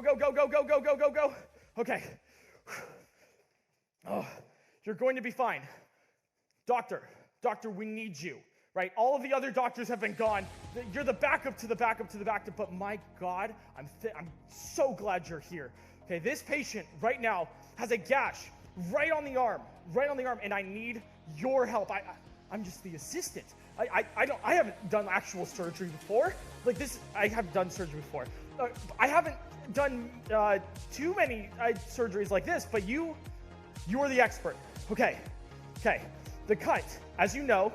Go, go, go, go, go, go, go, go. Okay. Oh, you're going to be fine. Doctor, we need you, right? All of the other doctors have been gone. You're the backup to the backup to the backup, but my God, I'm so glad you're here. Okay, this patient right now has a gash right on the arm, and I need your help. I'm just the assistant. I haven't done actual surgery before. Like this, I have done surgery before. I haven't done too many surgeries like this, but you are the expert. Okay. The cut, as you know,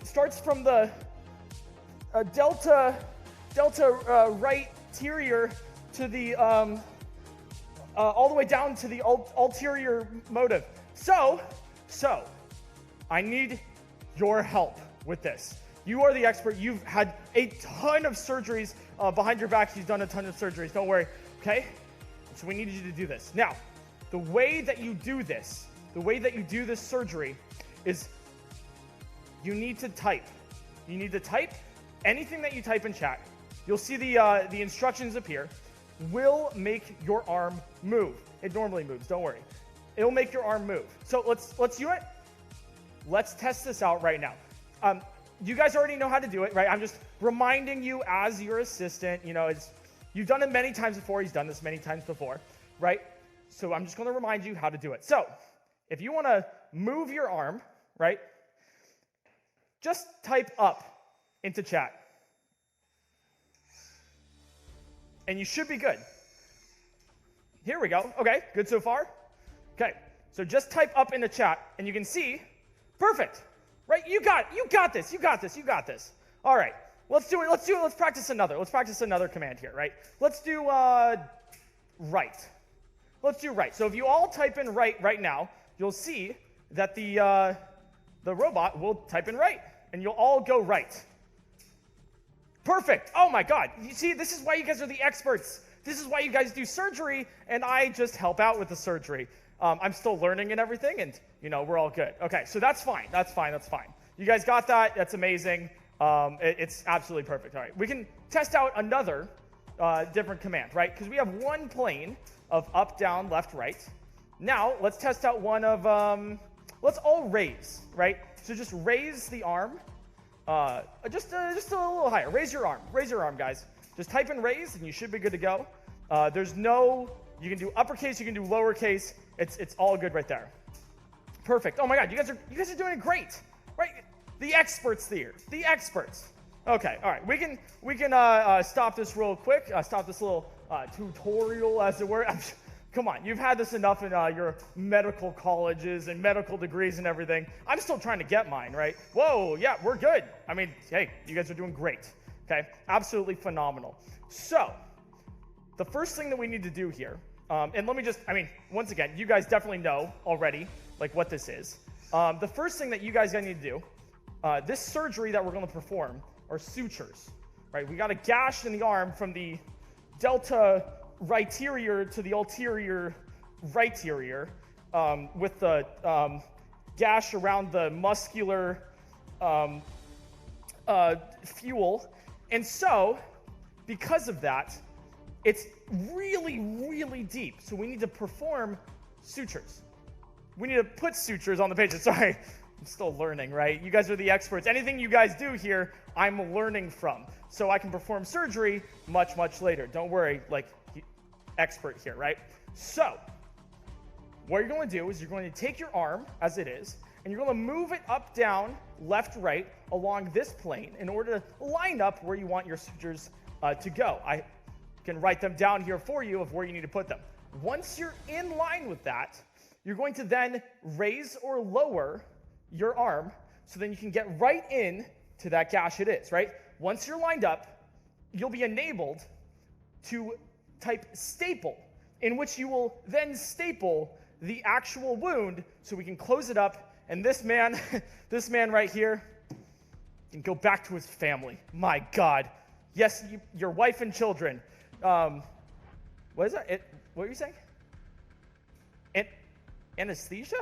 starts from the delta right anterior to the all the way down to the ulterior motive. So I need your help with this. You are the expert. You've had a ton of surgeries behind your back. You've done a ton of surgeries. Don't worry. Okay? So we need you to do this. Now, the way that you do this surgery is you need to type. You need to type anything that you type in chat. You'll see the instructions appear. Will make your arm move. It normally moves. Don't worry. It'll make your arm move. So let's do it. Let's test this out right now. You guys already know how to do it, right? I'm just reminding you as your assistant. You know, you've done it many times before. He's done this many times before, right? So I'm just going to remind you how to do it. So if you want to move your arm, right, just type up into chat. And you should be good. Here we go. Okay, good so far. Okay, so just type up in the chat, and you can see, perfect, right? You got this. All right, let's do it. Let's practice another. Let's practice another command here, right? Let's do right. Let's do right. So if you all type in right now, you'll see that the robot will type in right, and you'll all go right. Perfect. Oh my God. You see, this is why you guys are the experts. This is why you guys do surgery, and I just help out with the surgery. I'm still learning and everything, and we're all good. Okay, so that's fine. That's fine. You guys got that. That's amazing. It's absolutely perfect. All right, we can test out another different command, right? Because we have one plane of up, down, left, right. Now let's test out one of let's all raise, right? So just raise the arm. Just a little higher. Raise your arm, guys. Just type in raise, and you should be good to go. You can do uppercase, you can do lowercase. It's all good right there. Perfect. Oh my God, you guys are doing great, right? The experts here. The experts. Okay, all right. We can stop this real quick. Stop this little tutorial, as it were. Come on, you've had this enough in your medical colleges and medical degrees and everything. I'm still trying to get mine, right? Whoa, yeah, we're good. I mean, hey, you guys are doing great. Okay, absolutely phenomenal. So, the first thing that we need to do here, and let me just, once again, you guys definitely know already, like, what this is. The first thing that you guys need to do, this surgery that we're going to perform are sutures, right? We got a gash in the arm from the delta righterior to the ulterior righterior, with the gash around the muscular fuel. And so, because of that, it's really, really deep. So we need to perform sutures. We need to put sutures on the patient. Sorry, I'm still learning, right? You guys are the experts. Anything you guys do here, I'm learning from. So I can perform surgery much, much later. Don't worry, like, expert here, right? So, what you're going to do is you're going to take your arm as it is, and you're going to move it up, down, left, right, along this plane in order to line up where you want your sutures to go. I can write them down here for you of where you need to put them. Once you're in line with that, you're going to then raise or lower your arm so then you can get right in to that gash it is, right? Once you're lined up, you'll be enabled to type staple, in which you will then staple the actual wound so we can close it up, and this man right here can go back to his family. My God. Yes, your wife and children. What is that? What were you saying? Anesthesia?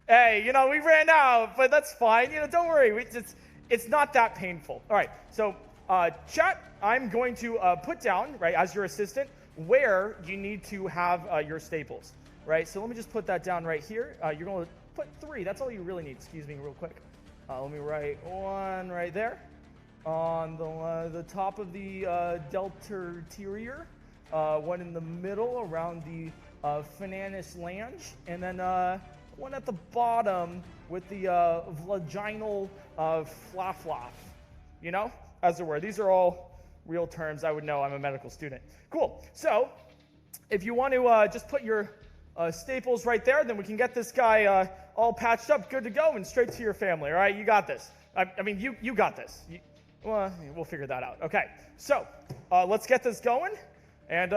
Hey, we ran out, but that's fine. Don't worry. It's not that painful. All right, so chat, I'm going to put down, right, as your assistant, where you need to have your staples, right? So let me just put that down right here. You're going to put 3. That's all you really need. Excuse me real quick. Let me write 1 right there on the top of the deltoterior, 1 in the middle around the finanis lange, and then 1 at the bottom with the vaginal flaf, you know, as it were. These are all real terms. I would know. I'm a medical student. Cool. So if you want to just put your staples right there, then we can get this guy all patched up, good to go, and straight to your family. All right, you got this. I mean, you got this. Well, we'll figure that out. Okay, so let's get this going, and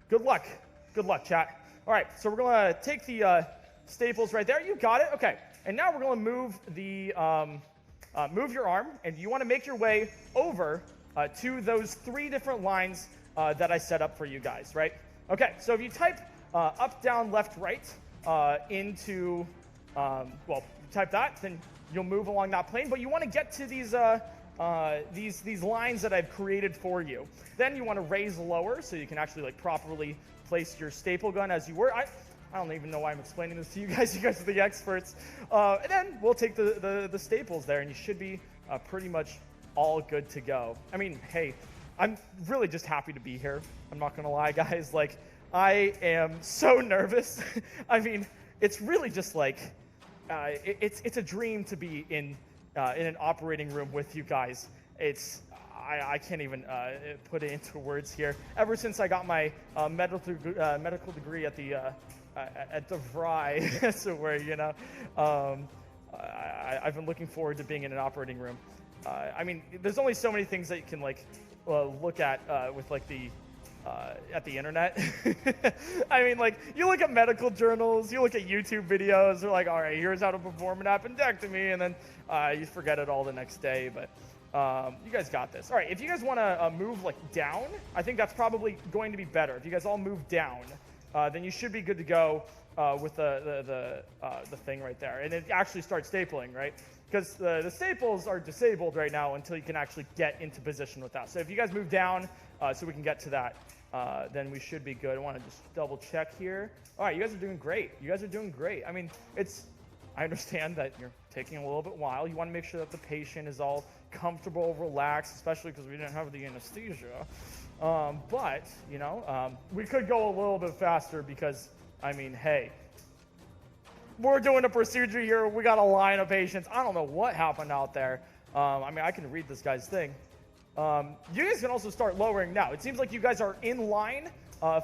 good luck. Good luck, chat. All right, so we're going to take the staples right there. You got it. Okay, and now we're going to move the move your arm, and you want to make your way over to those 3 different lines that I set up for you guys, right? Okay, so if you type up, down, left, right into, well, type that, then you'll move along that plane. But you want to get to these lines that I've created for you. Then you want to raise lower so you can actually like properly place your staple gun as you were. I don't even know why I'm explaining this to you guys. You guys are the experts. And then we'll take the staples there, and you should be pretty much all good to go. I mean, hey, I'm really just happy to be here. I'm not gonna lie, guys. Like, I am so nervous. I mean, it's really just like, it's a dream to be in an operating room with you guys. I can't even put it into words here. Ever since I got my medical degree at the VRI, so where, you know, I've been looking forward to being in an operating room. I mean, there's only so many things that you can like look at with like the at the internet. I mean, like, you look at medical journals, you look at YouTube videos, they're like, all right, here's how to perform an appendectomy, and then you forget it all the next day. But you guys got this. All right, if you guys want to move like down, I think that's probably going to be better. If you guys all move down, then you should be good to go with the thing right there, and it actually starts stapling, right? Because the staples are disabled right now until you can actually get into position with that. So if you guys move down so we can get to that, then we should be good. I want to just double check here. All right, you guys are doing great. You guys are doing great. I mean, I understand that you're taking a little bit while. You want to make sure that the patient is all comfortable, relaxed, especially because we didn't have the anesthesia. But, you know, we could go a little bit faster because, I mean, hey, we're doing a procedure here. We got a line of patients. I don't know what happened out there. I mean, I can read this guy's thing. You guys can also start lowering now. It seems like you guys are in line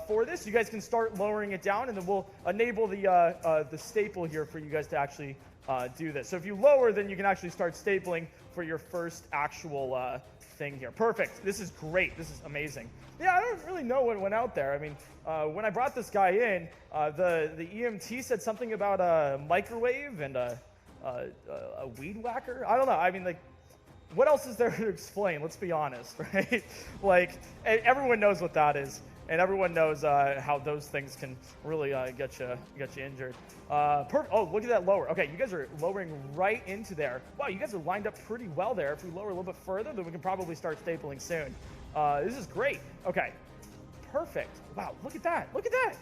for this. You guys can start lowering it down, and then we'll enable the staple here for you guys to actually do this. So if you lower, then you can actually start stapling for your first actual thing here. Perfect. This is great. This is amazing. Yeah, I don't really know what went out there. I mean, when I brought this guy in, the EMT said something about a microwave and a weed whacker. I don't know. I mean, like, what else is there to explain? Let's be honest, right? Like, everyone knows what that is, and everyone knows how those things can really get you injured. Oh, look at that lower. Okay, you guys are lowering right into there. Wow, you guys are lined up pretty well there. If we lower a little bit further, then we can probably start stapling soon. This is great. Okay, perfect. Wow, look at that. Look at that.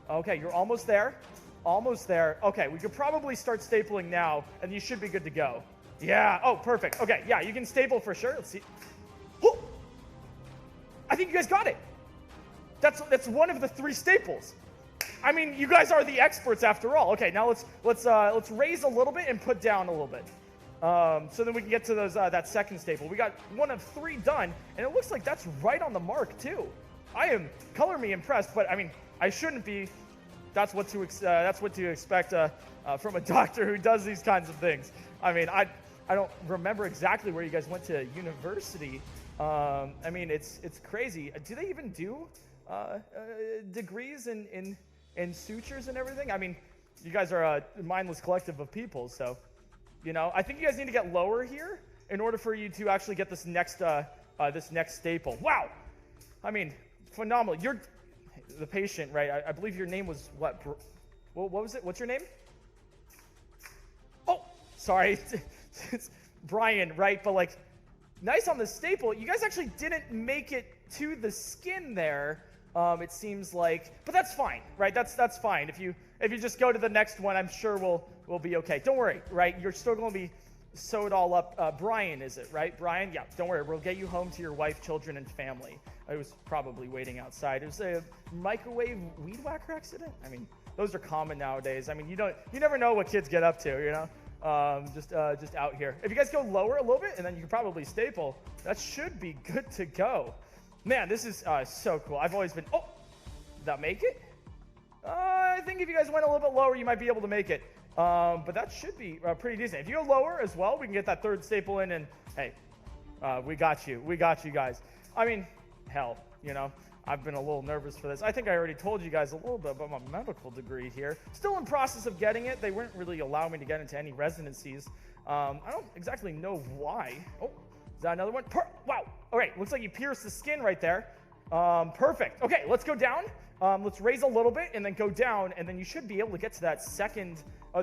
Okay, you're almost there. Almost there. Okay, we could probably start stapling now, and you should be good to go. Yeah. Oh, perfect. Okay, yeah, you can staple for sure. Let's see. Oh! I think you guys got it. That's one of the 3 staples. I mean, you guys are the experts after all. Okay, now let's raise a little bit and put down a little bit. So then we can get to those that second staple. We got 1 of 3 done, and it looks like that's right on the mark too. I am color me impressed, but I mean, I shouldn't be. That's what to expect from a doctor who does these kinds of things. I mean, I don't remember exactly where you guys went to university. I mean, it's crazy. Do they even do degrees in sutures and everything? I mean, you guys are a mindless collective of people, so, you know, I think you guys need to get lower here in order for you to actually get this next staple. Wow, I mean, phenomenal. You're the patient, right? I believe your name was what? What was it? What's your name? Oh, sorry, it's Brian, right? But like, nice on the staple. You guys actually didn't make it to the skin there. It seems like, but that's fine, right? That's fine. If you just go to the next one, I'm sure we'll be okay. Don't worry, right? You're still going to be sewed all up. Brian, is it, right? Brian? Yeah, don't worry. We'll get you home to your wife, children, and family. I was probably waiting outside. It was a microwave weed whacker accident. I mean, those are common nowadays. I mean, you never know what kids get up to, you know? Just out here. If you guys go lower a little bit, and then you can probably staple, that should be good to go. Man, this is so cool. I've always been, oh, did that make it? I think if you guys went a little bit lower, you might be able to make it. But that should be pretty decent. If you go lower as well, we can get that third staple in, and hey, we got you. We got you guys. I mean, hell, you know, I've been a little nervous for this. I think I already told you guys a little bit about my medical degree here. Still in process of getting it. They weren't really allowing me to get into any residencies. I don't exactly know why. Oh, is that another one? Wow. All right, looks like you pierced the skin right there. Perfect. Okay, let's go down. Let's raise a little bit and then go down, and then you should be able to get to that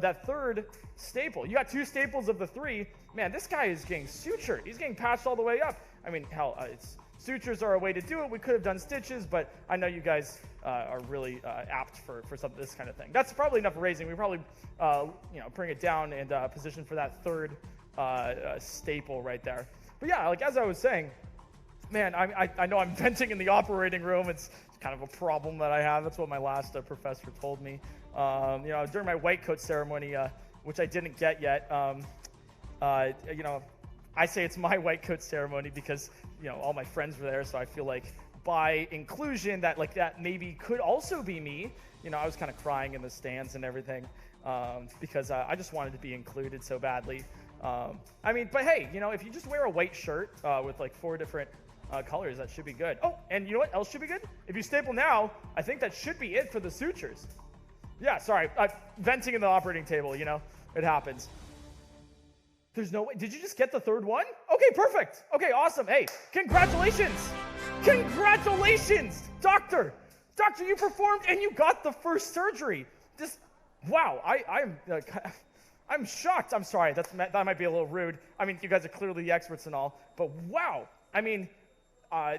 that third staple. You got 2 staples of the 3. Man, this guy is getting sutured. He's getting patched all the way up. I mean, hell, sutures are a way to do it. We could have done stitches, but I know you guys are really apt for this kind of thing. That's probably enough raising. We probably, bring it down and position for that third staple right there. But yeah, like as I was saying, man, I know I'm venting in the operating room. It's kind of a problem that I have. That's what my last professor told me. During my white coat ceremony, which I didn't get yet, I say it's my white coat ceremony because, all my friends were there. So I feel like by inclusion that maybe could also be me. I was kind of crying in the stands and everything because I just wanted to be included so badly. But hey, if you just wear a white shirt with like 4 different colors, that should be good. Oh, and you know what else should be good? If you staple now, I think that should be it for the sutures. Yeah, sorry, venting in the operating table, it happens. There's no way. Did you just get the 3rd one? Okay, perfect. Okay, awesome. Hey, congratulations. Congratulations, doctor. Doctor, you performed and you got the first surgery. Wow, I'm shocked. I'm sorry, that might be a little rude. I mean, you guys are clearly the experts and all, but wow. I mean,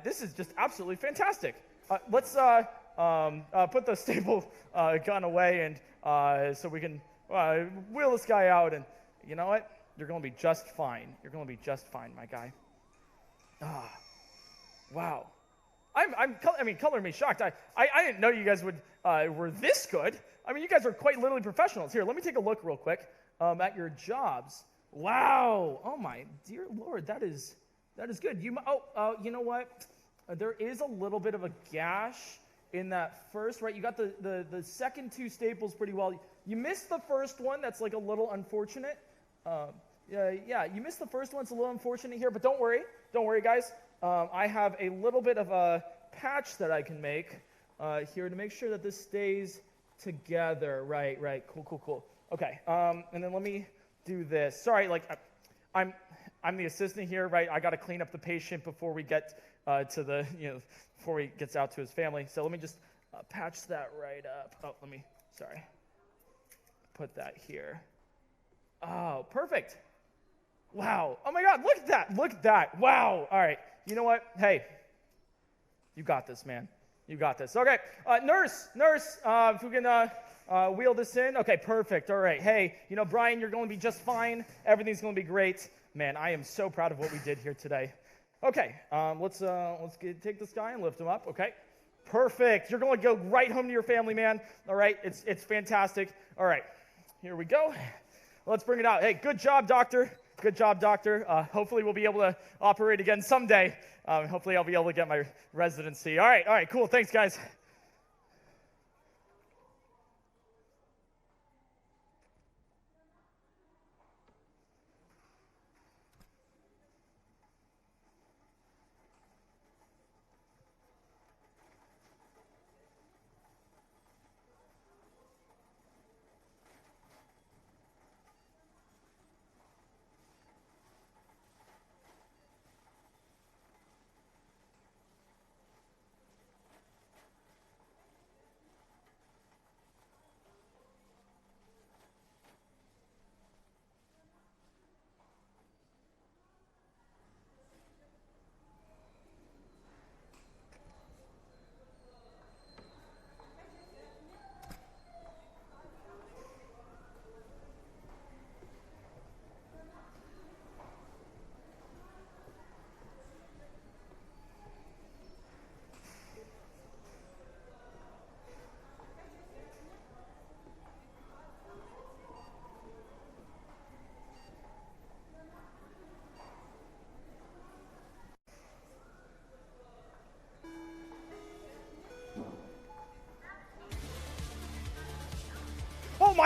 this is just absolutely fantastic. Let's put the staple gun away and so we can wheel this guy out. And you know what? You're going to be just fine. You're going to be just fine, my guy. Wow. Color me shocked. I didn't know you guys were this good. I mean, you guys are quite literally professionals. Here, let me take a look real quick at your jobs. Wow. Oh my dear Lord, that is good. You know what? There is a little bit of a gash in that first, right? You got the second 2 staples pretty well. You missed the first one. That's like a little unfortunate. You missed the first one. It's a little unfortunate here, but don't worry. Don't worry, guys. I have a little bit of a patch that I can make here to make sure that this stays together. Right. Cool. Okay. And then let me do this. Sorry, I'm the assistant here, right? I got to clean up the patient before we get before he gets out to his family. So let me just patch that right up. Oh, sorry. Put that here. Oh, perfect. Wow. Oh my God, look at that. Wow. All right. You know what? Hey, you got this, man. You got this. Okay. Nurse, if we can wheel this in. Okay, perfect. All right. Hey, Brian, you're going to be just fine. Everything's going to be great. Man, I am so proud of what we did here today. Okay, let's take this guy and lift him up. Okay, perfect. You're going to go right home to your family, man. All right, it's fantastic. All right, here we go. Let's bring it out. Hey, good job, doctor. Good job, doctor. Hopefully we'll be able to operate again someday. Hopefully I'll be able to get my residency. All right, cool. Thanks, guys.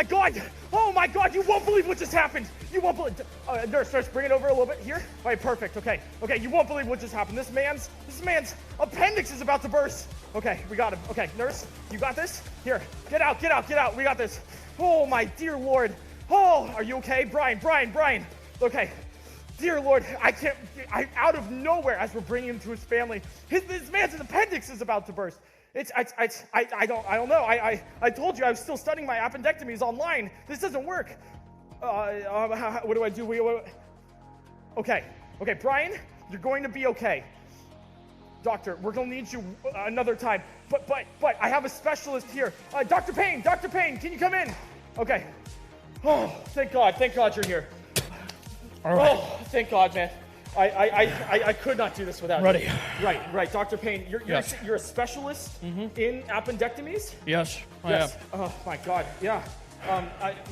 my God! Oh my God! You won't believe what just happened! You won't believe. Nurse, bring it over a little bit here. All right, perfect. Okay, you won't believe what just happened. This man's appendix is about to burst. Okay, we got him. Okay, nurse, you got this? Here, get out. We got this. Oh my dear Lord. Oh, are you okay, Brian? Okay. Dear Lord, I out of nowhere, as we're bringing him to his family, this man's appendix is about to burst. I don't know. I told you I was still studying my appendectomies online. This doesn't work. What do I do? Okay, Brian, you're going to be okay. Doctor, we're gonna need you another time. But I have a specialist here. Dr. Payne, can you come in? Okay. Oh, thank God you're here. All right. Oh, thank God, man. I could not do this without Ready. you. Right. Dr. Payne, you're a specialist in appendectomies? Yes, I am. Oh, my God. Yeah.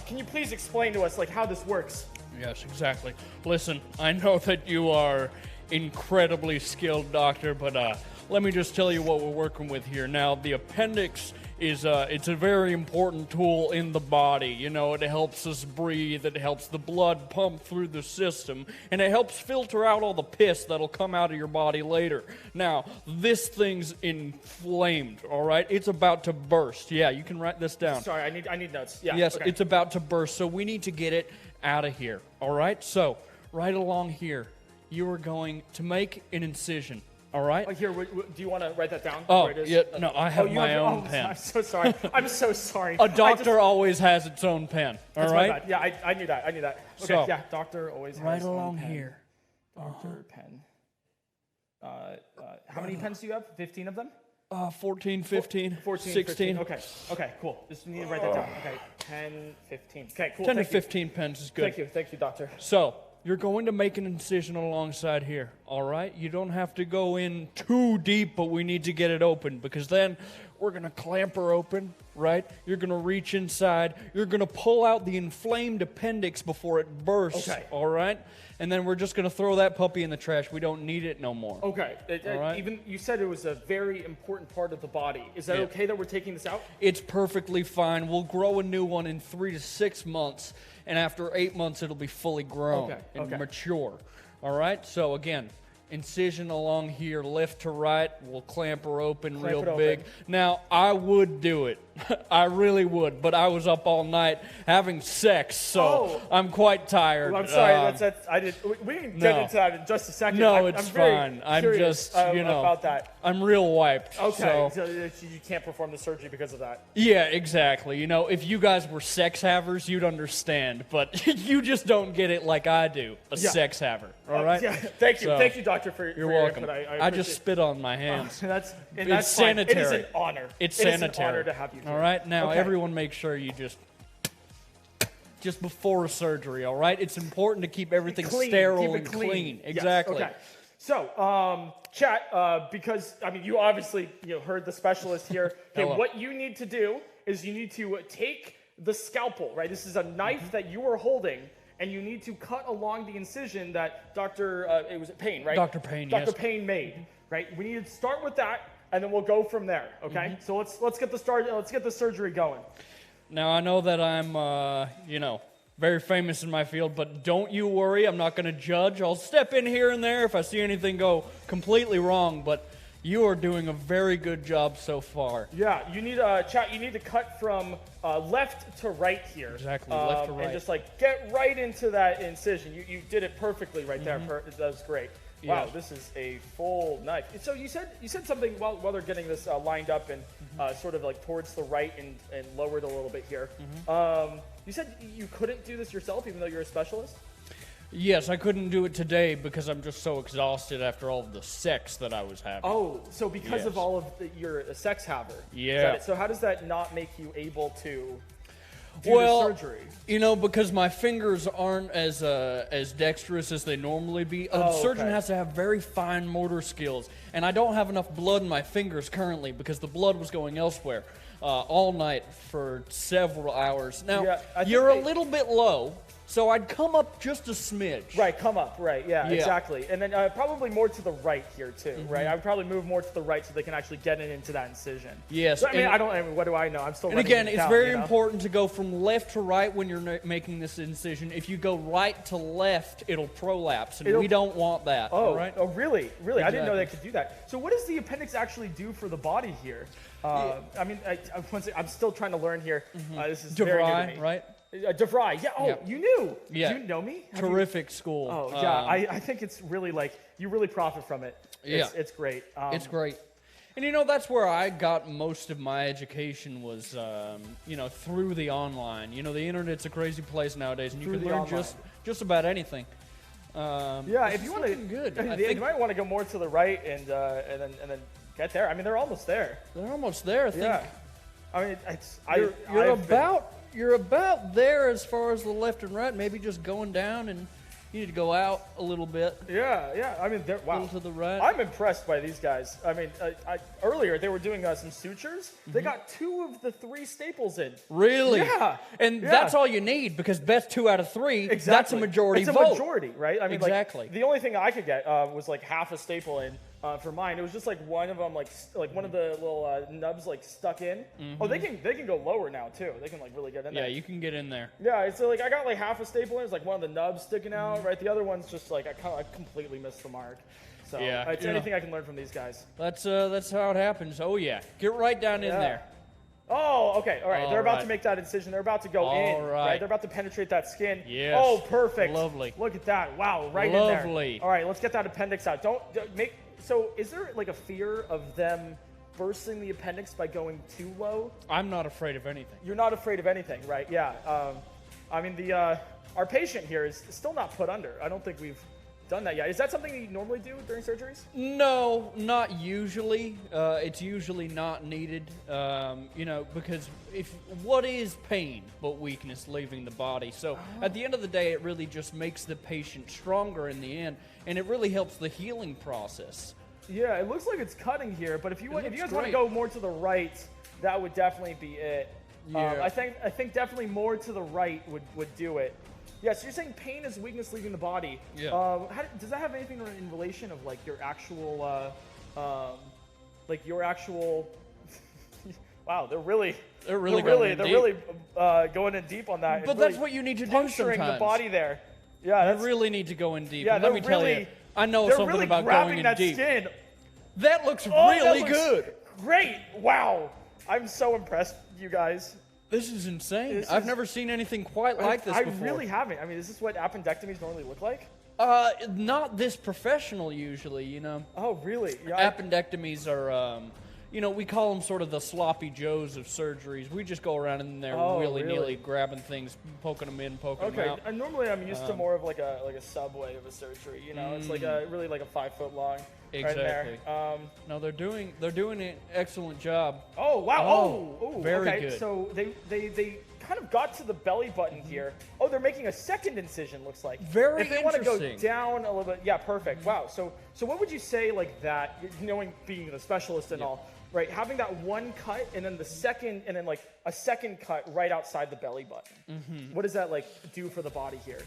Can you please explain to us, like, how this works? Yes, exactly. Listen, I know that you are incredibly skilled, doctor, but let me just tell you what we're working with here. Now, the appendix is it's a very important tool in the body. You know, it helps us breathe, it helps the blood pump through the system, and it helps filter out all the piss that'll come out of your body later. Now, this thing's inflamed, all right? It's about to burst. Yeah, you can write this down. Sorry, I need notes. Yeah. Yes, okay. it's about to burst, so we need to get it out of here, all right? So, right along here, you are going to make an incision. All right. Here, do you want to write that down? Oh, yeah. No, I have my own pen. I'm so sorry. I'm so sorry. A doctor always has its own pen. All right. My bad. Yeah, I knew that. Okay. So, yeah, doctor always has right his own along pen. here. Doctor pen. How many pens do you have? 15 of them? 14, 15, 14, 16. 15. Okay, cool. Just need to write that down. Okay, 10, 15. Okay, cool. 10 to 15 pens is good. Thank you, doctor. So, you're going to make an incision alongside here, all right? You don't have to go in too deep, but we need to get it open, because then we're going to clamp her open, right? You're going to reach inside. You're going to pull out the inflamed appendix before it bursts, all right? And then we're just going to throw that puppy in the trash. We don't need it no more. Okay. All right? Even you said it was a very important part of the body. Is that okay that we're taking this out? It's perfectly fine. We'll grow a new one in 3 to 6 months, and after 8 months, it'll be fully grown and mature. All right? So, again, incision along here, left to right. We'll clamp her open real big. Now, I would do it. I really would, but I was up all night having sex, so I'm quite tired. Well, I'm sorry. We can get into that in just a second. No, it's fine. I'm just, about that. I'm real wiped. Okay, so you can't perform the surgery because of that. Yeah, exactly. You know, if you guys were sex havers, you'd understand, but you just don't get it like I do, sex haver. All right? Yeah. Thank you, doctor, for you're your welcome. input. I just spit on my hands. That's sanitary. It is an honor. It's sanitary. It's an honor to have you here. All right, now everyone make sure you just before surgery, all right? It's important to keep everything sterile and clean. Exactly. Yes, okay. So, chat, because, I mean, you obviously heard the specialist here. Okay, what you need to do is you need to take the scalpel, right? This is a knife that you are holding, and you need to cut along the incision that it was Payne, right? Dr. Payne, Dr. Payne made, right? We need to start with that, and then we'll go from there, okay? So let's get the surgery going. Now, I know that I'm, very famous in my field, but don't you worry, I'm not going to judge. I'll step in here and there if I see anything go completely wrong, but you are doing a very good job so far. Yeah, you need you need to cut from left to right here. Exactly, left to right. And just get right into that incision. You did it perfectly right there. That was great. Wow, this is a full knife. So you said something while they're getting this lined up and sort of towards the right and lowered a little bit here. You said you couldn't do this yourself, even though you're a specialist? Yes, I couldn't do it today because I'm just so exhausted after all of the sex that I was having. Oh, so because of all of you're a sex haver. Yeah. So how does that not make you able to do the surgery? Because my fingers aren't as dexterous as they normally be. A surgeon has to have very fine motor skills, and I don't have enough blood in my fingers currently because the blood was going elsewhere all night for several hours. Now, you're a little bit low. So I'd come up just a smidge. Right, come up, right, yeah, exactly. And then probably more to the right here too, right? I would probably move more to the right so they can actually get it into that incision. Yes. So, I mean, what do I know? I'm still And again, it's very important to go from left to right when you're making this incision. If you go right to left, it'll prolapse, and we don't want that. Oh, right? Oh, really? Really? Exactly. I didn't know they could do that. So what does the appendix actually do for the body here? I mean, I'm still trying to learn here. This is very new to me. Right? DeVry, yeah. Oh, you knew. Yeah. Do you know me? Terrific school. Oh, yeah. I think it's really you really profit from it. It's great. It's great. And you know, that's where I got most of my education was, through the online. You know, the internet's a crazy place nowadays, and you can learn just about anything. If you want to, good. You might want to go more to the right and then get there. I mean, they're almost there. They're almost there. I think. Yeah. I mean, You're about there as far as the left and right. Maybe just going down, and you need to go out a little bit. Yeah. I mean, wow. A little to the right. I'm impressed by these guys. I mean, earlier they were doing some sutures. They got 2 of the 3 staples in. Really? Yeah. And that's all you need, because best 2 out of 3. Exactly. That's a majority vote. It's a majority, right? I mean, exactly. The only thing I could get was half a staple in. For mine, it was just one of them, like one of the little nubs stuck in. Oh, they can go lower now too. They can really get in there. Yeah, you can get in there. Yeah, so I got half a staple in. It's one of the nubs sticking out, right? The other one's just I completely missed the mark. So it's anything I can learn from these guys. That's how it happens. Oh yeah, get right down in there. Oh, okay, all right. They're about to make that incision. They're about to go in. Right. They're about to penetrate that skin. Yes. Oh, perfect. Lovely. Look at that. Wow, right in there. Lovely. All right, let's get that appendix out. Don't make. So, is there a fear of them bursting the appendix by going too low? I'm not afraid of anything. You're not afraid of anything, right? Yeah. I mean, our patient here is still not put under. I don't think we've done that yet. Is that something you normally do during surgeries? No, not usually. It's usually not needed. Because what is pain but weakness leaving the body? So at the end of the day, it really just makes the patient stronger in the end, and it really helps the healing process. Yeah, it looks like it's cutting here, but if you guys want to go more to the right, that would definitely be it. Yeah. I think definitely more to the right would do it. Yeah, so you're saying pain is weakness leaving the body. Yeah. Does that have anything in relation of your actual, wow, they're really going in deep on that. But that's what you need to do sometimes. Puncturing the body there. Yeah, you really need to go in deep. Yeah, let me tell you, I know something really about going in that deep. Skin. That looks really good. Great! Wow, I'm so impressed, you guys. This is insane. I've never seen anything quite like this before. I really haven't. I mean, is this what appendectomies normally look like? Not this professional usually, you know. Oh, really? Yeah. Appendectomies are, we call them sort of the sloppy joes of surgeries. We just go around in there willy-nilly grabbing things, poking them in, poking them out. And normally I'm used to more of like a subway of a surgery, you know. It's really a 5 foot long. Exactly. Right there. No, they're doing an excellent job. Oh wow! Oh, very good. So they kind of got to the belly button here. Oh, they're making a second incision. Looks like very interesting. If they want to go down a little bit, yeah, perfect. Wow. So what would you say that? Knowing being the specialist and all, right? Having that one cut and then the second, and then a second cut right outside the belly button. What does that do for the body here?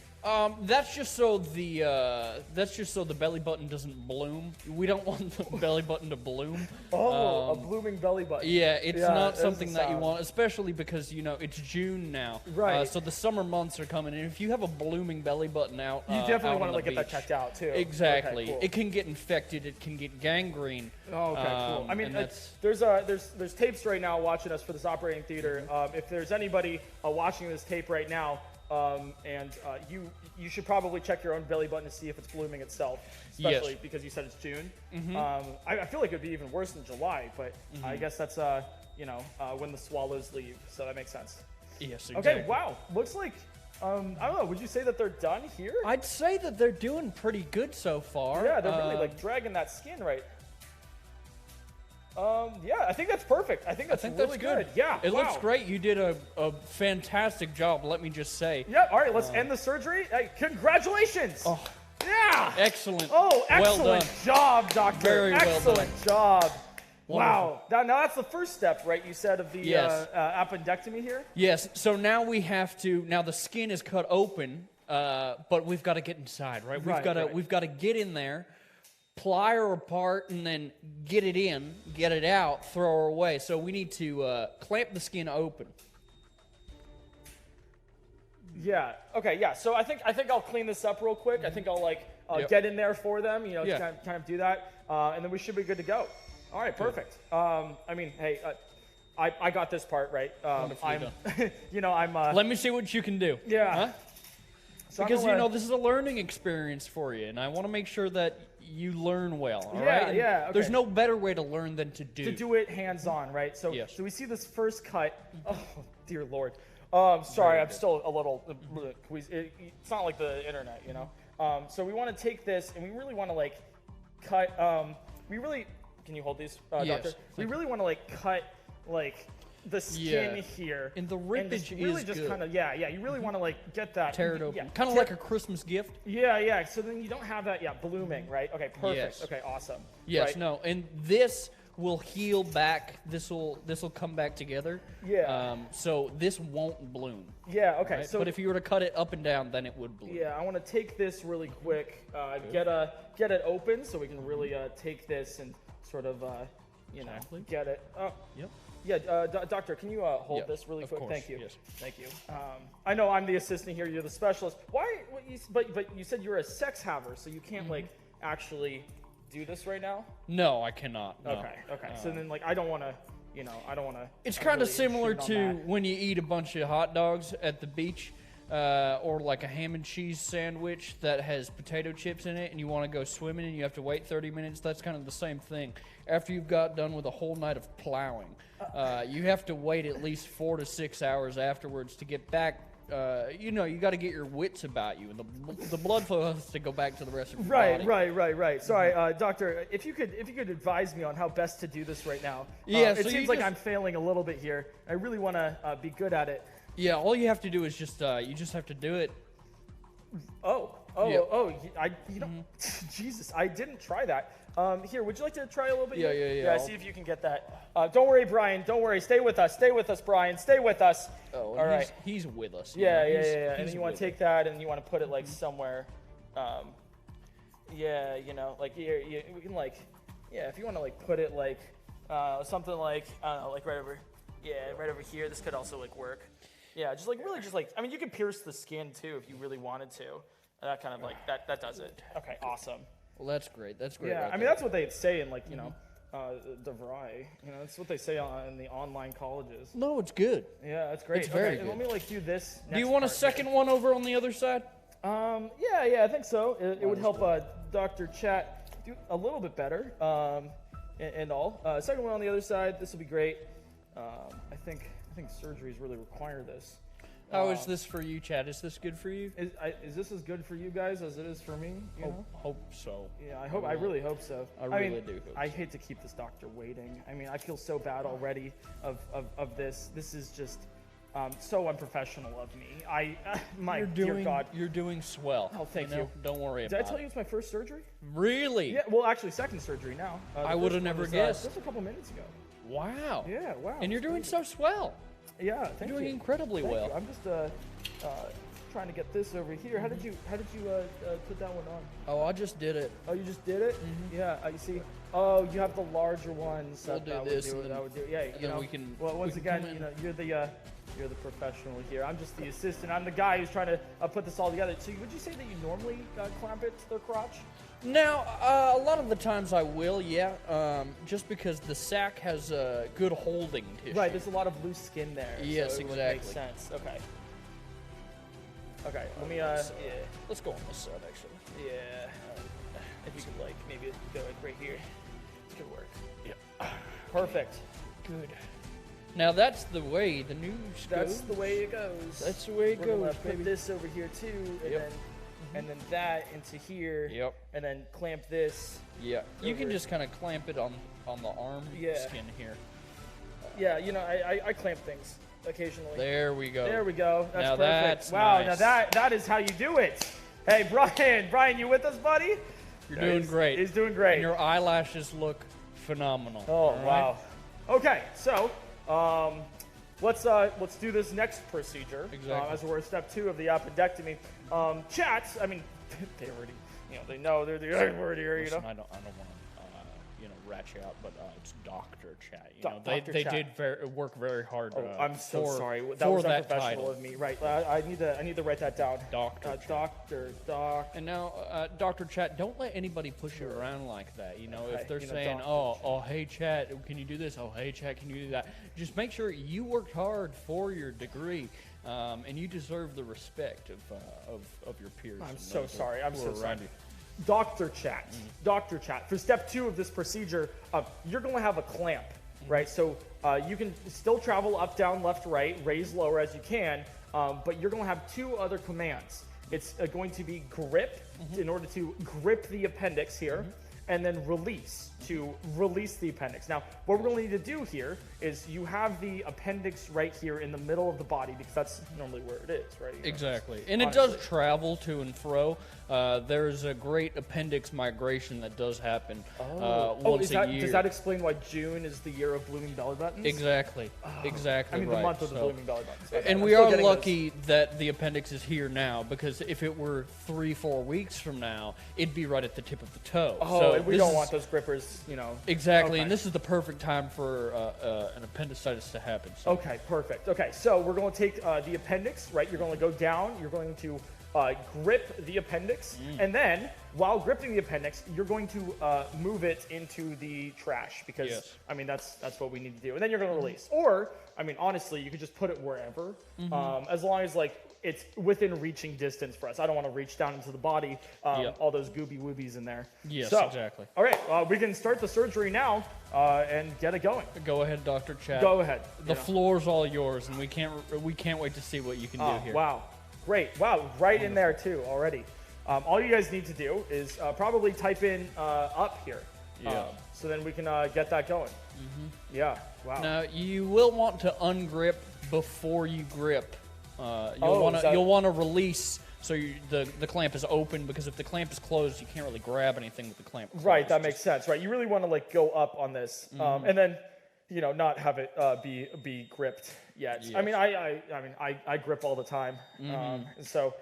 That's just so the belly button doesn't bloom. We don't want the belly button to bloom. Oh, a blooming belly button. Yeah, it's not something that you want, especially because it's June now. Right. So the summer months are coming, and if you have a blooming belly button out, you definitely want to get that checked out too. Exactly. Okay, cool. It can get infected. It can get gangrene. Oh, okay, cool. I mean, there's tapes right now watching us for this operating theater. If there's anybody watching this tape right now, you should probably check your own belly button to see if it's blooming itself, especially because you said it's June. I feel like it would be even worse in July, but I guess that's when the swallows leave, so that makes sense. Yes, exactly. Okay, wow. Looks like I don't know. Would you say that they're done here? I'd say that they're doing pretty good so far. Yeah, they're really dragging that skin right. Yeah, I think that's perfect. I think that's really good. Yeah, it looks great. You did a fantastic job, let me just say. Yeah, all right, let's end the surgery. Hey, congratulations. Oh, yeah. Excellent. Oh, excellent well done. job, doctor. Very excellent well done. job. Wow. Now that's the first step, right? You said of the Yes. appendectomy here. Yes. So now we have to. Now the skin is cut open, but we've got to get inside, right? We've got to get in there, plier apart, and then get it in, get it out, throw her away. So we need to clamp the skin open. Yeah. Okay. Yeah. So I think I'll clean this up real quick. I think I'll like get in there for them. You know, to kind of do that, and then we should be good to go. All right. Perfect. I mean, hey, I got this part right. I'm, you know, I'm. Let me see what you can do. Yeah. Huh? So Because you know this is a learning experience for you, and I want to make sure that you learn well. All right. And yeah. Okay. There's no better way to learn than to do. To do it hands-on, right? So, Yes. so we see this first cut. Oh, dear Lord. Sorry, I'm still a little. It's not like the internet, you know. So we want to take this, and we really want to like cut. We really. Can you hold these, Yes. doctor? We really want to like cut like the skin here. And the just rippage really is just good. kind of you really want to like get that. Tear it open. Yeah, Kind of like a Christmas gift. Yeah. So then you don't have that blooming, right? Okay, perfect. Yes. Okay, awesome. Yes, right. no, and this will heal back. This will come back together. Yeah. So this won't bloom. Yeah. Okay. Right? So but if you were to cut it up and down, then it would bloom. yeah, I want to take this really quick. Get it open so we can really take this and sort of Exactly. get it. Oh. Yep. Yeah, doctor, can you hold Yep, this really of quick? course, Thank you. yes. Thank you. I know I'm the assistant here. You're the specialist. Why? But you said you're a sex haver, so you can't like actually do this right now. No, I cannot. No. Okay. So then like I don't want to. It's kind of really similar intrude on to that. when you eat a bunch of hot dogs at the beach, or like a ham and cheese sandwich that has potato chips in it, and you want to go swimming and you have to wait 30 minutes. That's kind of the same thing. After you've got done with a whole night of plowing, you have to wait at least 4 to 6 hours afterwards to get back. You got to get your wits about you, and the blood flow has to go back to the rest of your body. Right. Sorry, doctor. If you could advise me on how best to do this right now. Yeah, it so seems like I'm failing a little bit here. I really want to be good at it. Yeah, all you have to do is just you just have to do it. Jesus, I didn't try that. Here, would you like to try a little bit? Yeah, here? yeah. See if you can get that. Don't worry, Brian. Don't worry. Stay with us, Brian. Stay with us. Oh, all right. He's with us. Yeah. He's And then you want to take that and you want to put it like somewhere. Like here, we can like, if you want to like put it like something like I don't know, like right over here. This could also like work. Yeah, just like really, just like I mean, you could pierce the skin too if you really wanted to. That kind of like that does it. Okay, awesome. Well, that's great. That's great. Yeah, right I mean there. that's what they say in like DeVry. That's what they say in the online colleges. No, it's good. Yeah, that's great. It's very okay, good. Let me like do this. Do you want a second one over on the other side? Yeah, I think so. It would help Dr. Chat do a little bit better. And all. Second one on the other side. This will be great. I think surgeries really require this. How is this for you, Chad? Is this good for you? Is this as good for you guys as it is for me? You know? Hope so. Yeah, I really hope so. I really do hope I so. hate to keep this doctor waiting. I mean, I feel so bad already of this. This is just so unprofessional of me. Dear God. You're doing swell. Oh, thank you. Don't worry Did I about tell it. you it's my first surgery? Really? Yeah, well, actually, second surgery now. I would have never guessed. Just a couple minutes ago. Wow. Yeah, wow. And you're it's doing crazy. so swell. Yeah, thank You're doing you. incredibly Thank well. you. I'm just trying to get this over here. How did you put that one on? Oh, I just did it. Oh, you just did it? Yeah. You see. Oh, you have the larger ones. We'll do this, and That would do. Yeah. and You then know. we can- Well, once we can again, come in. you're the professional here. I'm just the assistant. I'm the guy who's trying to put this all together. So, would you say that you normally clamp it to the crotch? Now, a lot of the times I will, just because the sac has a good holding tissue. Right. There's a lot of loose skin there. Yes, so it would make exactly. sense. Okay. Okay. Let me. Let's go on this side, actually. Yeah. If you could, like, maybe go like right here. This could work. Yep. Perfect. Good. Now that's the way the news That's goes. the way it goes. That's the way it We're goes, gonna put baby. this over here too, and then that into here. Yep. And then clamp this. Yeah. You can over. just kind of clamp it on the arm skin here. Yeah, I clamp things occasionally. There we go. There we go. That's Now perfect. that's wow. nice. Now that is how you do it. Hey, Brian, you with us, buddy? You're doing great. He's doing great. And your eyelashes look phenomenal. Oh, all right? wow. Okay, so let's do this next procedure. Exactly. As we're at step 2 of the appendectomy. Chat, I mean, they already, they know they're the expert here, Listen, I don't want to, rat you out, but it's Dr. Chat. They Chat. did work very hard. I'm so for, sorry. That for was that unprofessional title. of me. Right. I need to write that down. Dr. Chat. And now, Dr. Chat, don't let anybody push you around like that. If they're saying, hey, Chat, can you do this? Oh, hey, Chat, can you do that? Just make sure you worked hard for your degree, and you deserve the respect of your peers. I'm so sorry. I'm so sorry. You. Dr. Chat. Dr. Chat. For step 2 of this procedure, you're going to have a clamp, right? So you can still travel up, down, left, right, raise, lower as you can, but you're going to have 2 other commands. It's going to be grip in order to grip the appendix here, and then release to release the appendix. Now, what we're going to need to do here is you have the appendix right here in the middle of the body because that's normally where it is, right? Exactly. And it does travel to and fro. There's a great appendix migration that does happen once a year. Does that explain why June is the year of blooming belly buttons? Exactly. Exactly. I mean, right. the month of the blooming belly buttons. Okay, and we are lucky that the appendix is here now, because if it were 3-4 weeks from now, it'd be right at the tip of the toe. Oh, so and we don't want those grippers, Exactly, Okay. and this is the perfect time for an appendicitis to happen. So. Okay, perfect. Okay, so we're going to take the appendix, right? You're going to go down. You're going to grip the appendix. And then, while gripping the appendix, you're going to move it into the trash because, I mean, that's what we need to do. And then you're going to release. Or, I mean, honestly, you could just put it wherever, as long as, it's within reaching distance for us. I don't want to reach down into the body, all those gooby woobies in there. Yes, so, exactly. All right, we can start the surgery now and get it going. Go ahead, Dr. Chat. Go ahead. The floor's all yours, and we can't wait to see what you can do here. Wow, great. Wow, right in there too already. All you guys need to do is probably type in up here. Yeah. So then we can get that going. Yeah. Wow. Now you will want to ungrip before you grip. You'll want to release so the clamp is open, because if the clamp is closed, you can't really grab anything with the clamp closed. Right, that makes sense. Right, you really want to go up on this, and then not have it be gripped yet. Yes. I mean, I grip all the time, and so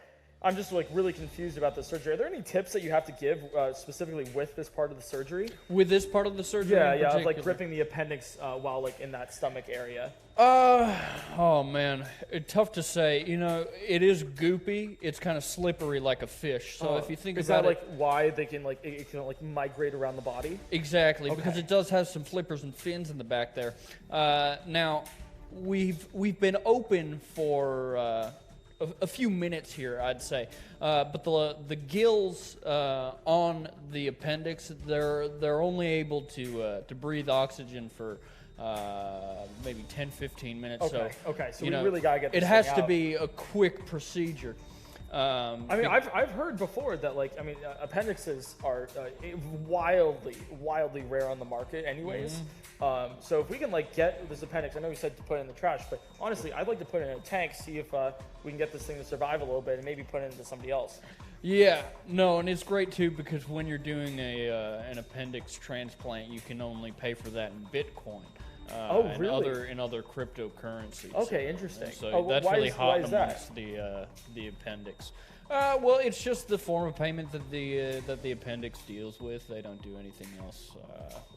I'm just really confused about the surgery. Are there any tips that you have to give specifically with this part of the surgery? With this part of the surgery? Yeah, of gripping the appendix while in that stomach area. Oh man, tough to say. It is goopy. It's kind of slippery like a fish. So if you think about it, is that why they can it can migrate around the body? Exactly, because it does have some flippers and fins in the back there. Now, we've been open for a few minutes here, I'd say, but the gills on the appendix, they're only able to breathe oxygen for maybe 10-15 minutes. Okay, so we really gotta get this it has thing to out. be a quick procedure. I mean, I've heard before that appendixes are wildly rare on the market, anyways. So if we can get this appendix, I know you said to put it in the trash, but honestly, I'd like to put it in a tank, see if we can get this thing to survive a little bit, and maybe put it into somebody else. Yeah, no, and it's great too, because when you're doing an appendix transplant, you can only pay for that in Bitcoin. Really? In other cryptocurrencies. Okay, interesting. And so that's really hot amongst that? the appendix. Well, it's just the form of payment that the appendix deals with. They don't do anything else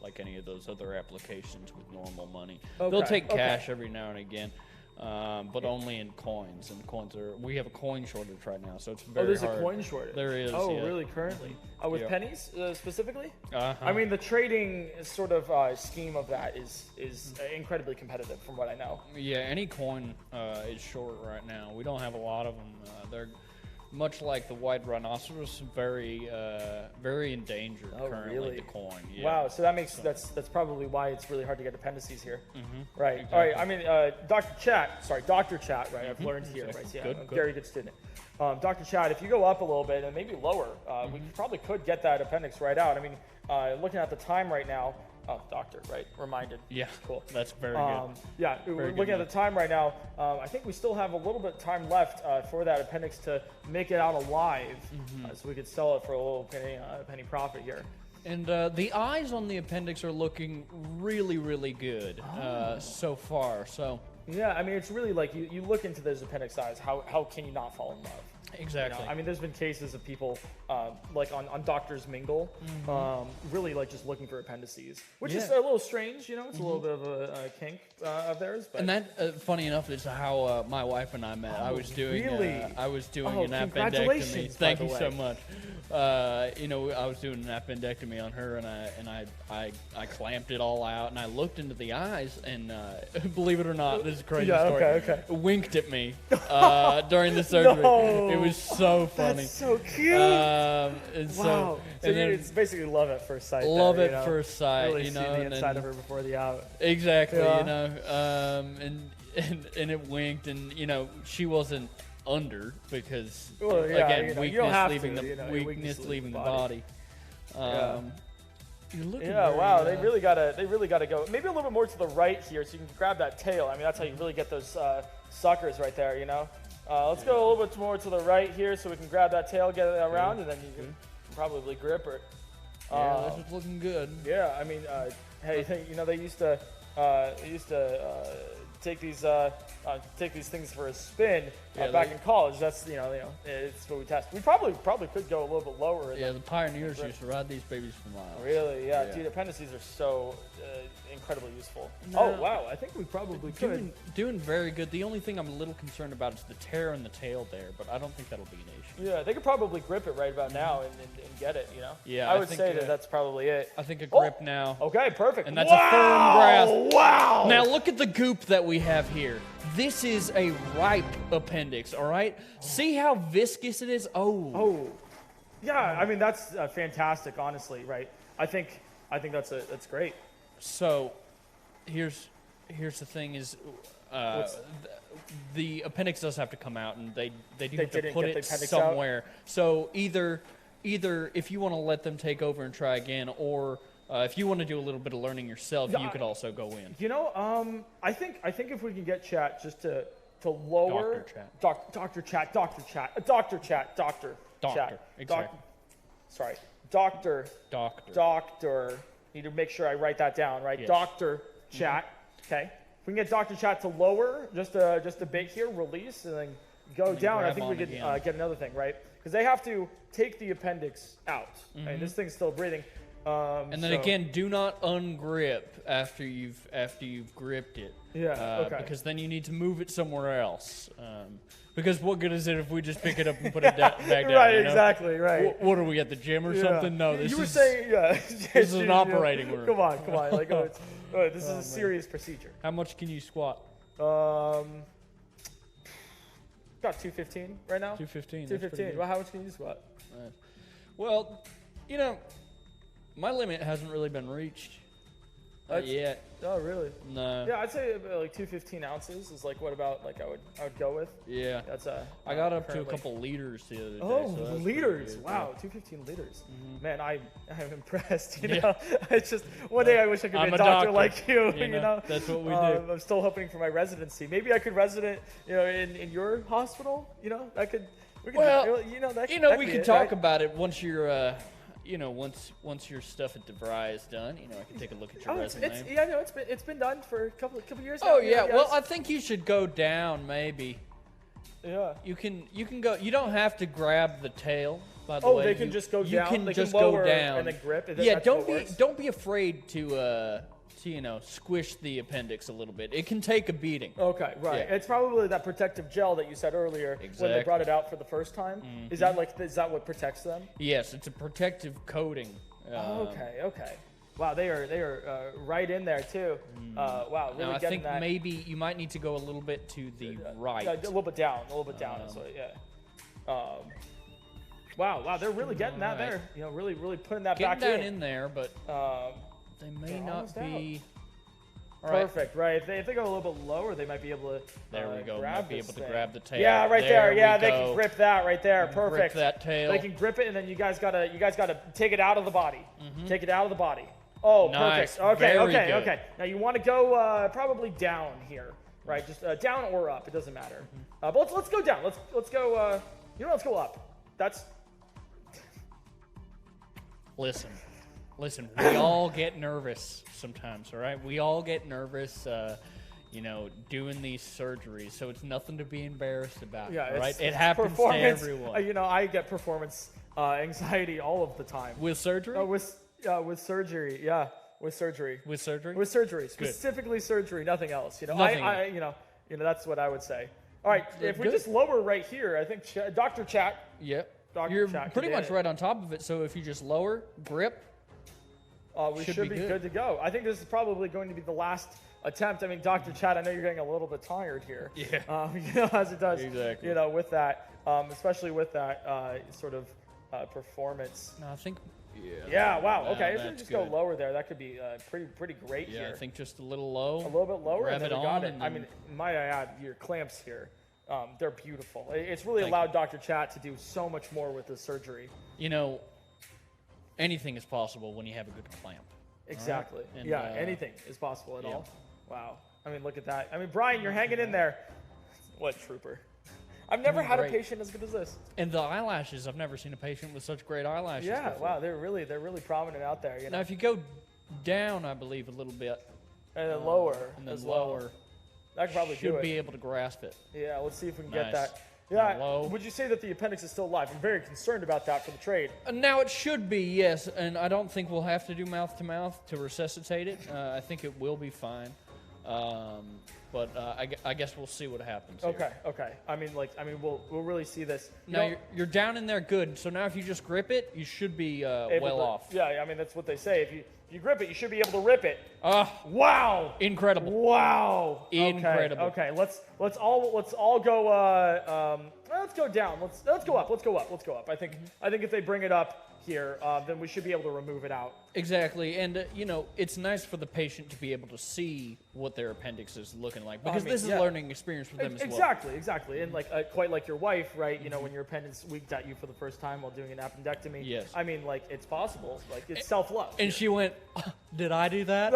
like any of those other applications with normal money. They'll take cash every now and again, but only in coins. And we have a coin shortage right now, so it's very hard. Oh, there's a coin shortage. There is. Oh, yeah. really? Currently, with pennies specifically? Uh-huh. I mean, the trading sort of scheme of that is incredibly competitive, from what I know. Yeah, any coin is short right now. We don't have a lot of them. They're much like the white rhinoceros, very endangered currently. Really? The coin. Yeah. Wow. So that's probably why it's really hard to get appendices here. Right. Exactly. All right. I mean, Dr. Chat. Right. I've learned here. Exactly. Right. Yeah. Good, I'm a good. very good student. Dr. Chat, if you go up a little bit and maybe lower, we probably could get that appendix right out. I mean, looking at the time right now. Oh, doctor, right? Reminded. Yeah, cool. That's very good. Yeah, we're looking at the time right now. I think we still have a little bit of time left for that appendix to make it out alive, so we could sell it for a little penny profit here. And the eyes on the appendix are looking really, really good so far. So yeah, I mean, it's really like you look into those appendix eyes. How can you not fall in love? exactly. You know, I mean, there's been cases of people like on Doctors Mingle, really like just looking for appendices, which is a little strange. You know, it's a little bit of a kink of theirs. But. And that, funny enough, is how my wife and I met. I was doing really? I was doing an appendectomy. Congratulations, Thank by you the so way. much. You know, I was doing an appendectomy on her, and I clamped it all out, and I looked into the eyes, and believe it or not, this is a crazy story. Okay. Winked at me during the surgery. No. It was so funny. That's so cute. And wow. so and then it's basically love at first sight. love there, at you know? first sight. Really you see know, the and inside then, of her before the out. exactly. Yeah. You know, and it winked, and you know, she wasn't under because Well, yeah, again, you know, you don't have weakness leaving to, the you know, weakness leaving the body. You're looking Yeah, very, wow, they really gotta go maybe a little bit more to the right here so you can grab that tail. I mean, that's how you really get those suckers right there, you know. Let's go a little bit more to the right here so we can grab that tail, get it around, and then you can probably grip her. Yeah, this is looking good. Yeah, I mean, hey, you know, they used to take these things for a spin back in college. That's you know, it's what we test. We probably could go a little bit lower. Yeah, the pioneers used to ride these babies for miles. Really? Yeah, dude, appendices are so incredibly useful. Oh wow, I think we probably could. Doing very good. The only thing I'm a little concerned about is the tear in the tail there, but I don't think that'll be an issue. Yeah, they could probably grip it right about now and get it. You know. Yeah, I I would think, say that's probably it. I think a grip now. Okay, perfect. And that's a firm grasp. Wow. Now look at the goop that we have here. This is a ripe appendix, all right? See how viscous it is? Oh. Yeah, I mean that's fantastic, honestly, right? I think that's great. So, here's the thing: is the appendix does have to come out, and they do have to put it somewhere. So either if you want to let them take over and try again, or if you want to do a little bit of learning yourself, you could also go in. You know, I think if we can get chat just to lower doctor chat, doctor. Need to make sure I write that down, right? Yes. Doctor chat. Okay. If we can get doctor chat to lower just a bit here, release, and then go down. I think we could get another thing, right? Because they have to take the appendix out. Right? This thing's still breathing. And then again, do not ungrip after you've gripped it. Yeah. Okay. Because then you need to move it somewhere else. Because what good is it if we just pick it up and put it back down? Right. You know? Exactly. Right. What are we at the gym or something? No. This you were is, saying this is an operating room. Come on. Like, this is a serious procedure. How much can you squat? About 215 right now. 215. 215. Well, how much can you squat? Well, you know, my limit hasn't really been reached yet. Oh, really? No. Yeah, I'd say like 215 ounces is like what about like I would go with. Yeah. That's I got up to a couple liters the other day. Oh, so liters! Wow, 215 liters. Man, I'm impressed. You know, it's just one day I wish I could be a doctor like you. You know, that's what we do. I'm still hoping for my residency. Maybe I could resident, you know, in your hospital. You know, we could. Well, we could talk right? about it once you're. Once your stuff at DeVry is done, I can take a look at your resume. It's been done for a couple years now. Oh yeah, well I think you should go down maybe. Yeah. You can go. You don't have to grab the tail. By the way, they can just go down. You can they just can lower go down and then grip. Yeah, don't be afraid to squish the appendix a little bit. It can take a beating. Okay, right. Yeah. It's probably that protective gel that you said earlier when they brought it out for the first time. Is that what protects them? Yes, it's a protective coating. Okay. Wow, they are right in there too. Wow, really now, I getting think that. maybe you might need to go a little bit to the right. Yeah, a little bit down. Wow, they're really getting that there. Really putting that back in there, but they may not be. Perfect, right. If they go a little bit lower, they might be able to. There we go. Might be able to grab the tail. Yeah, right there. Yeah, they can grip that right there. Perfect. Grip that tail. They can grip it, and then you guys gotta take it out of the body. Take it out of the body. Oh, nice. Perfect. Okay. Okay. Now you want to go probably down here, right? Just down or up. It doesn't matter. But let's go down. Let's go. Let's go up. That's. Listen, Listen, we all get nervous sometimes, all right? We all get nervous, you know, doing these surgeries, so it's nothing to be embarrassed about, Yeah, right? It happens to everyone. You know, I get performance anxiety all of the time. With surgery? With surgery, yeah, with surgery. With surgery? With surgery, specifically surgery, nothing else. You know, Nothing. you know, that's what I would say. All right, if we just lower right here, I think Dr. Chat. Yep. Dr. You're Chat pretty much right on top of it, so if you just lower, grip, we should be good to go. I think this is probably going to be the last attempt. I mean, Dr. Chad, I know you're getting a little bit tired here. Yeah. You know, as it does. Exactly. You know, with that, especially with that sort of performance. no, I think, Yeah. Wow. Okay. If we that's just go good. lower there, that could be pretty great Yeah, here. I think just a little low. A little bit lower, Grab and then it we got on, it. and I then- mean, might I add, your clamps here, they're beautiful. It's really Thank allowed Dr. Chat to do so much more with the surgery. You know, anything is possible when you have a good clamp. Exactly. And, yeah, anything is possible at yeah. all. Wow. I mean, look at that. I mean, Brian, you're hanging in there. What trooper. I've never had a great. patient as good as this. And the eyelashes, I've never seen a patient with such great eyelashes Yeah, before. wow, they're really prominent out there. You know, Now, if you go down, I believe, a little bit, and then lower and then as well. lower, That could probably do should it. be able to grasp it. Yeah, let's see if we can get Nice. that. Yeah. Low. Would you say that the appendix is still alive? I'm very concerned about that for the trade. Now it should be, yes, and I don't think we'll have to do mouth-to-mouth to resuscitate it. I think it will be fine, but I guess we'll see what happens. Here. Okay. I mean, we'll really see this. You Now know, you're down in there good, so now if you just grip it, you should be able well to- off. Yeah, I mean that's what they say. If you grip it, you should be able to rip it. Wow! Incredible. Wow. Incredible. Okay. Let's all go. Let's go down. Let's go up. Let's go up. I think if they bring it up here, then we should be able to remove it out. Exactly, and you know, it's nice for the patient to be able to see what their appendix is looking like, because this is a learning experience for them as well. Exactly. And like quite like your wife, right? You know, when your appendix leaked at you for the first time while doing an appendectomy. Yes. I mean, like it's possible. Like it's self-love. And she went, "Did I do that?"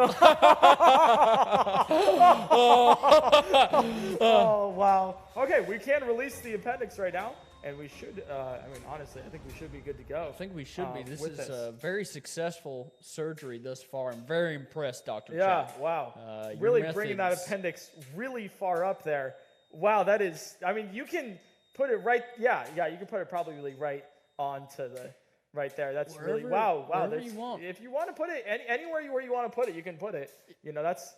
Oh wow. Okay, we can release the appendix right now, and we should. I mean, honestly, I think we should be good to go. I think we should be. This with is a very successful surgery thus far. I'm very impressed, Dr. Yeah, Chad. wow. Your Really bringing that methods- appendix really far up there. Wow, that is, I mean, you can put it right, yeah, you can put it probably really right onto the, right there. That's really, wow. Wherever you want. If you want to put it anywhere where you want to put it, you can put it. You know, that's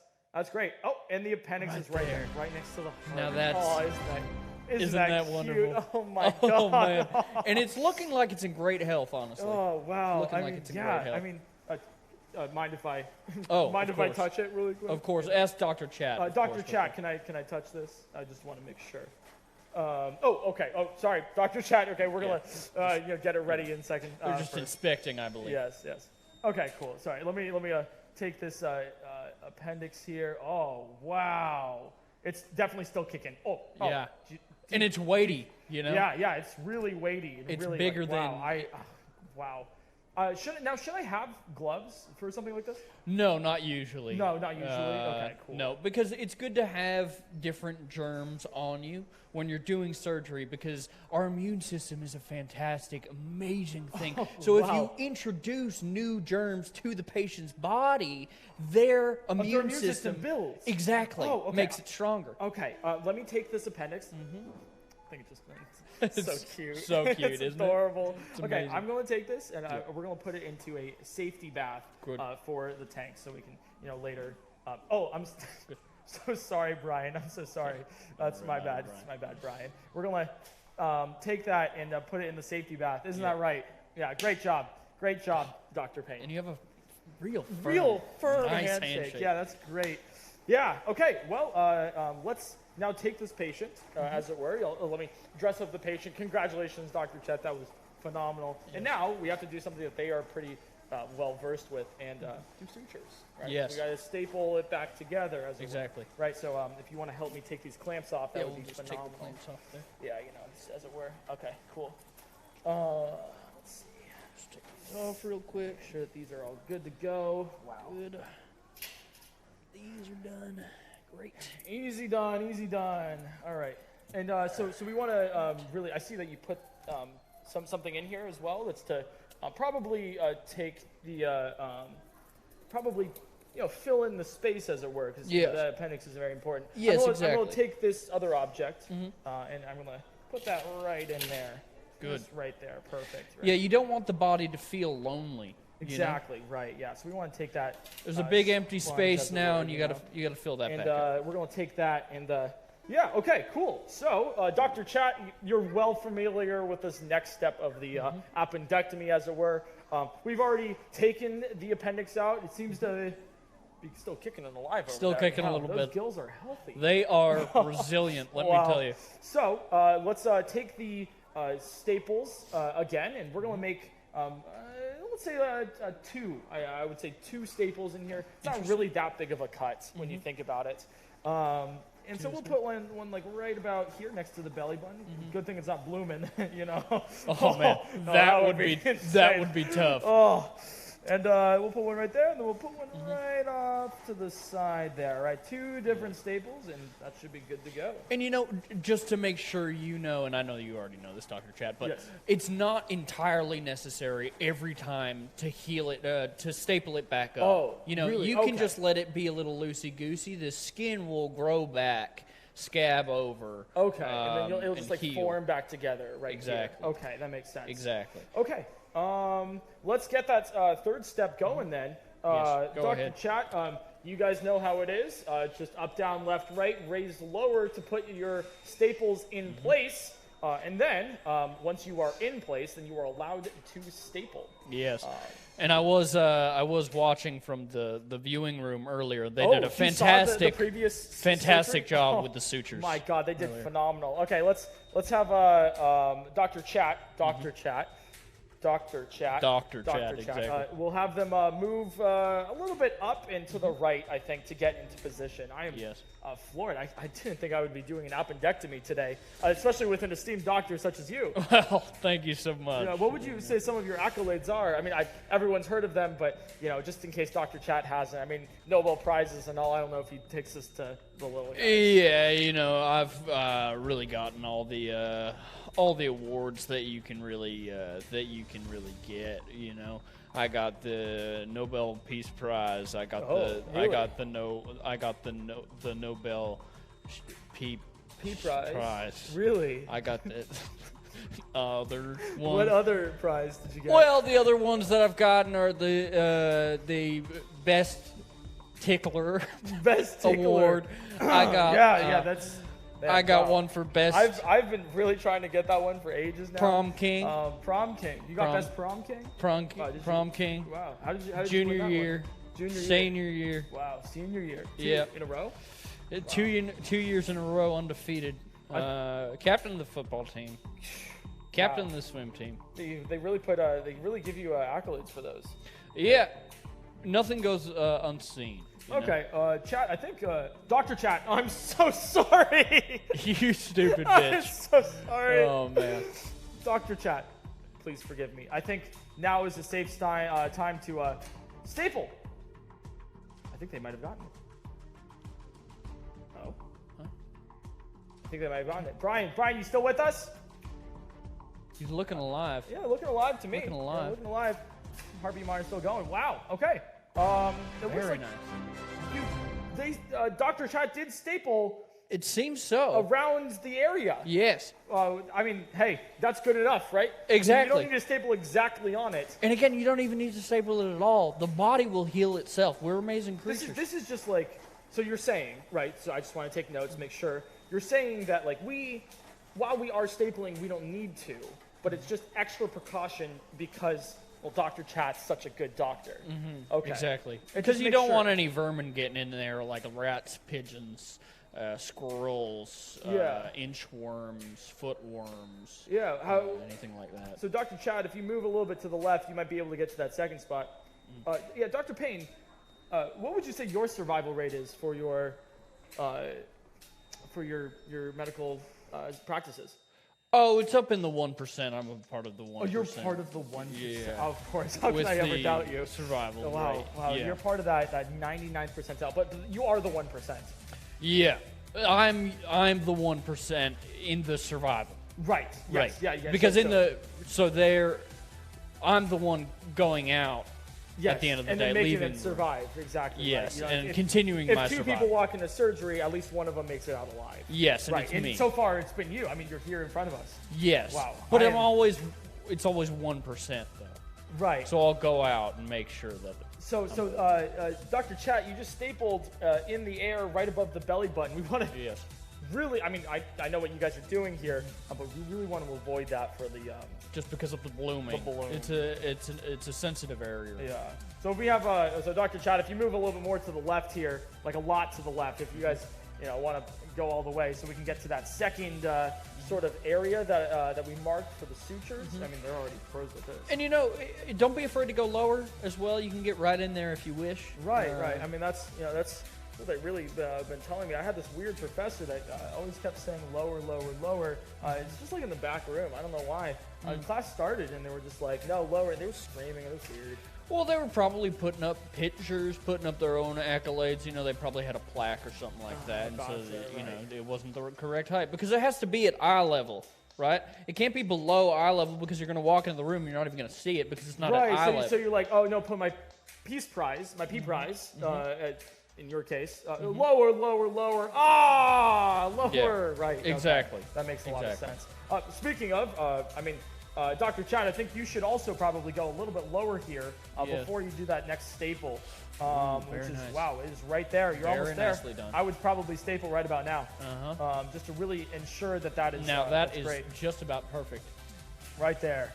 great. Oh, and the appendix is right there, right next to the heart. Now that's- Oh, isn't Isn't that cute? wonderful? Oh my Oh, God. man. And it's looking like it's in great health, honestly. Oh wow! Looking I like mean, it's in yeah. great health. I mean, mind if I Oh, mind of if I course. touch it really quick? Of course, ask Dr. Chat. of Dr. course, Chat, can I touch this? I just want to make sure. Okay. Oh, sorry, Dr. Chat. Okay, we're gonna get it ready in a second. They're just first. inspecting, I believe. Yes. Okay, cool. Sorry. Let me take this appendix here. Oh wow, it's definitely still kicking. Oh Yeah. And it's weighty, you know? Yeah, it's really weighty. And It's really, bigger wow, wow. Should I have gloves for something like this? No, not usually. No, not usually. Okay, cool. No, because it's good to have different germs on you when you're doing surgery, because our immune system is a fantastic, amazing thing. So wow. if you introduce new germs to the patient's body, their immune system builds. Exactly. Oh, okay. Makes it stronger. Okay, let me take this appendix. I think it just it's so cute. So cute, it's isn't adorable. It's Okay, amazing. I'm going to take this and we're going to put it into a safety bath for the tank, so we can, later. I'm so sorry, Brian. I'm so sorry. That's my bad. It's my bad, Brian. We're going to take that and put it in the safety bath. Isn't that right? Yeah. Great job, Dr. Payne. And you have a real firm nice handshake. Yeah, that's great. Yeah. Okay. Well, let's now take this patient, as it were. Let me dress up the patient. Congratulations, Dr. Chet. That was phenomenal. Yes. And now we have to do something that they are pretty well versed with, and do sutures. Right? Yes. We got to staple it back together. Exactly. Right. So if you want to help me take these clamps off, that would be just phenomenal. take the clamps off there. Yeah, just as it were. Okay. Cool. Let's see. Just take these off real quick. Make sure that these are all good to go. Wow. Good. These are done. Great. Easy done. All right. And so we want to really. I see that you put something in here as well. That's to probably take the probably fill in the space, as it were, because the appendix is very important. Yes, I'm going to take this other object, and I'm going to put that right in there. Good. Just right there. Perfect. Right. Yeah, you don't want the body to feel lonely. Exactly. Right. Yeah. So we want to take that. There's a big empty space now, and you got to fill that back up. And we're going to take that and yeah. Okay. Cool. So, Dr. Chat, you're well familiar with this next step of the appendectomy, as it were. We've already taken the appendix out. It seems to be still kicking and alive. Still over there. kicking a little bit. Those gills are healthy. They are resilient. Let me tell you. So let's take the staples again, and we're going to make. Let's say two. I would say 2 staples in here. It's not really that big of a cut when you think about it. And so we'll put one like right about here next to the belly button. Good thing it's not blooming, Oh man, that would be tough. Oh, and we'll put one right there, and then we'll put one right off to the side there. Right, 2 different staples, and that should be good to go. And just to make sure and I know you already know this, Dr. Chat, but yes. it's not entirely necessary every time to heal it, to staple it back up. Oh, really? You can just let it be a little loosey-goosey. The skin will grow back, scab over. Okay, and then it'll just like heal. Form back together, right? Exactly. Here. Okay, that makes sense. Exactly. Okay. Let's get that 3rd step going then. Yes, go Dr. ahead. Chat, you guys know how it is. Just up, down, left, right, raise, lower to put your staples in place. And then, once you are in place, then you are allowed to staple. Yes. And I was watching from the viewing room earlier. They did a fantastic job with the sutures. My God, they did phenomenal. Okay, let's have Dr. Chat. Exactly. We'll have them move a little bit up and to the right, I think, to get into position. I am floored. I didn't think I would be doing an appendectomy today, especially with an esteemed doctor such as you. Well, thank you so much. What would you say some of your accolades are? I mean, everyone's heard of them, but just in case Dr. Chat hasn't, I mean, Nobel Prizes and all. I don't know if he takes us to the little guys. Yeah, I've really gotten all the awards that you can really get. I got the Nobel Peace Prize. I got the Nobel Peace Prize. Really? I got the other one. What other prize did you get? Well, the other ones that I've gotten are the best tickler. Best tickler award. I got that's. I got one for best. I've been really trying to get that one for ages now. Prom king. Prom king. You got best prom king? Prom king. Wow. How did you Junior win that year. Junior year. Senior year. Wow. Senior year. Yeah. In a row. 2 years in a row undefeated. Captain of the football team. Captain of the swim team. They really put. They really give you accolades for those. Yeah. Nothing goes unseen. Okay, Chat, I think, Dr. Chat, I'm so sorry. You stupid bitch. I'm so sorry. Oh, man. Dr. Chat, please forgive me. I think now is a safe time to staple. I think they might have gotten it. Oh. Huh? I think they might have gotten it. Brian, you still with us? He's looking alive. Yeah, looking alive to me. Looking alive. Yeah, looking alive. Heartbeat monitor still going. Wow, okay. Very nice. Dr. Chat did staple. It seems so. Around the area. Yes. I mean, hey, that's good enough, right? Exactly. You don't need to staple exactly on it. And again, you don't even need to staple it at all. The body will heal itself. We're amazing creatures. This is just like, so you're saying, right? So I just want to take notes, make sure. You're saying that like while we are stapling, we don't need to, but it's just extra precaution because, well, Dr. Chat's such a good doctor. Mm-hmm. Okay. Exactly. Because you don't want any vermin getting in there like rats, pigeons, squirrels, inchworms, footworms, anything like that. So, Dr. Chat, if you move a little bit to the left, you might be able to get to that second spot. Dr. Payne, what would you say your survival rate is for your medical practices? Oh, it's up in the 1%. I'm a part of the 1%. Oh, you're part of the 1%. Yeah. Of course. How can I ever doubt you? Survival rate. Wow. Yeah. You're part of that 99th percentile, but you are the 1%. Yeah. I'm the 1% in the survival. Right. Yes. Right. Yeah. Because I'm the one going out at the end of the and day, then making leaving. it survive. Exactly. Yes, right. You know, and continuing my If two survival. people walk into surgery, at least one of them makes it out alive. Yes, and right. it's And me. so far, it's been you. I mean, you're here in front of us. Yes. Wow. But I am- it's always 1% though. Right. So I'll go out and make sure that. So, Dr. Chat, you just stapled in the air right above the belly button. We want to Yes. really, I mean, I know what you guys are doing here, but we really want to avoid that for the, Just because of the blooming. The balloon. It's a sensitive area. yeah. So we have, so Dr. Chat, if you move a little bit more to the left here, like a lot to the left, if you guys, want to go all the way so we can get to that second sort of area that we marked for the sutures. I mean, they're already pros with this. And don't be afraid to go lower as well. You can get right in there if you wish. Right. I mean, that's what they really been telling me. I had this weird professor that always kept saying lower. It's just like in the back room. I don't know why. Class started and they were just like, no, lower. They were screaming. It was weird. Well, they were probably putting up pictures, putting up their own accolades. They probably had a plaque or something like that, and gotcha, so that, right. it wasn't the correct height because it has to be at eye level, right? It can't be below eye level because you're going to walk into the room and you're not even going to see it because it's not at eye level. So you're like, oh no, put my P prize, in your case, lower. Lower. Yeah, Right. exactly. Okay. That makes a lot of sense. Speaking of, Dr. Chan, I think you should also probably go a little bit lower here before you do that next staple, which is, nice. wow, it is right there. You're Very almost there. nicely done. I would probably staple right about now, just to really ensure that is Now that that's is great. just about perfect. Right there.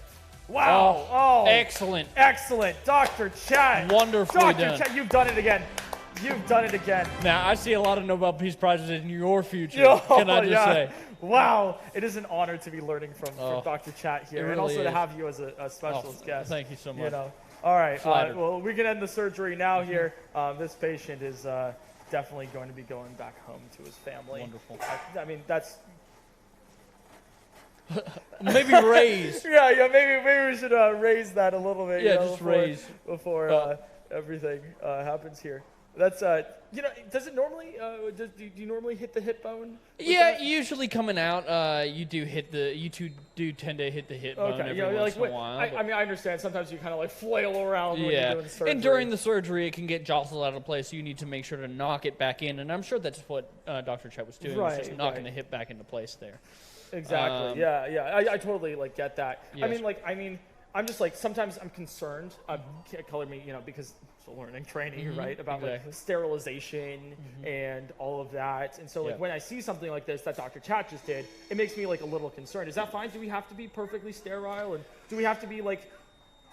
Wow. Oh, excellent. Excellent. Dr. Chan. Wonderfully Dr. done. Chan, you've done it again. You've done it again. Now, I see a lot of Nobel Peace Prizes in your future, Oh, can I just say? Wow. It is an honor to be learning from Dr. Chat here, it and really also to is. have you as a specialist guest. Thank you so much. All right. Flattered. Well, we can end the surgery now here. This patient is definitely going to be going back home to his family. Wonderful. I mean, that's... Maybe raise. Yeah, maybe we should raise that a little bit. Yeah, just raise. Before everything happens here. That's does it normally? Do you normally hit the hip bone? Yeah, usually coming out, you do tend to hit the hip bone every once in a while. I mean, I understand. Sometimes you kind of like flail around when you're doing surgery. And during the surgery, it can get jostled out of place, so you need to make sure to knock it back in. And I'm sure that's what Dr. Chet was doing, was just knocking the hip back into place there. Exactly. Yeah. I totally get that. Yes. I mean, I'm just sometimes I'm concerned. Color me, because it's a learning training, right? About sterilization and all of that. And so when I see something like this that Dr. Chat just did, it makes me a little concerned. Is that fine? Do we have to be perfectly sterile? And do we have to be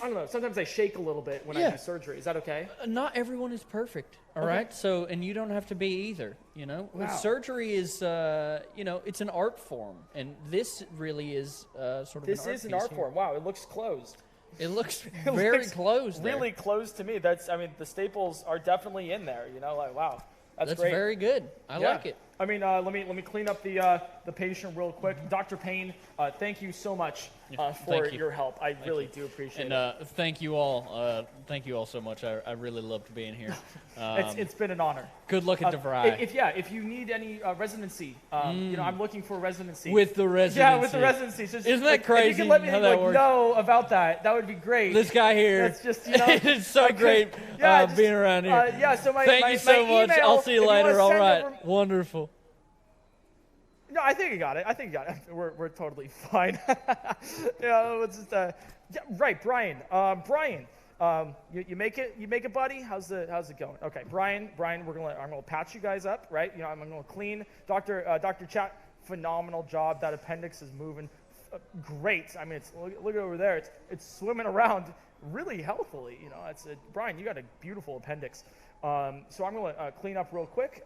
I don't know. Sometimes I shake a little bit when I do surgery. Is that okay? Not everyone is perfect. All right. So, and you don't have to be either. Wow. Surgery is, it's an art form, and this really is sort of. This is an art form. Wow, it looks closed. It looks very closed. Really close to me. The staples are definitely in there. Wow. That's great. Very good. I like it. I mean, let me clean up the patient real quick. Dr. Payne, thank you so much for your help. I really do appreciate it. And thank you all. Thank you all so much. I really loved being here. It's been an honor. Good luck at DeVry. If you need any residency, I'm looking for a residency. With the residency. Yeah, with the residency. So isn't that crazy? If you can let me how that works? know about that, that would be great. This guy here. That's just it's so great being around here. So thank you so much. Email, I'll see you later. All right. Over... Wonderful. No, I think you got it. We're totally fine. It's just right, Brian. Brian, you make it, buddy. How's it going? Okay, Brian, I'm gonna patch you guys up, right? I'm gonna clean. Dr. Chat, phenomenal job. That appendix is moving great. I mean, it's look over there. It's swimming around really healthily. Brian, you got a beautiful appendix. So I'm gonna clean up real quick.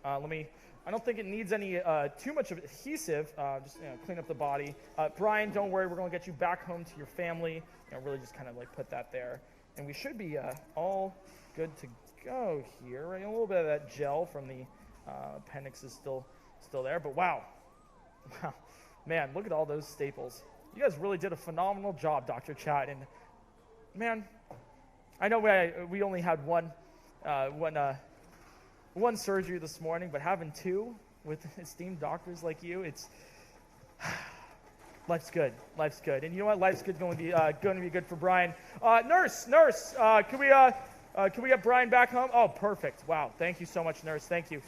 I don't think it needs any too much of adhesive. Just clean up the body. Brian, don't worry. We're going to get you back home to your family. Really just kind of put that there. And we should be all good to go here. Right? A little bit of that gel from the appendix is still there. But wow. Man, look at all those staples. You guys really did a phenomenal job, Dr. Chat. And man, I know we only had one surgery this morning, but having two with esteemed doctors like you, Life's good. Life's good. And you know what? Life's good going to be good for Brian. Nurse, can we get Brian back home? Oh, perfect. Wow. Thank you so much, nurse. Thank you.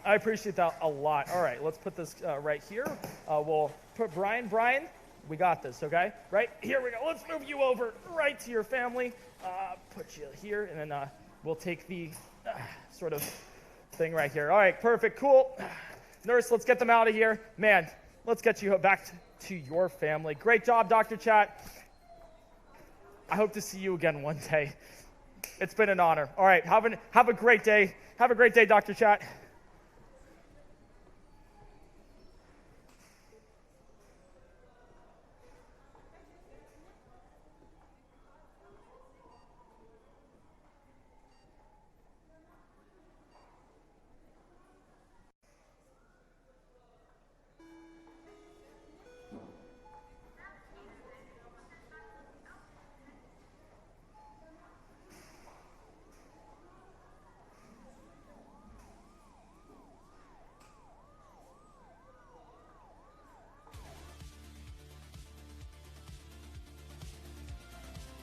I appreciate that a lot. All right, let's put this right here. We'll put Brian, we got this, okay? Right, here we go. Let's move you over right to your family. Put you here, and then we'll take the sort of thing right here. All right, perfect, cool. Nurse, let's get them out of here. Man, let's get you back to your family. Great job, Dr. Chat. I hope to see you again one day. It's been an honor. All right, have a great day. Have a great day, Dr. Chat.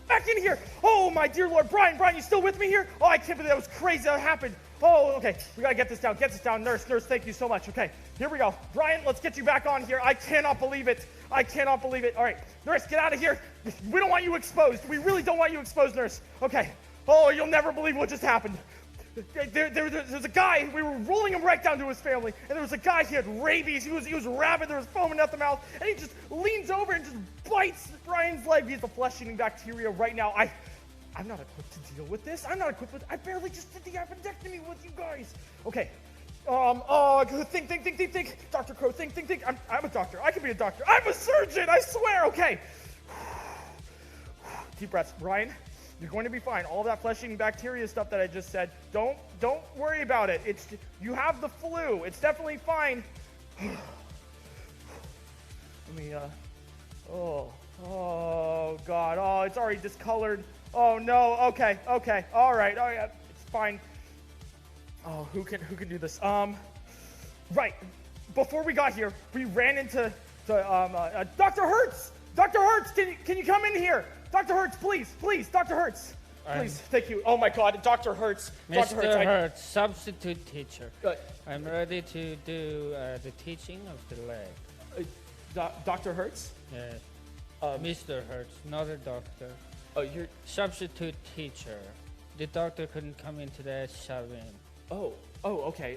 Back in here. Oh, my dear Lord. Brian, you still with me here? Oh, I can't believe that was crazy. That happened. Oh, okay. We got to get this down. Get this down. Nurse, thank you so much. Okay, here we go. Brian, let's get you back on here. I cannot believe it. All right, nurse, get out of here. We don't want you exposed. We really don't want you exposed, nurse. Okay. Oh, you'll never believe what just happened. There's a guy, we were rolling him right down to his family, and there was a guy, he had rabies, he was rabid, there was foaming at the mouth, and he just leans over and just bites Brian's leg. He has the flesh-eating bacteria right now. I'm not equipped to deal with this. I barely just did the appendectomy with you guys. Okay. Think. Dr. Crow, think. I'm a doctor. I can be a doctor. I'm a surgeon, I swear. Okay. Deep breaths. Brian, you're going to be fine. All that flesh-eating bacteria stuff that I just said, don't worry about it. You have the flu. It's definitely fine. Let me, oh, God. Oh, it's already discolored. Oh, no. Okay. All right. It's fine. Oh, who can do this? Right. Before we got here, we ran into Dr. Hertz. Dr. Hertz, can you come in here? Dr. Hertz, please, Dr. Hertz. Please, thank you. Oh my God, Dr. Hertz. Mr. Hertz, substitute teacher. I'm ready to do the teaching of the leg. Dr. Hertz? Yes. Mr. Hertz, not a doctor. Oh, you're substitute teacher. The doctor couldn't come in today, so in. Oh, okay.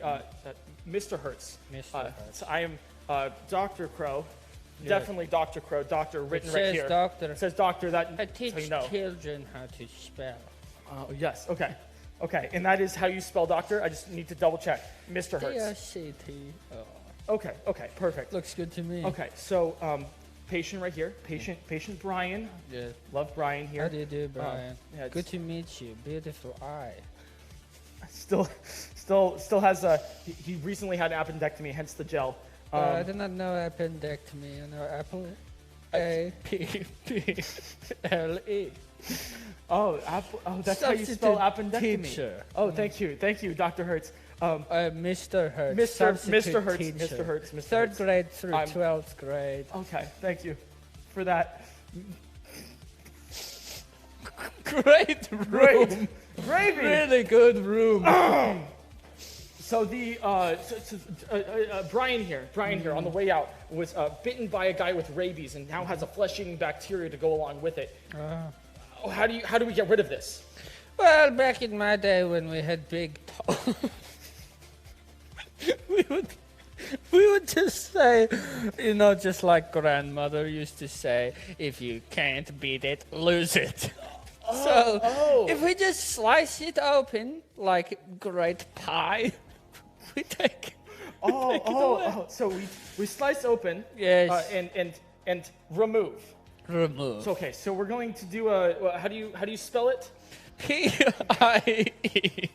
Mr. Hertz. Mr. Hertz. So I am Dr. Crow. Yes. Definitely Dr. Crow. Doctor written right here. Doctor. It says doctor. I teach children how to spell. Yes. Okay. And that is how you spell doctor. I just need to double check. Mr. Hertz. D-O-C-T-O. Okay. Perfect. Looks good to me. Okay. So patient right here. Patient Brian. Yeah. Love Brian here. How do you do, Brian? Yeah, good to meet you. Beautiful eye. Still has a. He recently had an appendectomy, hence the gel. I did not know appendectomy. I know apple. A-P-P-L-E. Oh, that's how you spell appendectomy. Teacher. Oh, thank you, Dr. Hertz. Mr. Hertz. Mr. Hertz. Teacher. Mr. Hertz. Mr. Third Hertz. grade through 12th grade. Okay, thank you for that. Great room. Gravy. Really good room. So the Brian here on the way out was bitten by a guy with rabies and now has a flesh-eating bacteria to go along with it. How do we get rid of this? Well, back in my day when we had big we would just say, just like grandmother used to say, if you can't beat it, lose it. If we just slice it open like great pie, we take it away. So we slice open, yes, and remove. Remove. Okay, so we're going to do how do you spell it? P-I-E.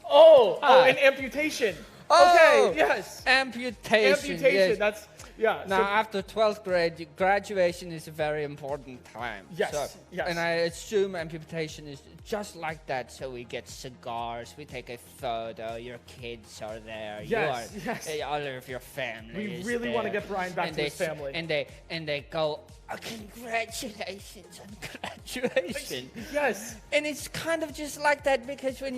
Oh, an amputation. Okay, yes. Amputation. Yes. Yeah. Now, after 12th grade, graduation is a very important time. Yes, yes. And I assume amputation is just like that. So we get cigars, we take a photo, your kids are there, Yes, yes. all of your family We is really want to there. get Brian back And to his they family. And they go, oh, congratulations on graduation. Yes. And it's kind of just like that because when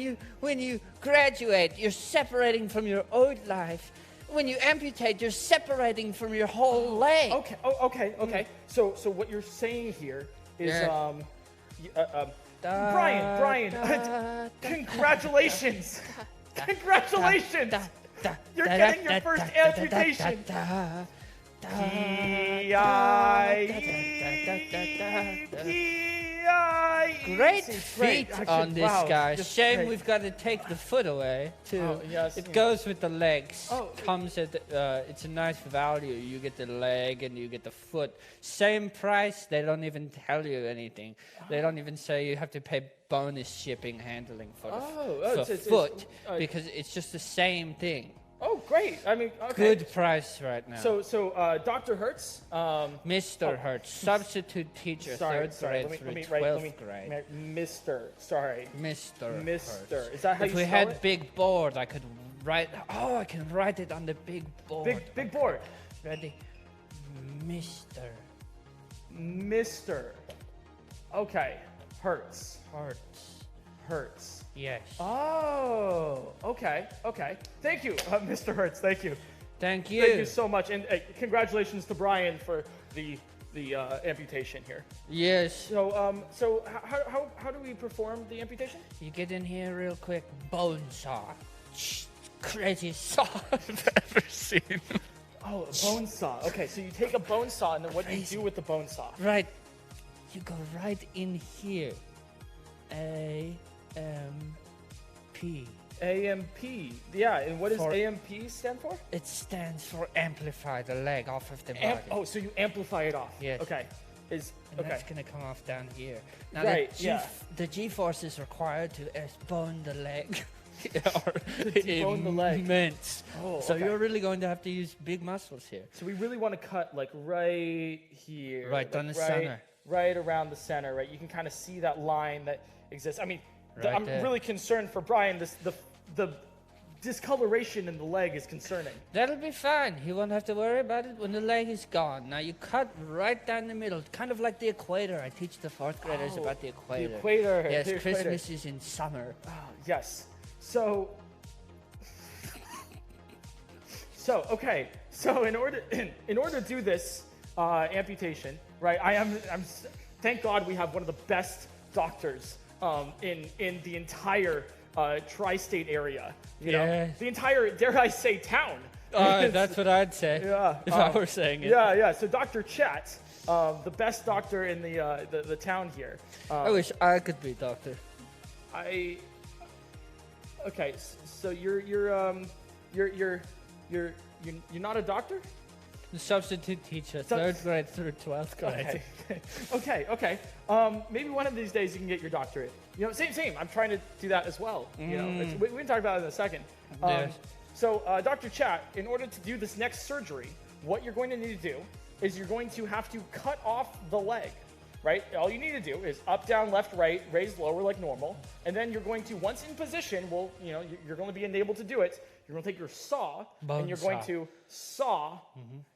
you graduate, you're separating from your old life. When you amputate, you're separating from your whole leg. Okay. Oh, okay. So what you're saying here is Yeah. Brian, congratulations. Congratulations. You're getting your first amputation. P-I-E-P-I-E. Great Seems feet Actually, on this wow, guy. just Shame great. we've got to take the foot away too. Oh, yes. It goes with the legs. Oh. Comes at it's a nice value. You get the leg and you get the foot. Same price. They don't even tell you anything. They don't even say you have to pay bonus shipping handling for the foot because it's just the same thing. Oh, great. I mean, okay. Good price right now. So Dr. Hertz. Mr. Hertz, substitute teacher, Sorry. third grade through Let me 12th grade. Mr. Sorry. Mr. Mr. Hertz. Is that how if you we spell had it? big board, I could write. Oh, I can write it on the big board. Big board. Ready? Mr. Mr. Okay. Hertz. Hertz. Yes. Oh, okay. Thank you, Mr. Hertz. Thank you. Thank you. Thank you so much, and congratulations to Brian for the amputation here. Yes. So how do we perform the amputation? You get in here real quick. Bone saw. Craziest saw I've ever seen. Oh, a bone saw. Okay, so you take a bone saw, and then what do you do with the bone saw? Right. You go right in here. A-M-P. AMP. Yeah, and what does AMP stand for? It stands for amplify the leg off of the body. Oh, so you amplify it off. Yes. Okay. And Okay. that's gonna come off down here. Now Right, the G-force is required to bone the leg. debone the leg. Immense. Oh, so okay. you're really going to have to use big muscles here. So we really want to cut like right here. Right like down the center. Right around the center, right? You can kind of see that line that exists. I mean, Right I'm there. really concerned for Brian. The discoloration in the leg is concerning. That'll be fine. You won't have to worry about it when the leg is gone. Now you cut right down the middle, kind of like the equator. I teach the 4th graders about the equator. The equator. Yes, the equator. Christmas is in summer. Yes. So okay. So in order to do this amputation, right? Thank God we have one of the best doctors in the entire tri-state area. You know, the entire, dare I say, town. That's what I'd say. Yeah. If I were saying it. Yeah. So Dr. Chat, the best doctor in the town here. I wish I could be doctor. Okay, so you're not a doctor? The substitute teacher, 3rd grade through 12th grade. Okay. Maybe one of these days you can get your doctorate. You know, same. I'm trying to do that as well. You know, we can talk about it in a second. Yes. So, Dr. Chat, in order to do this next surgery, what you're going to need to do is you're going to have to cut off the leg, right? All you need to do is up, down, left, right, raise, lower like normal, and then you're going to, once in position, you're going to be enabled to do it. You're going to take your saw, and you're going to saw,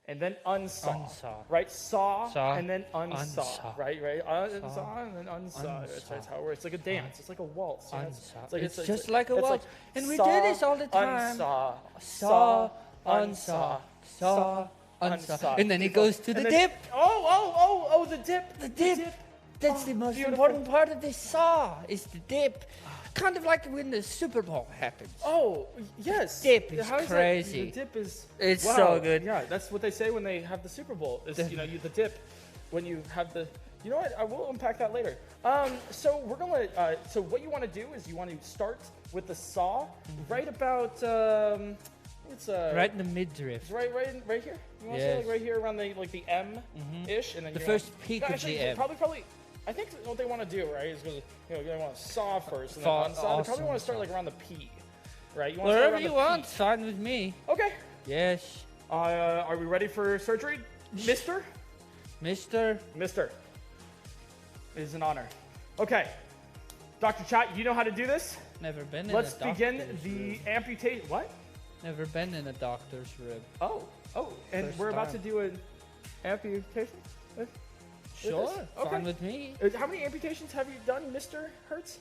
and then unsaw. Right? Saw, and then unsaw. Right? Unsaw, and then unsaw. That's how it works. It's like a dance. It's like a waltz. You know? It's just like a waltz. And we do this all the time. Unsaw. Saw, unsaw, saw, unsaw. And then it goes to the dip. Oh, the dip. The dip. That's the most important part of this saw, is the dip. Kind of like when the Super Bowl happens. Oh, yes. Dip is How is crazy. That? The dip is... It's wow. so good. Yeah, that's what they say when they have the Super Bowl. Is, the dip, when you have the... You know what? I will unpack that later. So we're going to... so what you want to do is you want to start with the saw right about... right in the midriff. Right here? You want to say like right here around the M-ish? And then The first peak of the M. Probably... I think what they want to do, right, is because they want to saw first and then unsaw. Awesome. They probably want to start like around the P, right? You Wherever you want, fine with me. Okay. Yes. Are we ready for surgery, Mister? Mister? Mister. It is an honor. Okay. Dr. Chat, you know how to do this? Never been Let's in a begin doctor's the room. amputation. What? Never been in a doctor's room. Oh, and First we're about to time. do an amputation? Sure, Okay. fine with me. How many amputations have you done, Mr. Hertz?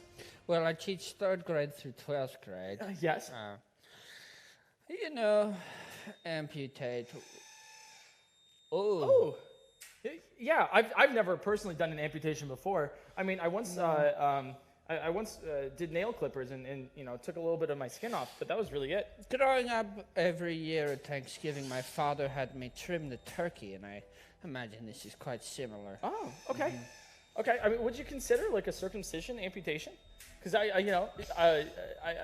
Well, I teach 3rd grade through 12th grade. Yes. You know, amputate. Oh. Yeah, I've never personally done an amputation before. I mean, I once I once did nail clippers and you know took a little bit of my skin off, but that was really it. Growing up, every year at Thanksgiving, my father had me trim the turkey, and I imagine this is quite similar. Oh, okay. Okay, I mean, would you consider like a circumcision amputation? Because I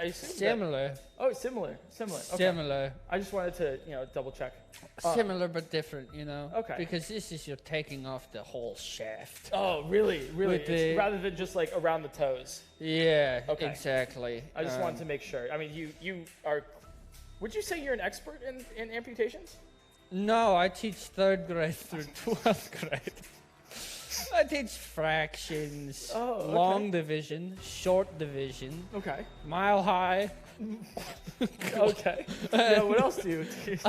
assume Similar. Similar. Okay. Similar. I just wanted to double check. Similar but different, you know? Okay. Because this is you're taking off the whole shaft. Oh, really? With the- Rather than just like around the toes. Yeah, Okay. exactly. I just wanted to make sure. I mean, you are. Would you say you're an expert in amputations? No, I teach 3rd grade through 12th grade. I teach fractions, Oh, okay. long division, short division, Okay. mile high, Okay. Yeah. What else do you teach?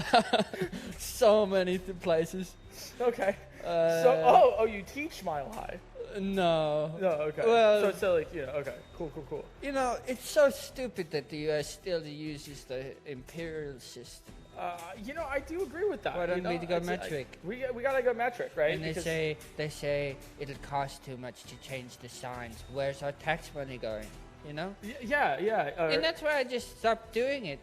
so many places. Okay. Uh, So you teach Mile High? No. No. Okay. Well- so it's like okay. Cool. You know, it's so stupid that the U.S. still uses the imperial system. I do agree with that. Why don't we go it's, metric? We gotta go metric, right? And they say it'll cost too much to change the signs. Where's our tax money going? You know? Yeah. And that's why I just stopped doing it.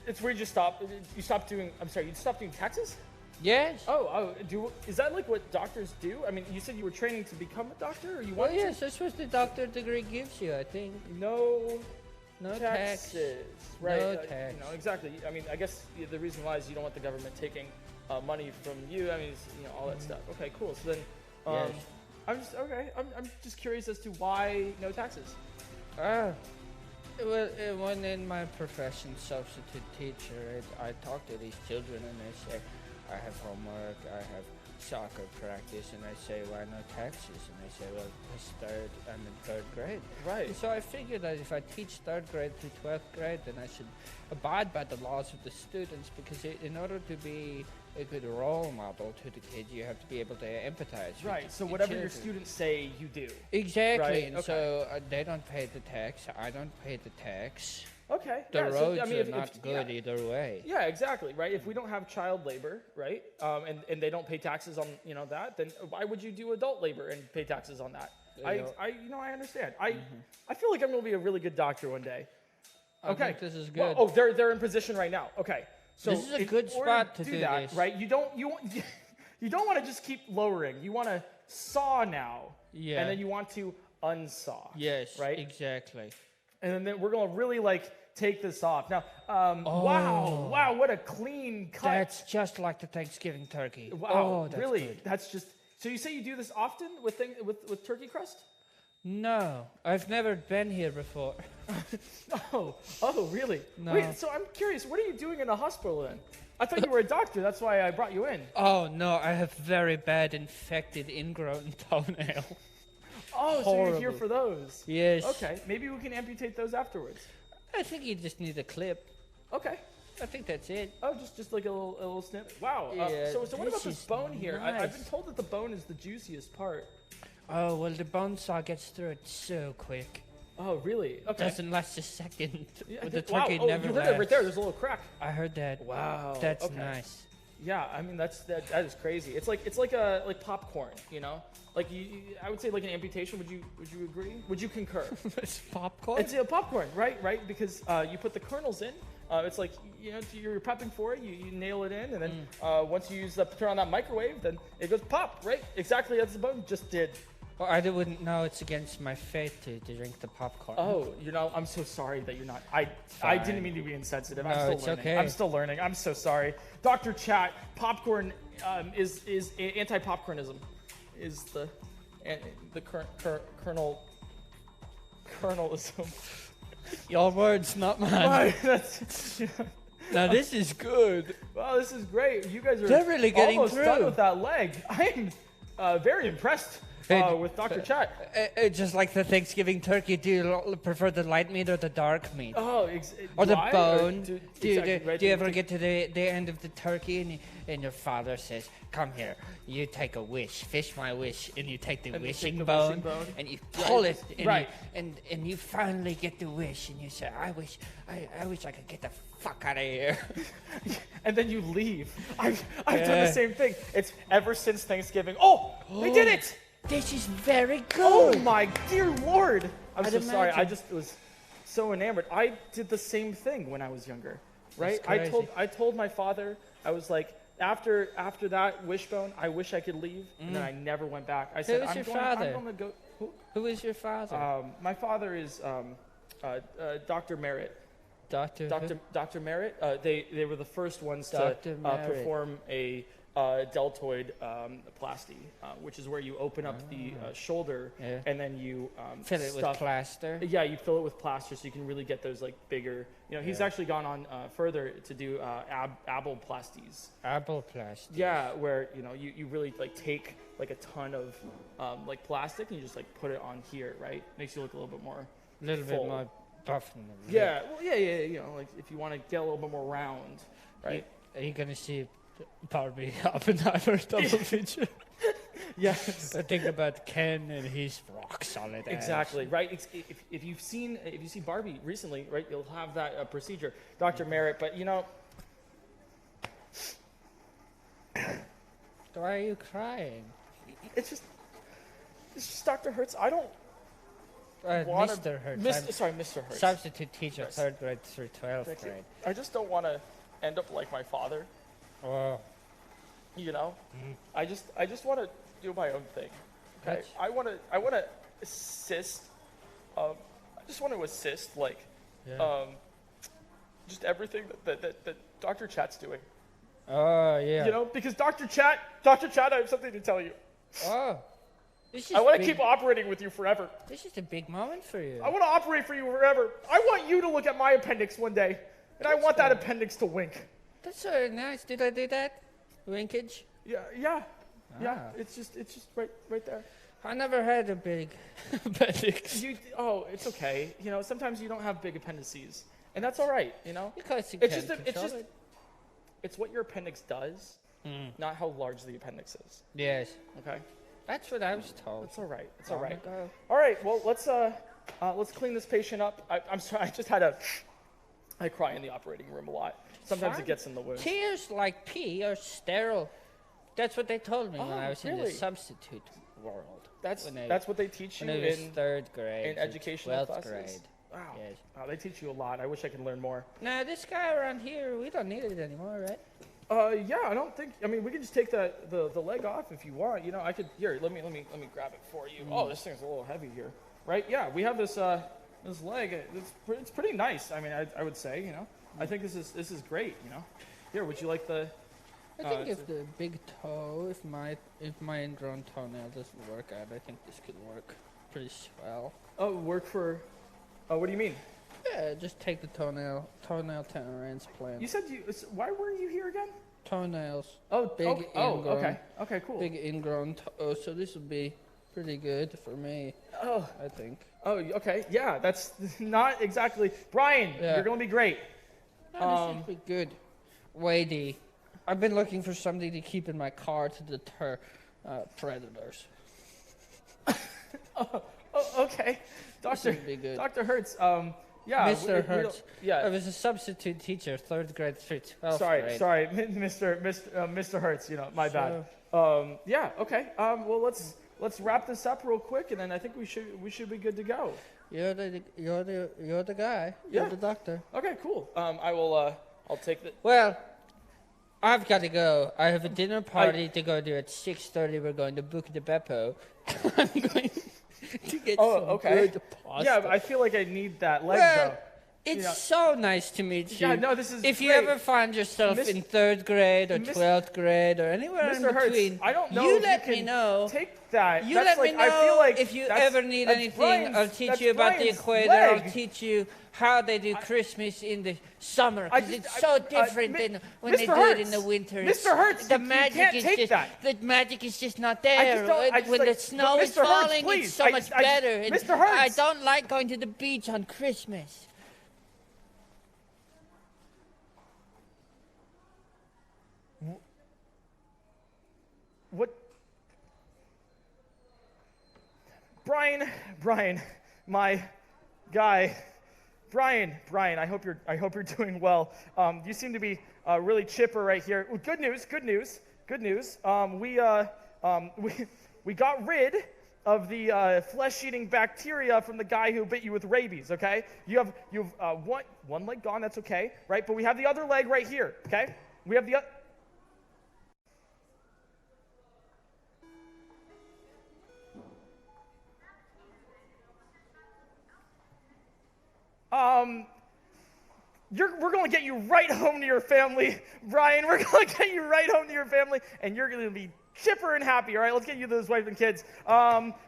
It's where you just stop. You stop doing. I'm sorry. You stopped doing taxes? Yes. Is that like what doctors do? I mean, you said you were training to become a doctor, or you Well, want yes, that's what the doctor degree gives you, I think. no No tax. taxes, right? No tax. Exactly. I mean, I guess the reason why is you don't want the government taking money from you. I mean, it's, all that stuff. Okay, cool. So then, Yes. I'm just curious as to why no taxes. Well, when in my profession, substitute teacher, I talk to these children and they say, I have homework, I have soccer practice, and I say, why no taxes? And they say, well, it's 3rd and in 3rd grade. Right. And so I figured that if I teach 3rd grade through 12th grade, then I should abide by the laws of the students, because in order to be a good role model to the kids, you have to be able to empathize. with Right. So the whatever your children. students say, you do. Exactly. Right, And okay. so they don't pay the tax, I don't pay the tax. Okay. The yeah, roads so, I mean, are if- not good yeah. either way. Yeah, exactly, right? If we don't have child labor, right, and they don't pay taxes on that, then why would you do adult labor and pay taxes on that? Yeah. I understand. I feel like I'm gonna be a really good doctor one day. I Okay, think this is Well, good. they're in position right now. Okay, so This is a in good order spot to do that, this. right? You don't want to just keep lowering. You want to saw now, Yeah. and then you want to unsaw. Yes, right. exactly. And then we're gonna really take this off now. Wow, what a clean cut. That's just like the Thanksgiving turkey. Wow, Oh, that's really? good. That's just. So you say you do this often with turkey crust? No, I've never been here before. Oh, really? No. Wait, so I'm curious. What are you doing in a hospital then? I thought you were a doctor. That's why I brought you in. Oh no, I have very bad infected ingrown toenail. Oh, so you're here Horrible. for those? Yes. Okay, maybe we can amputate those afterwards. I think you just need a clip. Okay. I think that's it. Oh, just like a little snip. Wow. Yeah, so what about this this is bone here? I've nice. been told that the bone is the juiciest part. Oh well, the bone saw gets through it so quick. Oh, really? Okay. Doesn't last a second. Yeah, But the wow. turkey Oh, never you heard that right lasts. there. There's a little crack. I heard that. Wow. That's okay. nice. Yeah, I mean that is crazy. It's like popcorn, Like I would say like an amputation. Would you agree? Would you concur? It's popcorn. It's popcorn, right? Because you put the kernels in. It's like you're prepping for it. You nail it in, and then once you turn on that microwave, then it goes pop, right? Exactly as the bone just did. Well, I wouldn't know. It's against my faith to drink the popcorn. Oh, I'm so sorry that you're not. I Fine. didn't mean to be insensitive. No, I'm still it's learning. okay. I'm still learning. I'm so sorry. Dr. Chat, popcorn is anti-popcornism. Is the kernelism. Your words, not mine. Right, that's Now this is good. Wow, this is great. You guys are They're really getting almost done through. with that leg. I am very impressed with Dr. Chat. Just like the Thanksgiving turkey, do you prefer the light meat or the dark meat? Oh, Or the why? bone? Exactly, right, Do you ever get to the end of the turkey and your father says, "Come here, you take a wish, fish my wish," and you take the And you wishing take the bone, wishing bone. and you pull it, and Right. and you finally get the wish, and you say, "I wish I could get the fuck out of here." And then you leave. I've done the same thing. It's ever since Thanksgiving. Oh, they did it! This is very Oh good. my dear Lord! I'm I'd so sorry. I imagine. just was so enamored. I did the same thing when I was younger. Right? That's crazy. I told my father, I was like, after that wishbone, I wish I could leave, and then I never went back. I said, was your I'm father? going to go. Who is your father? My father is Dr. Merritt. Dr. Merritt. They were the first ones Dr. to Merritt. perform a deltoid plasty, which is where you open up the shoulder Yeah. and then you Fill it with stuff- plaster. Yeah, you fill it with plaster so you can really get those like bigger. You know, he's actually gone on further to do abelplasties. Appleplasty. Yeah, where you really like take like a ton of like plastic and you just like put it on here, right? Makes you look a little bit more. A little full. bit more buff. than the Yeah, well, yeah. You know, like if you want to get a little bit more round, right? Are you gonna see Barbie Oppenheimer double feature? Yes. I think about Ken and his rock solid. ass. Exactly right. If you've seen Barbie recently, right, you'll have that procedure, Dr. Merritt. But Why are you crying? it's just Dr. Hertz. I don't want Mr. Hertz. Mr. Hertz. Substitute teacher, Yes. 3rd grade through 12th Thank you. grade. I just don't want to end up like my father. Oh, I just want to do my own thing. Okay. That's- I want to assist. I just want to assist like yeah. just everything that Dr. Chat's doing. Oh, yeah. Because Dr. Chat, I have something to tell you. Oh. This is I want to big- keep operating with you forever. This is a big moment for you. I want to operate for you forever. I want you to look at my appendix one day, and I want that appendix to wink. That's so nice. Did I do that? Winkage? Yeah. Ah. It's just right there. I never had a big appendix. It's okay. Sometimes you don't have big appendices, and that's all right. Because you It's can't just control it. it's what your appendix does, not how large the appendix is. Yes. Okay, That's what I was told. it's all right. It's long all right. ago. All right. Well, let's clean this patient up. I'm sorry. I just had I cry in the operating room a lot. Sometimes Fine. it gets in the wound. Tears like pee are sterile. That's what they told me when I was in really? the substitute world. That's when I- that's what they teach you when I was in 3rd grade. in to educational 12th classes. grade. Wow. Yes. Wow, they teach you a lot. I wish I could learn more. Now, this guy around here, we don't need it anymore, right? Yeah, I don't think. I mean, we can just take the leg off if you want. I could. Here, let me grab it for you. Oh, this thing's a little heavy here, right? Yeah, we have this this leg. It's pretty nice. I mean, I would say. I think this is great. Here, would you like the? I think if the big toe, if my ingrown toenail doesn't work out, I think this could work pretty swell. Oh, work for. Oh, what do you mean? Yeah, just take the toenail transplant. You said why were you here again? Toenails. Oh, Big ingrown. Okay, cool. Big ingrown toe, so this would be pretty good for me, Oh, I think. okay, yeah, that's not exactly. Brian, Yeah. you're gonna be great. No, this should be good. Wadey, I've been looking for something to keep in my car to deter predators. Oh, okay, Doctor. would be good. Dr. Hertz. Yeah, Mr. Hertz. I Yeah. was a substitute teacher, 3rd grade through 12th grade. Sorry, Mr. Hertz. My bad. Yeah. Okay. Well, let's wrap this up real quick, and then I think we should be good to go. You're the guy. Yeah. You're the doctor. Okay. Cool. I will. I'll take the. Well, I've got to go. I have a dinner party to go to at 6:30. We're going to book the Beppo. I'm going to get some okay. good pasta. Yeah, I feel like I need that leg Well, though. It's so nice to meet you. Yeah, no, this is If you great. ever find yourself in 3rd grade or 12th grade or anywhere in Mr. Hertz, between, I don't know you if let you me can know. take that. You That's let me like, know I feel like if you that's- ever need that's anything. I'll Brian's- teach that's you about the Brian's equator. leg. I'll teach you how they do Christmas in the summer, I because just- it's so different Mi- than when they Mr. do it in the Hertz, winter. Mr. Hertz, the you magic can't is take just that. the magic is just not I there. just don't- I just When like- the snow but is Mr. Hertz, falling, please, it's so much better. And Mr. Hertz. I don't like going to the beach on Christmas. What? Brian, my guy. Brian, I hope you're doing well. You seem to be really chipper right here. Ooh, good news. We got rid of the flesh-eating bacteria from the guy who bit you with rabies. Okay, you have one leg gone. That's okay, right? But we have the other leg right here. Okay, we have the. We're going to get you right home to your family, Brian. We're going to get you right home to your family, and you're going to be chipper and happy. All right, let's get you those wife and kids.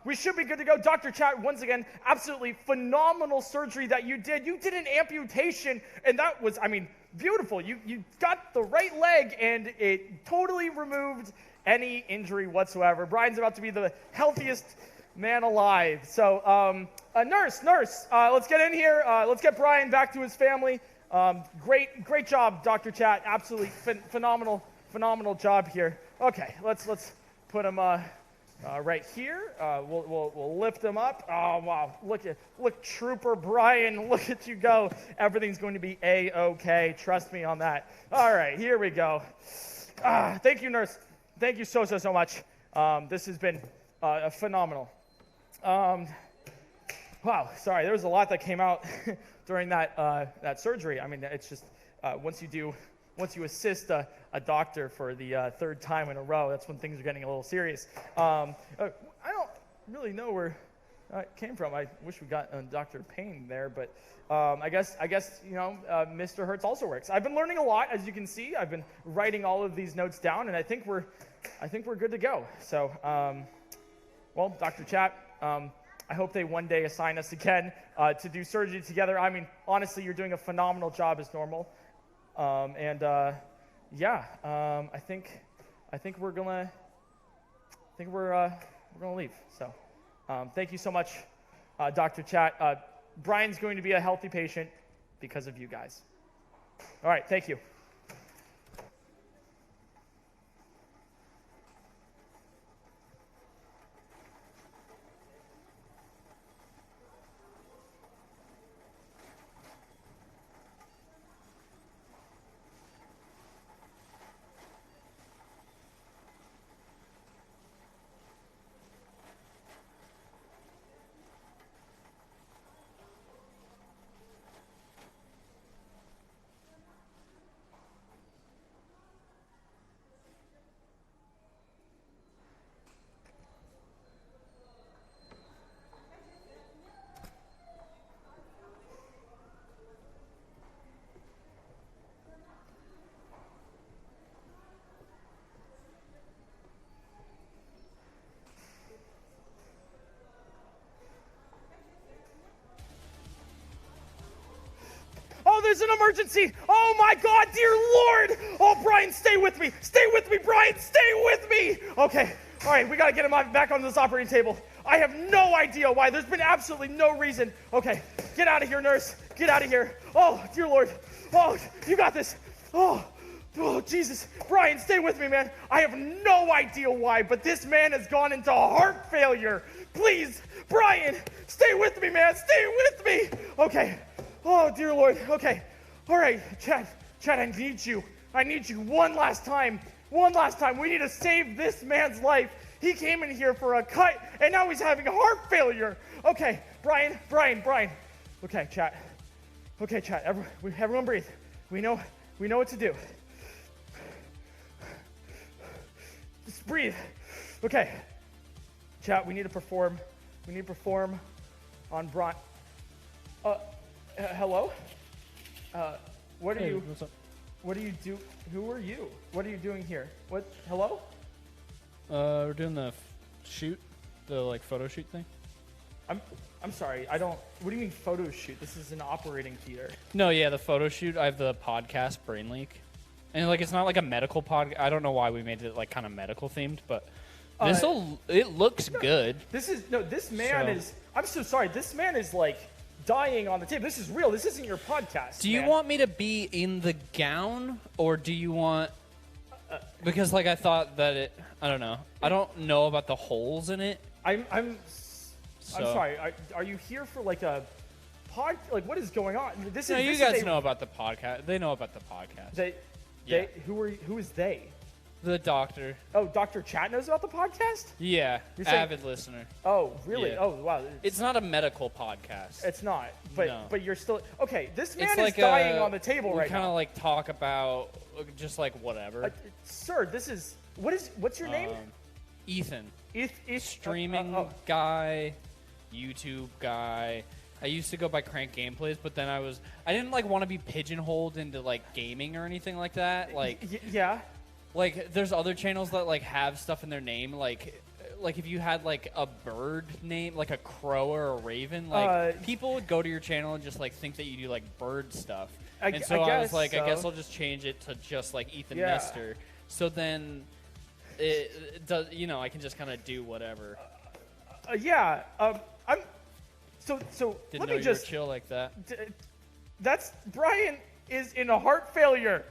We should be good to go. Dr. Chat, once again, absolutely phenomenal surgery that you did. You did an amputation, and that was, beautiful. You got the right leg, and it totally removed any injury whatsoever. Brian's about to be the healthiest man alive. So, nurse, let's get in here. Let's get Brian back to his family. Great job, Dr. Chat. Absolutely phenomenal job here. Okay, let's put him right here. We'll lift him up. Oh wow, look, Trooper Brian, look at you go. Everything's going to be a-okay. Trust me on that. All right, here we go. Thank you, nurse. Thank you so much. This has been phenomenal. Wow, sorry, there was a lot that came out during that surgery. It's just once you assist a doctor for the 3rd time in a row, that's when things are getting a little serious. I don't really know where it came from. I wish we got Dr. Payne there, but I guess Mr. Hertz also works. I've been learning a lot, as you can see. I've been writing all of these notes down, and I think we're good to go. So, well, Dr. Chat. I hope they one day assign us again to do surgery together. Honestly, you're doing a phenomenal job as normal. I think we're gonna leave. So, thank you so much, Dr. Chat. Brian's going to be a healthy patient because of you guys. All right, thank you. Oh, there's an emergency. Oh, my God, dear Lord. Oh, Brian, stay with me. Stay with me, Brian. Stay with me. Okay. All right, we got to get him back on this operating table. I have no idea why. There's been absolutely no reason. Okay, get out of here, nurse. Get out of here. Oh, dear Lord. Oh, you got this. Oh, Jesus. Brian, stay with me, man. I have no idea why, but this man has gone into heart failure. Please, Brian, stay with me, man. Stay with me. Okay. Oh, dear Lord. Okay. All right, Chad, I need you. I need you one last time. One last time. We need to save this man's life. He came in here for a cut, and now he's having heart failure. Okay, Brian. Okay, Chad. Okay, Chad. Everyone breathe. We know what to do. Just breathe. Okay. Chad, we need to perform on Brian. Hello? What are Hey, you? what's up? What do you do? Who are you? What are you doing here? What? Hello? We're doing the shoot, the like photo shoot thing. I'm sorry. I don't. What do you mean photo shoot? This is an operating theater. No, yeah, the photo shoot. I have the podcast Brain Leak, and like it's not like a medical pod. I don't know why we made it like kind of medical themed, but it looks good. This is no. This man So- is. I'm so sorry. This man is like dying on the table. This is real. This isn't your podcast. Do you man. want me to be in the gown, or do you want? Because like I thought that it. I don't know. I don't know about the holes in it. I'm So. sorry. Are you here for like a pod? Like what is going on? This No, is. you this guys is a, know about the podcast. They know about the podcast. They. Yeah. Who is they? The doctor. Oh, Dr. Chat knows about the podcast? Yeah, You're saying- avid listener. Oh, really? Yeah. Oh, wow. It's not a medical podcast. It's not. But No. but you're still okay. This man It's is like dying on the table we right kind of now. like talk about just like whatever. Sir, this is what's your name? Ethan, If streaming oh. guy, YouTube guy. I used to go by Crank Gameplays, but then I didn't like want to be pigeonholed into like gaming or anything like that. Like Yeah. like there's other channels that like have stuff in their name like if you had like a bird name like a crow or a raven like people would go to your channel and just like think that you do like bird stuff and so I was guess like I guess so. I'll just change it to just like Ethan Yeah. Nestor so then it does I can just kind of do whatever. Yeah. I'm so Didn't let know me you just were chill like that. that's Brian is in a heart failure.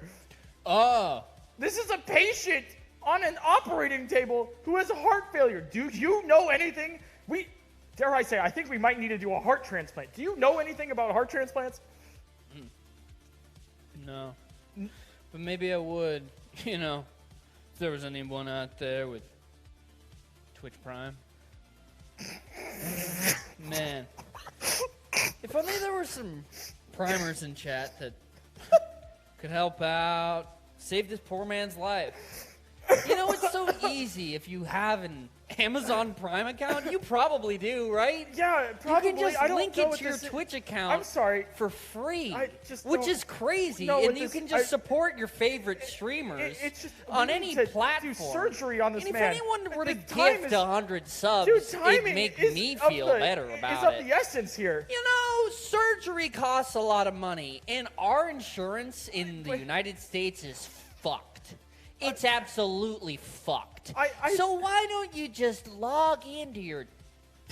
Oh, This is a patient on an operating table who has a heart failure. Do you know anything? Dare I say, I think we might need to do a heart transplant. Do you know anything about heart transplants? no, but maybe I would if there was anyone out there with Twitch Prime. Man, if only there were some primers in chat that could help out, save this poor man's life. It's so easy if you have an Amazon Prime account. You probably do, right? Yeah, probably. You can just I don't link know it what to your this is. Twitch account I'm sorry. for free, I just which don't is crazy. know And what you this- can just I- support your favorite streamers It's just on we any need to platform. Do surgery on this and man. if anyone were to The time gift is- 100 subs, Dude, it'd timing make is me of feel the- better is about of it. the essence here. Surgery costs a lot of money, and our insurance in the Wait. United States is fucked. It's absolutely fucked. So why don't you just log into your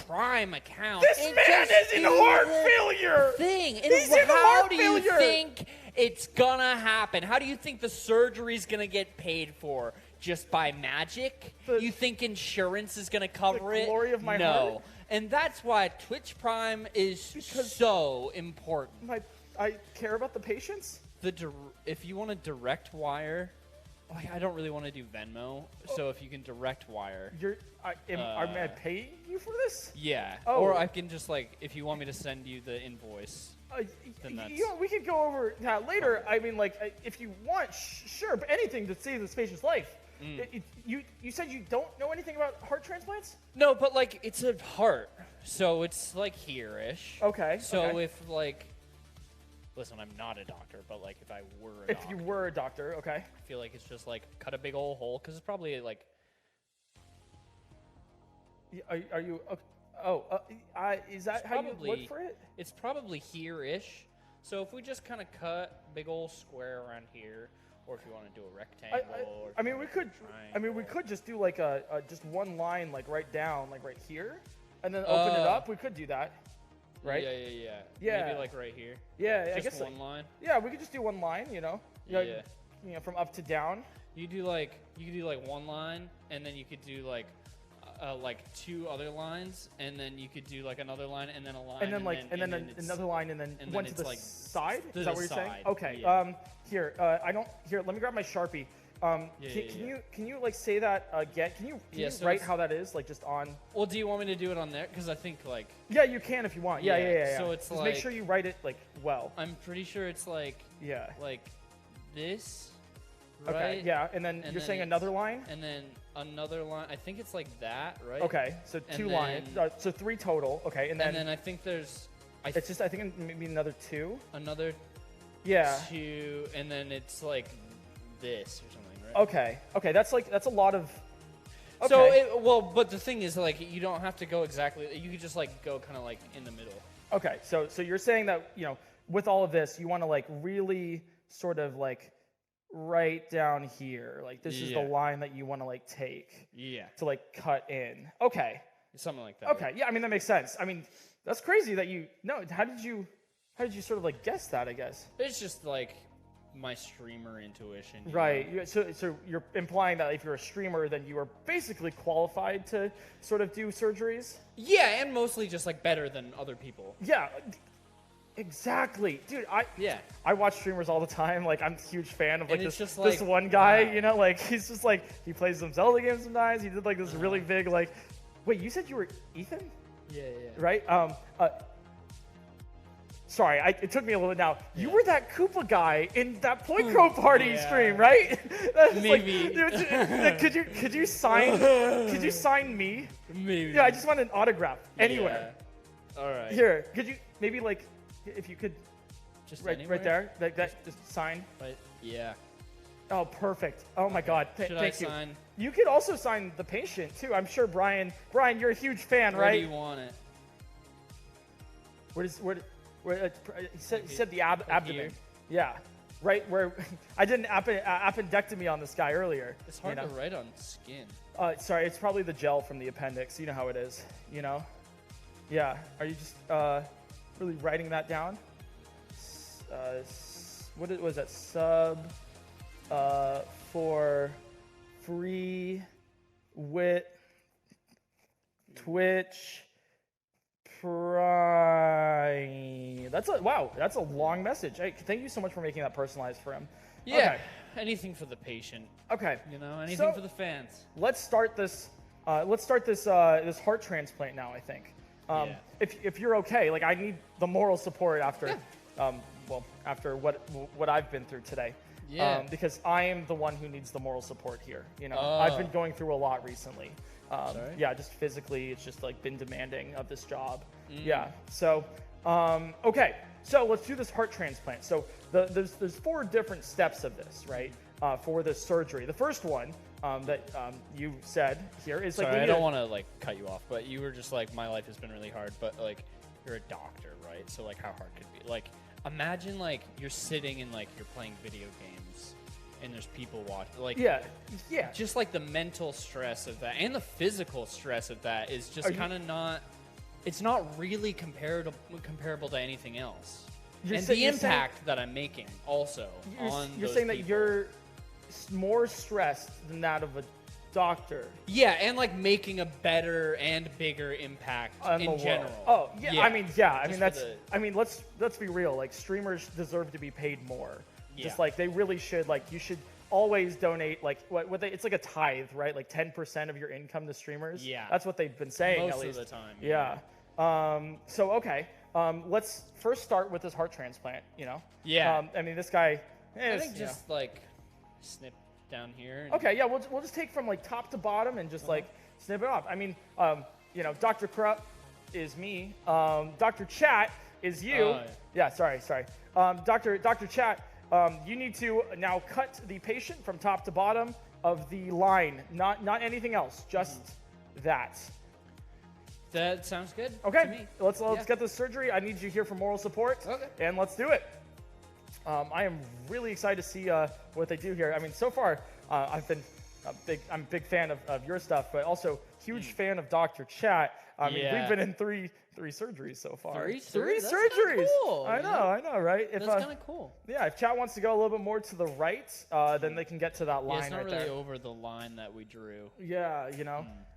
Prime account? This and man just is in do heart the failure. Thing. And He's in how heart do failure. you think it's gonna happen? How do you think the surgery's gonna get paid for? Just by magic? You think insurance is gonna cover it? glory of my no. heart? And that's why Twitch Prime is so important. I care about the patients. If you want to direct wire, I don't really want to do Venmo. So if you can direct wire, Am I paying you for this? yeah. Oh. Or I can just if you want me to send you the invoice. Then that's- We could go over that later. I mean, if you want, sure, but anything to save this patient's life. You said you don't know anything about heart transplants? No, but it's a heart, so it's here-ish. Okay. So okay. if listen, I'm not a doctor, but if I were a If doctor, you were a doctor, okay. I feel like it's just cut a big old hole because it's probably Are you? Is that how you look for it? It's probably here-ish. So if we just kind of cut big old square around here, or if you want to do a rectangle, or if I you mean, wanna we do a could. I mean, we triangle. could just do just one line right down, right here, and then open it up. We could do that, right? Yeah. Yeah. Maybe right here. Yeah, I Just guess. one line. Yeah, we could just do one line. Yeah. From up to down. You could do one line, and then you could do two other lines, and then you could do another line, and then a line, And then another line, and then and one then to the it's, side. to Is the that what you're saying? side, Okay. yeah. Here, I don't. Here, let me grab my Sharpie. Can you say that again? Can you so write it's- how that is just on? Well, do you want me to do it on there? Because I think Yeah, you can if you want. Yeah. Yeah, so it's just make sure you write it well. I'm pretty sure it's Yeah. this. Okay. Right? Yeah, and then And you're then saying it's- another line. And then another line. I think it's that, right? Okay, so And two lines. then- So three total. Okay, and then I think there's. it's just I think maybe another two. Another Yeah. and then it's like this or something, right? Okay. Okay. That's a lot of. Okay. So but the thing is, like, you don't have to go exactly. You could just like go kind of like in the middle. Okay. So you're saying that with all of this, you want to like really sort of like right down here, like this is the line that you want to like take. Yeah. To like cut in. Okay. Something like that. Okay. Yeah. I mean that makes sense. I mean that's crazy that How did you sort of like guess that? I guess. It's just like my streamer intuition. Right. So you're implying that if you're a streamer, then you are basically qualified to sort of do surgeries? Yeah, and mostly just like better than other people. Yeah. Exactly. Dude, I watch streamers all the time. Like I'm a huge fan of like this one guy, wow. like he's just like he plays some Zelda games sometimes. He did like this really big like wait, you said you were Ethan? Yeah. Right? Sorry, it took me a little bit now. Yeah. You were that Koopa guy in that PointCrow party stream, right? Maybe. Like, could you sign me? Maybe. Yeah, I just want an autograph anywhere. Yeah. All right. Here, could you maybe like if you could just right there, that just sign. Right. Yeah. Oh, perfect. Oh my God. Thank you. Sign? You could also sign the patient too. I'm sure Brian, you're a huge fan, right? Where do you want it? Where he said the abdomen. Here? Yeah, right where I did an appendectomy on this guy earlier. It's hard to write on skin. Sorry, it's probably the gel from the appendix. You know how it is, Yeah. Are you just really writing that down? What was that? Sub for free wit Twitch Prime. That's a long message. Hey, thank you so much for making that personalized for him. Yeah. Okay. Anything for the patient. Okay. Anything for the fans. Let's start this. This heart transplant now. I think. If you're okay, like I need the moral support after, after what I've been through today. Yeah. Because I am the one who needs the moral support here. I've been going through a lot recently. Yeah, just physically, it's just like been demanding of this job. Yeah. So, okay. So let's do this heart transplant. So there's 4 different steps of this, right? For this surgery. The first one that you said here is like. Sorry, I don't want to like cut you off, but you were just like, my life has been really hard, but like, you're a doctor, right? So like, how hard could it be? Like, imagine like you're sitting and like you're playing video games. And there's people watching. Like, yeah. Just like the mental stress of that and the physical stress of that is just kind of not. It's not really comparable to anything else. And the impact that I'm making also on. You're saying that you're more stressed than that of a doctor. Yeah, and like making a better and bigger impact in general. Oh yeah. I mean let's be real. Like streamers deserve to be paid more. Just like they really should. Like you should always donate. Like it's like a tithe, right? Like 10% of your income to streamers. Yeah, that's what they've been saying most at least. of the time. Yeah. So okay. Let's first start with this heart transplant. Yeah. I mean this guy. I think just like snip down here. Okay. Yeah. We'll just take from like top to bottom and just like snip it off. I mean, Dr. Krupp is me. Dr. Chat is you. Yeah. Sorry. Dr. Chat. You need to now cut the patient from top to bottom of the line, not anything else, just that. That sounds good. Okay, to me. let's get this surgery. I need you here for moral support. Okay. And let's do it. I am really excited to see what they do here. I mean, so far I'm a big fan of your stuff, but also huge fan of Dr. Chat. I mean, we've been in three surgeries so far. Three surgeries. Cool, I know, right? That's kind of cool. Yeah, if chat wants to go a little bit more to the right, then they can get to that line. Yeah, it's not right really there. over the line that we drew. Yeah,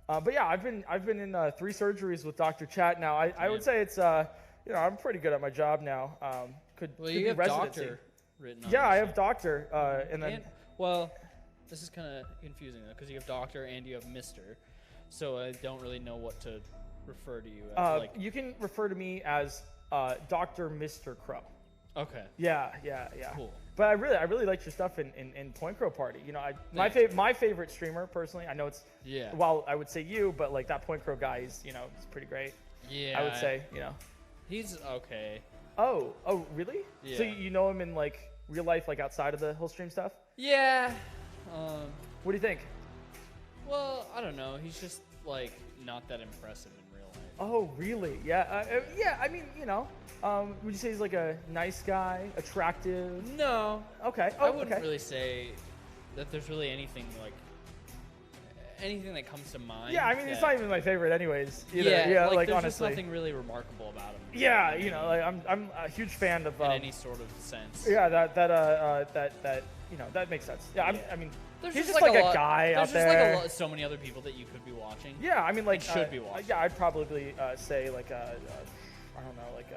but yeah, I've been in 3 surgeries with Dr. Chat now. I would say it's I'm pretty good at my job now. Could you be have residency. doctor written on Yeah, I yourself. have doctor, and then. This is kind of confusing though, because you have doctor and you have Mr. So I don't really know what to refer to you as. You can refer to me as Dr. Mr. Crow. Okay. Yeah. Cool. But I really liked your stuff in PointCrow Party. My favorite streamer personally. I know it's Well, I would say you, but like that PointCrow guy is it's pretty great. Yeah. I would say he's okay. Oh, really? Yeah. So you know him in like real life, like outside of the whole stream stuff? Yeah. What do you think? Well, I don't know. He's just like not that impressive in real life. Oh, really? Yeah. Yeah. I mean, you know, would you say he's like a nice guy, attractive? No. Okay. I Oh, wouldn't okay. really say that there's really anything that comes to mind. Yeah, I mean, he's not even my favorite, anyways. Either. Yeah, like there's honestly. just nothing really remarkable about him. Yeah, you know, like I'm a huge fan of. In any sort of sense. Yeah, that you know, that makes sense. Yeah, I mean, There's he's just just like a lot- guy out There's there. just like so many other people that you could be watching. Yeah, I mean, like should be watching. Yeah, I'd probably say like I don't know, like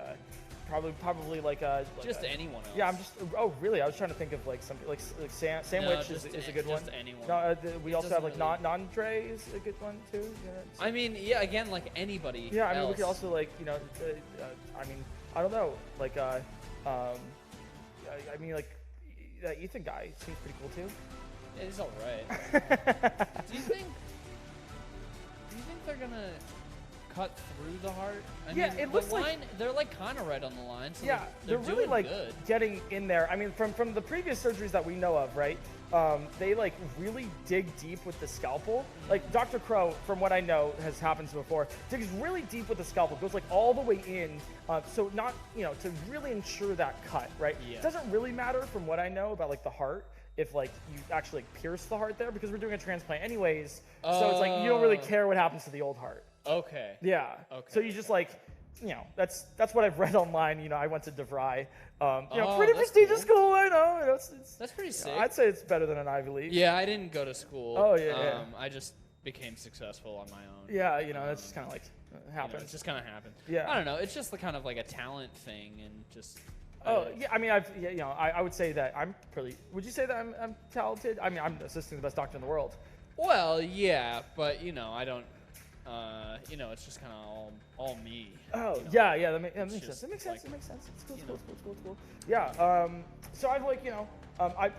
probably like Just anyone else. Yeah, I'm just. Oh, really? I was trying to think of like something like sandwich just is a good one. just anyone. No, we It also have like doesn't really- non-Dre is a good one too. Yeah, I mean, yeah, again, like anybody. yeah, I mean, we else. could also like you know, I mean, I don't know, like I mean, like that Ethan guy seems pretty cool too. Yeah, he's all right. Do you think they're gonna cut through the heart? I Yeah, mean, it looks the like- line, they're like kind of right on the line. So Yeah, they're really doing like good. getting in there. I mean, from the previous surgeries that we know of, right? They like really dig deep with the scalpel. Like Dr. Crow, from what I know has happened before, digs really deep with the scalpel, goes like all the way in. So not, you know, to really ensure that cut, right? Yeah. It doesn't really matter from what I know about like the heart if like you actually like, pierce the heart there because we're doing a transplant anyways. So it's like you don't really care what happens to the old heart. Okay. Yeah. Okay, So you just like, you know, that's what I've read online. You know, I went to DeVry. You know, Oh, pretty that's prestigious cool. school. I know. You know, it's That's pretty you sick. know, I'd say it's better than an Ivy League. Yeah, I didn't go to school. Oh, yeah. I just became successful on my own. Yeah. You know, that's just kind of like You know, happens. it just kind of happened. Yeah. I don't know. It's just the kind of like a talent thing, and just. Oh yeah. I mean, you know, I would say that I'm pretty. Would you say that I'm talented? I mean, I'm assisting the best doctor in the world. Well, yeah, but you know, I don't. You know, it's just kind of all me. Oh you know? yeah. That makes sense. just That makes sense. like, It makes sense. It's cool. you It's cool. know. It's cool. Yeah. So I've like, you know,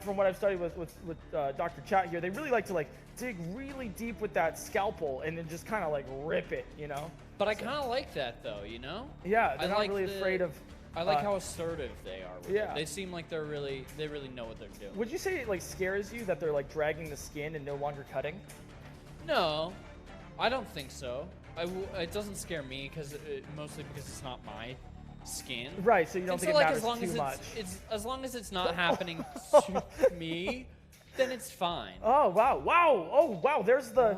from what I've studied with Dr. Chat here, they really like to like dig really deep with that scalpel and then just kind of like rip it, you know. But I kind of like that though, you know. Yeah, they're I not like really afraid of. I like how assertive they are with yeah. it. They seem like they really know what they're doing. Would you say it like scares you that they're like dragging the skin and no longer cutting? No, I don't think so. It doesn't scare me mostly because it's not my skin. Right. So you don't And think so, it like, matters as long too as much. it's as long as it's not happening to me, then it's fine. Oh wow! Oh wow! There's the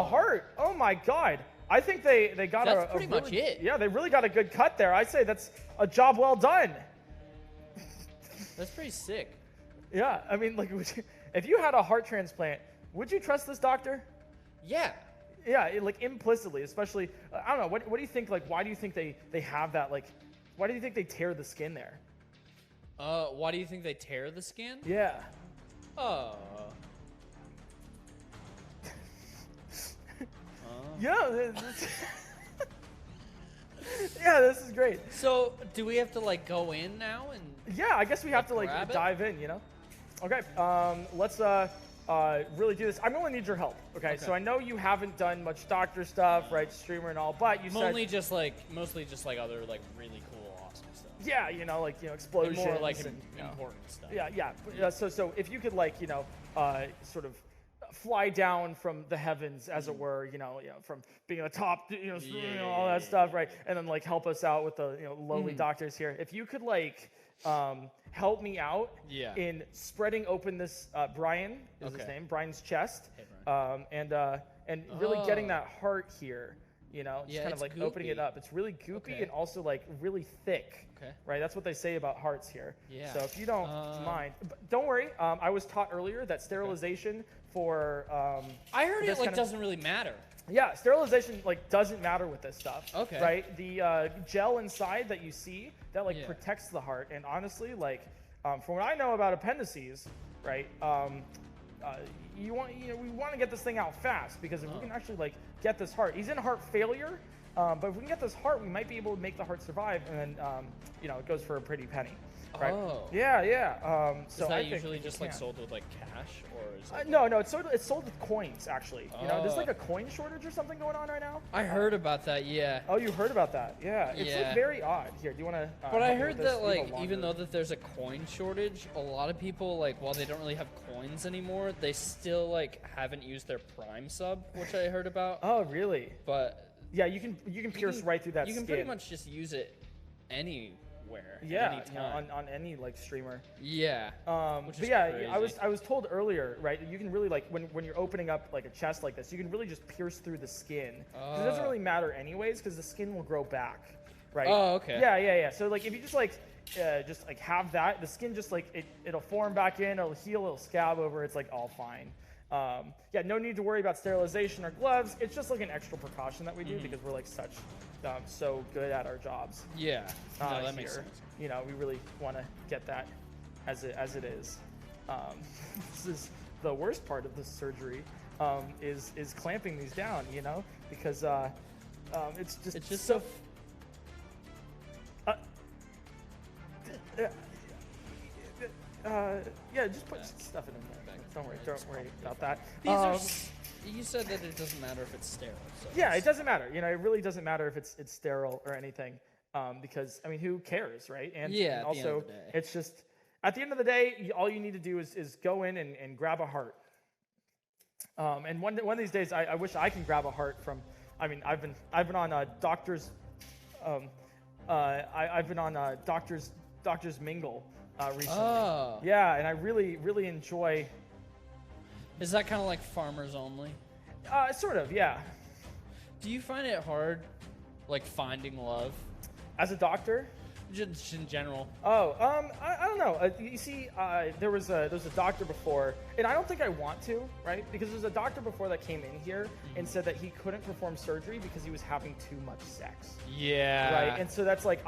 heart. Oh my God! I think they got That's a pretty really, much it. Yeah, they really got a good cut there. I say that's a job well done. That's pretty sick. Yeah, I mean, like, if you had a heart transplant, would you trust this doctor? Yeah. Yeah, like implicitly, especially. I don't know. What do you think? Like, why do you think they have that? Like, why do you think they tear the skin there? Why do you think they tear the skin? Yeah. Oh. Yeah. Yeah, this is great. So, do we have to like go in now and? Yeah, I guess we have to like grab it? dive in, you know. Okay, let's really do this. I'm gonna need your help. Okay, so I know you haven't done much doctor stuff, right? Streamer and all, but you Mostly said just like other like really cool, awesome stuff. yeah, you know, like you know, Like explosions. more like and, you know. important stuff. Yeah. So if you could like you know, sort of fly down from the heavens, as it were, you know, from being on the top, you know, all that stuff, right? And then like help us out with the lowly doctors here. If you could like help me out Yeah. in spreading open this Brian is his Okay. name, Brian's chest, Hey, Brian. and really getting that heart here. You know, just Yeah, kind of it's like opening it goopy. up. It's really goopy Okay. and also like really thick. Okay. Right, that's what they say about hearts here. Yeah. So if you don't mind, but don't worry. I was taught earlier that sterilization for I heard this it like kind of- doesn't really matter. yeah, sterilization like doesn't matter with this stuff. Okay. Right, the gel inside that you see that like Yeah. protects the heart, and honestly, like from what I know about appendices, right, we want to get this thing out fast because if we can actually like get this heart, he's in heart failure. But if we can get this heart, we might be able to make the heart survive, and then you know, it goes for a pretty penny. Right? Oh. Yeah, yeah. So Is that I think usually we just like can. sold with like cash, or is it? No, it's sold with coins actually. You know, there's Oh. like a coin shortage or something going on right now. I heard about that. Yeah. Oh, you heard about that? Yeah, it's Yeah. like very odd. Here, do you want to? But I heard that like even though that there's a coin shortage, a lot of people like while they don't really have coins anymore, they still like haven't used their Prime sub, which I heard about. Oh, really? But Yeah, you can pierce right through that you skin. can pretty much just use it anywhere. Yeah, At any you know, time. on any like streamer. Yeah. Which But is yeah, crazy. I was told earlier, right? You can really like when you're opening up like a chest like this, you can really just pierce through the skin. 'Cause it doesn't really matter anyways, because the skin will grow back, right? Oh, okay. Yeah. So like if you just like have that, the skin just like it'll form back in, it'll heal, it'll scab over, it's like all fine. Yeah, no need to worry about sterilization or gloves. It's just like an extra precaution that we do because we're like so good at our jobs. Yeah. No, that Here. makes sense. You know, we really want to get that as it is. This is the worst part of this surgery, is clamping these down. You know, because it's just so. Yeah, just put stuff in there. Don't worry about that. These are. You said that it doesn't matter if it's sterile. So Yeah, it doesn't matter. You know, it really doesn't matter if it's sterile or anything, because I mean, who cares, right? And, Yeah, and at the end also, of the day. it's just at the end of the day, all you need to do is go in and grab a heart. And one of these days, I wish I can grab a heart from. I mean, I've been on doctors. I've been on doctors Mingle recently. Oh. Yeah, and I really enjoy. Is that kind of like farmers only? Sort of, yeah. Do you find it hard, like finding love, As a doctor. just in general? Oh, I don't know. You see, there was a doctor before, and I don't think I want to, right? Because there's a doctor before that came in here and said that he couldn't perform surgery because he was having too much sex, Yeah. right? And so that's like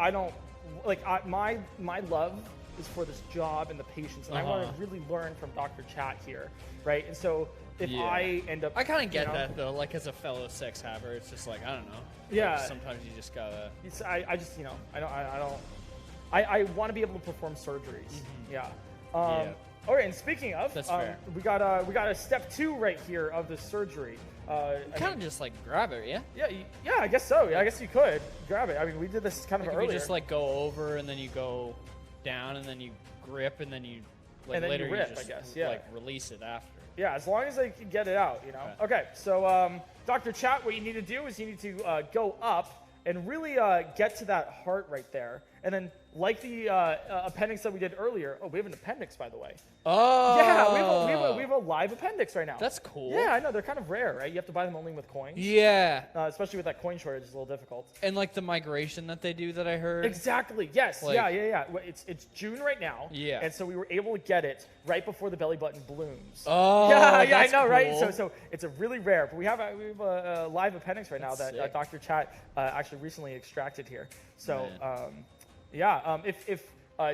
my love is for this job and the patients, and I want to really learn from Dr. Chat here, right? And so if Yeah. I end up, I kind of get you know, that though. Like as a fellow sex haver, it's just like I don't know. Yeah. Like, sometimes you just gotta. I just, you know, I want to be able to perform surgeries. Yeah. Yeah. All right, and speaking of, That's fair. we got a step 2 right here of the surgery. I Kind of mean, just like grab it, yeah. yeah, I guess so. Yeah, I guess you could grab it. I mean, we did this kind of Like if earlier. you just like go over and then you go down and then you grip and then you like And then you later rip, I just guess, yeah. like release it after. Yeah, as long as they can get it out, you know. Okay, so Dr. Chat, what you need to do is you need to go up and really get to that heart right there, and then like the appendix that we did earlier. Oh, we have an appendix, by the way. Oh. Yeah, we have a live appendix right now. That's cool. Yeah, I know they're kind of rare, right? You have to buy them only with coins. Yeah. Especially with that coin shortage, it's a little difficult. And like the migration that they do that I heard. Exactly. Yes. Like- Yeah. Well, it's June right now. Yeah. And so we were able to get it right before the belly button blooms. Oh. Yeah, I that's know, right? cool. So it's a really rare, but we have a live appendix right now That's that sick. Dr. Chat actually recently extracted here. So Man. if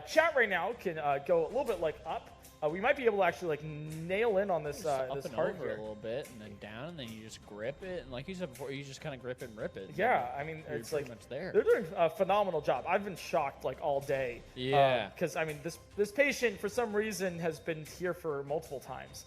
Chat right now can go a little bit like up, we might be able to actually like nail in on this Just up this and heart over here. a little bit and then down and then you just grip it and like you said before you just kind of grip it and rip it. Yeah, I mean You're it's pretty like much there. they're doing a phenomenal job. I've been shocked like all day. Yeah. Because I mean this patient for some reason has been here for multiple times.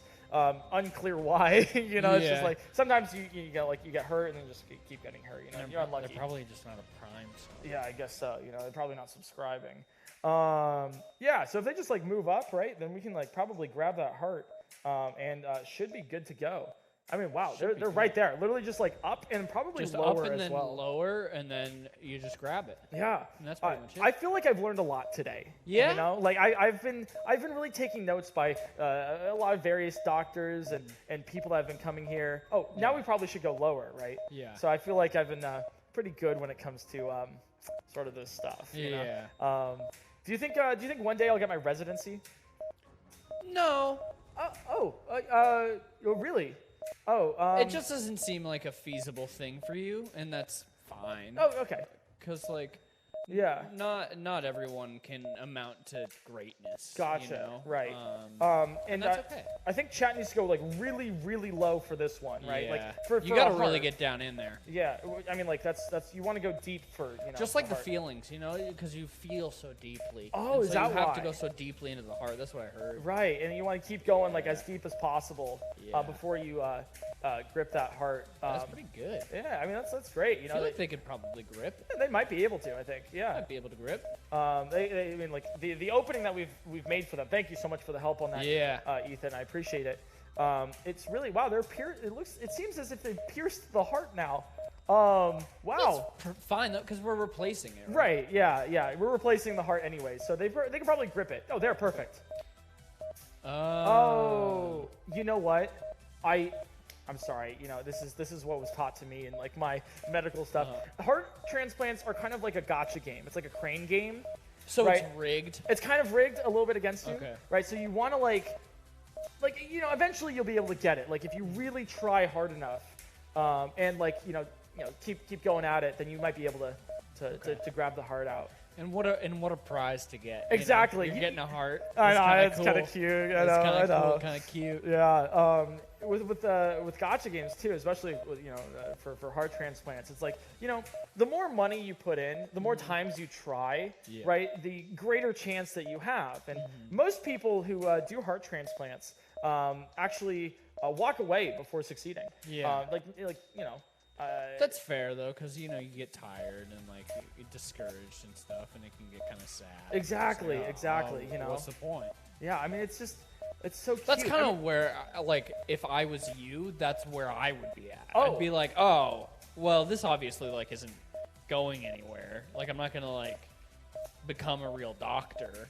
Unclear why. You know, it's just Yeah. like sometimes you get hurt and then just keep getting hurt. You know, you're unlucky. They're probably just not a prime. So. Yeah, I guess so. You know, they're probably not subscribing. Yeah, so if they just like move up, right, then we can like probably grab that heart and should be good to go. I mean, wow, they're right there, literally just like up and probably Just lower up and as then well. lower and then you just grab it. Yeah, And that's pretty much it. I feel like I've learned a lot today. Yeah? You know, like I've been really taking notes by a lot of various doctors and people that have been coming here. Oh, now we probably should go lower, right? Yeah. So I feel like I've been pretty good when it comes to sort of this stuff. You know? Yeah. Do you think one day I'll get my residency? No. Oh, really? Oh, It just doesn't seem like a feasible thing for you, and that's fine. Oh, okay. Because, like, Yeah. Not everyone can amount to greatness. Gotcha. You know? Right. And that's okay. I think chat needs to go like really, really low for this one, right? Yeah. Like for you got to the really heart. get down in there. Yeah. I mean, like that's you want to go deep for Just like the heart. feelings, you know, because you feel so deeply. Oh, and is so that you have to why? go so deeply into the heart. That's what I heard. Right, and you want to keep going like as deep as possible Yeah. before you grip that heart. That's pretty good. Yeah, I mean that's great. You I know, feel like they could probably grip. they might be able to. I think. Yeah. Might be able to grip. I mean, like the opening that we've made for them. Thank you so much for the help on that. Yeah. Ethan, I appreciate it. It's really wow. It seems as if they pierced the heart now. Wow. Fine though, because we're replacing it. Right. Yeah. We're replacing the heart anyway, so they can probably grip it. Oh, they're perfect. Oh, you know what? I'm sorry. You know, this is what was taught to me in like my medical stuff. Heart transplants are kind of like a gotcha game. It's like a crane game. So right? it's rigged. It's kind of rigged a little bit against you, Okay. right? So you want to like eventually you'll be able to get it. Like if you really try hard enough, and like keep going at it, then you might be able to grab the heart out. And what a prize to get. Exactly. You're getting a heart. I know, It's it's kind of cute. I It's know. kind of cute. Yeah. With gotcha games too, especially with, for heart transplants, it's like the more money you put in, the more times you try, right? The greater chance that you have. And most people who do heart transplants actually walk away before succeeding. Yeah. That's That's fair though, because you get tired and like you get discouraged and stuff, and it can get kind of sad. Exactly. It's like, Exactly. What's the point? Yeah. I mean, it's so cute. That's kind of where, like, if I was you, that's where I would be at. Oh. I'd be like, oh, well, this obviously like isn't going anywhere. Like, I'm not gonna like become a real doctor,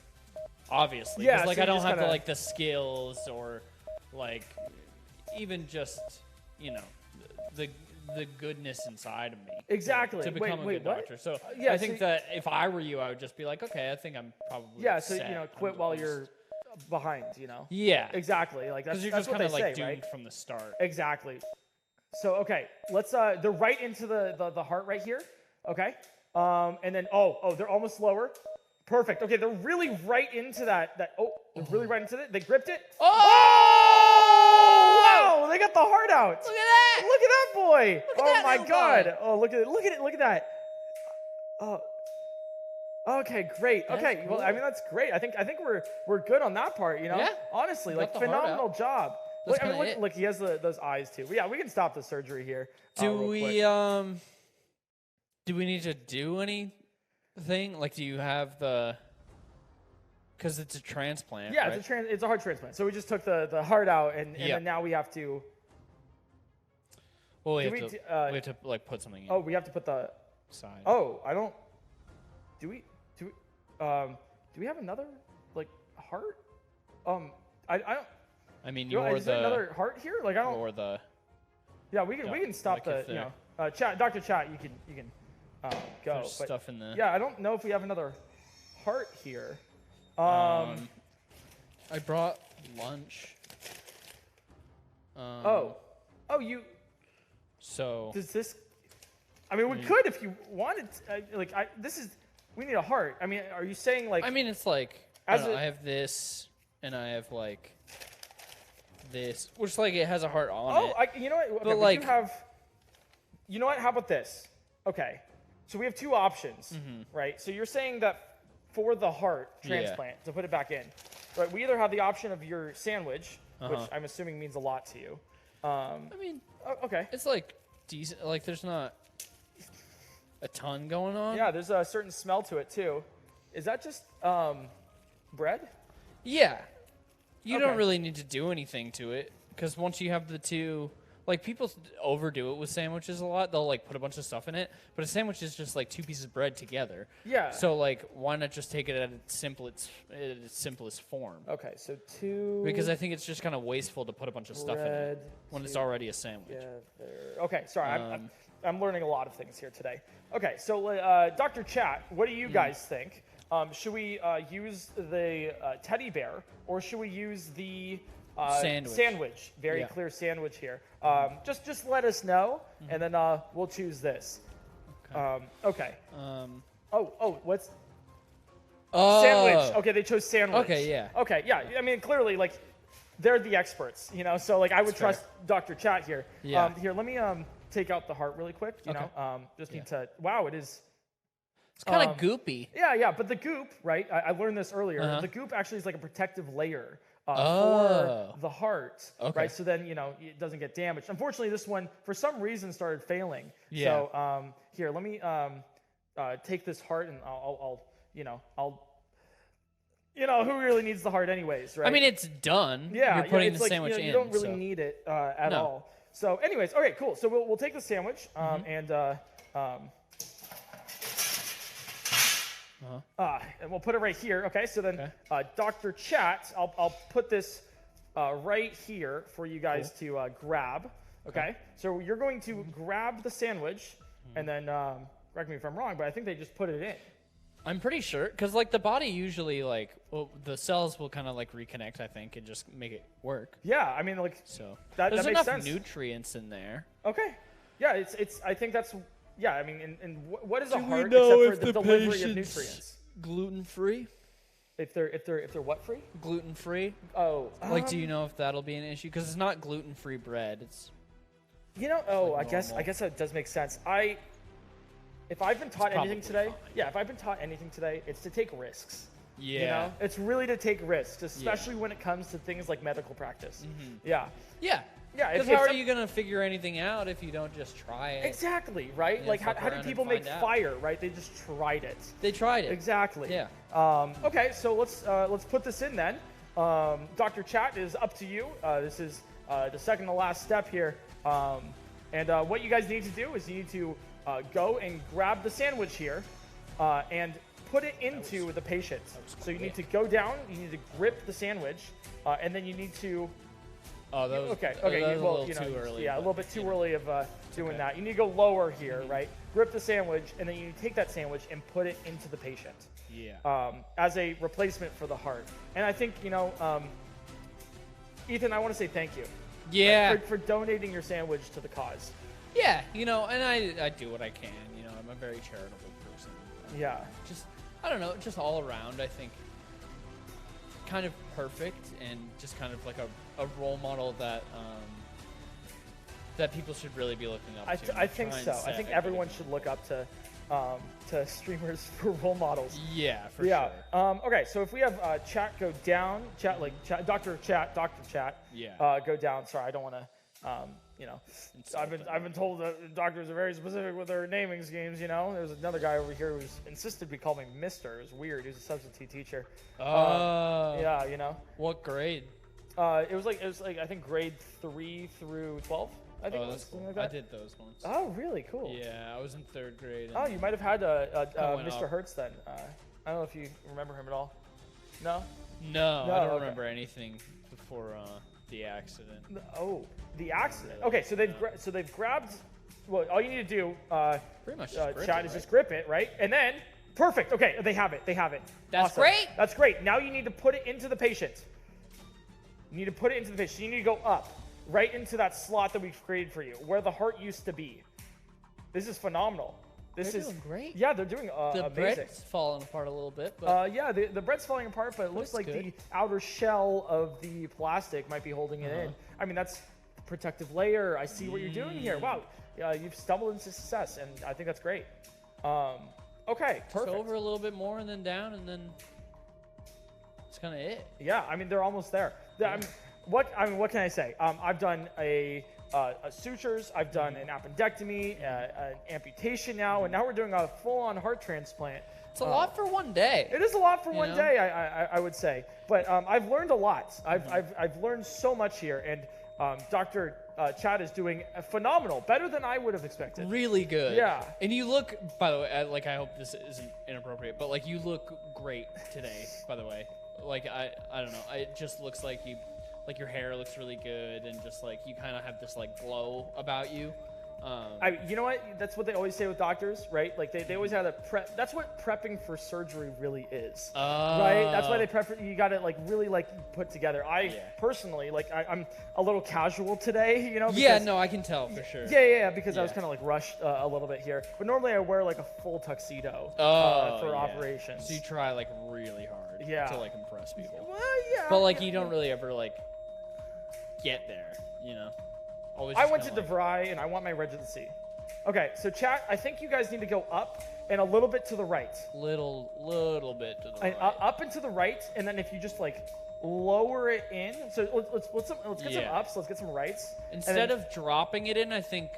obviously. Yeah, 'Cause, like so I you don't just have gotta- like the skills or like even just the goodness inside of me. Exactly. To become a good what? doctor. So Yeah, I think so- that if I were you, I would just be like, okay, I think I'm probably Yeah. So set. quit I'm while just- you're behind. Yeah. Exactly. Like that's Because you're that's just what kind they of like say, doomed right? from the start. Exactly. So okay, let's they're right into the heart right here. Okay. And then they're almost lower. Perfect. Okay, they're really right into that they're really right into it. They gripped it. Oh! Wow, they got the heart out. Look at that! Look at that boy. Look at that my little god. guy. Oh, look at it. Look at it. Look at that. Oh. Okay, great. That's Okay, well, I cool. mean that's great. I think we're good on that part. Yeah. Honestly, You like got the heart phenomenal job. That's Look, I mean, kinda it. look, he has those eyes too. Yeah, we can stop the surgery here. Do real we quick. do we need to do anything? Like, do you have the? Because it's a transplant. Yeah, right? it's a heart transplant. So we just took the heart out, and Yep. then now we have to. Well, we do have, we to, do- we have to like put something Oh, we have to put the. inside. Oh, I don't. Do we have another like heart? I don't. I mean, Is there another heart here? Like I don't. or the. Yeah, we can stop like if the there- chat, Dr. Chat. You can go. There's But stuff in the. yeah, I don't know if we have another heart here. I brought lunch. Oh, you. So. Does this? I mean, we could if you wanted. We need a heart. I mean, are you saying like? I mean, it's like As I don't know, a- I have this, and I have like this, which like it has a heart on it. You know what? Okay, But, we like- do have. You know what? How about this? Okay, so we have two options, right? So you're saying that for the heart Yeah. transplant to put it back in, right? We either have the option of your sandwich, which Uh-huh. I'm assuming means a lot to you. I mean, Okay. it's like decent. Like there's not a ton going on. Yeah, there's a certain smell to it too. Is that just bread? Yeah. You Okay. don't really need to do anything to it because once you have the two, like people overdo it with sandwiches a lot. They'll like put a bunch of stuff in it, but a sandwich is just like two pieces of bread together. Yeah. So like, why not just take it at its simplest form? Okay, so two. Because I think it's just kind of wasteful to put a bunch of stuff in bread it when it's already a sandwich. together. Okay, sorry, I'm learning a lot of things here today. Okay, so Dr. Chat, what do you guys think? Should we use the teddy bear or should we use the Sandwich. Very Yeah. clear sandwich here. Just let us know, and then we'll choose this. Okay. Oh, what's Oh. sandwich? Okay, they chose sandwich. Okay, yeah. Okay, yeah. I mean, clearly, like, they're the experts, you know. So, like, I would fair. trust Dr. Chat here. Yeah. Here, let me take out the heart really quick. You know, just need to. Wow, it is. It's kind of goopy. Yeah, but the goop, right? I learned this earlier. Uh-huh. The goop actually is like a protective layer Oh. for the heart, Okay. right? So then, you know, it doesn't get damaged. Unfortunately, this one, for some reason, started failing. Yeah. So here, let me take this heart and who really needs the heart anyways, right? I mean, it's done. yeah, You're putting it's the like, sandwich you in. don't really so. need it at No. all. So anyways, okay, cool. So we'll take the sandwich and we'll put it right here. Okay, so then Dr. Chat, I'll put this right here for you guys to grab. Okay, so you're going to grab the sandwich, and then correct me if I'm wrong, but I think they just put it in. I'm pretty sure, because like the body usually the cells will kind of like reconnect, I think, and just make it work. Yeah, I mean, like, So that there's makes enough sense. nutrients in there. Okay, yeah, it's. I think that's. Yeah, I mean, and what is a Do we heart know except if for the the delivery of patient's nutrients? Gluten free? If they're what free? Gluten free? Oh, Like, do you know if that'll be an issue? Because it's not gluten free bread. It's You know, oh, like I guess normal. that does make sense. If I've been taught anything probably today, fine. if I've been taught anything today, it's to take risks. yeah. You know, it's really to take risks, especially when it comes to things like medical practice. Yeah. Yeah. Yeah, Because if how are some- you gonna figure anything out if you don't just try it? Exactly, right? Yeah, Like, how fuck do around and people make find out. fire, right? They just tried it. They tried it. Exactly. Yeah. Okay, so let's put this in then. Dr. Chat is up to you. This is the second to last step here. And what you guys need to do is you need to go and grab the sandwich here and put it into the patient. So you need to go down, you need to grip the sandwich, and then you need to. Oh, that was Okay. That was a Well, little too early. Yeah, a but, little bit too you know. early of doing that. You need to go lower here, right? Grip the sandwich, and then you need to take that sandwich and put it into the patient. Yeah. As a replacement for the heart. And I think, Ethan, I want to say thank you. Yeah. For donating your sandwich to the cause. Yeah. You know, and I do what I can. You know, I'm a very charitable person. Yeah. Just I don't know, just all around. I think kind of perfect and just kind of like a role model that that people should really be looking up to. I think Try and so. I set think a good everyone should look up to streamers for role models. Yeah, for Yeah. sure. Okay, so if we have chat go down, Dr. Chat, Yeah. go down. Sorry, I don't want to. I've been told that doctors are very specific with their naming schemes. You know, there's another guy over here who's insisted we call me Mister. It was weird. He was a substitute teacher. Yeah, you know. What grade? It was like I think grade 3 through 12. I think Oh, it was that's something cool. like I that. did those ones. Oh, really cool. Yeah, I was in 3rd grade. And Oh, you might have had went Mr. up. Hertz then. I don't know if you remember him at all. No. No, No, I don't okay. remember anything before the accident. Oh, the accident. Okay, so they've grabbed. Well, all you need to do, Pretty much just grip chat, it, is right? just grip it, right? And then, perfect. Okay, they have it. That's Awesome. great. That's great. Now you need to put it into the patient. You need to put it into the patient. You need to go up, right into that slot that we've created for you, where the heart used to be. This is phenomenal. This They're is doing great. Yeah, they're doing The amazing. bread's falling apart a little bit, but Yeah, the bread's falling apart, but it looks Looks like good. the outer shell of the plastic might be holding it in. I mean, that's a protective layer. I see what you're doing here. Wow, you've stumbled into success, and I think that's great. Okay, just perfect. over a little bit more and then down, and then that's kind of it. Yeah, I mean, they're almost there. What can I say? I've done a sutures. I've done an appendectomy, an amputation now, and now we're doing a full-on heart transplant. It's a lot for one day. It is a lot for You one know? day, I would say. But I've learned a lot. I've learned so much here, and Dr. Chad is doing phenomenal, better than I would have expected. Really good. Yeah. And you look, by the way, I hope this isn't inappropriate, but like you look great today, by the way. Like I don't know, it just looks like your hair looks really good, and just like you kind of have this like glow about you. You know what? That's what they always say with doctors, right? Like they always have to prep. That's what prepping for surgery really is, right? That's why they prep. You got to like really like put together. Personally, like I'm a little casual today, you know? Yeah, no, I can tell for sure. Yeah, because I was kind of like rushed a little bit here. But normally I wear like a full tuxedo for operations. So you try like really hard to like impress people. Well, yeah. But like you don't really ever like get there, you know? Always I went to DeVry and I want my residency. Okay, so chat, I think you guys need to go up and a little bit to the right. Little bit to the right. Up and to the right, and then if you just like lower it in. So let's get some ups. Let's get some rights. Instead of dropping it in, I think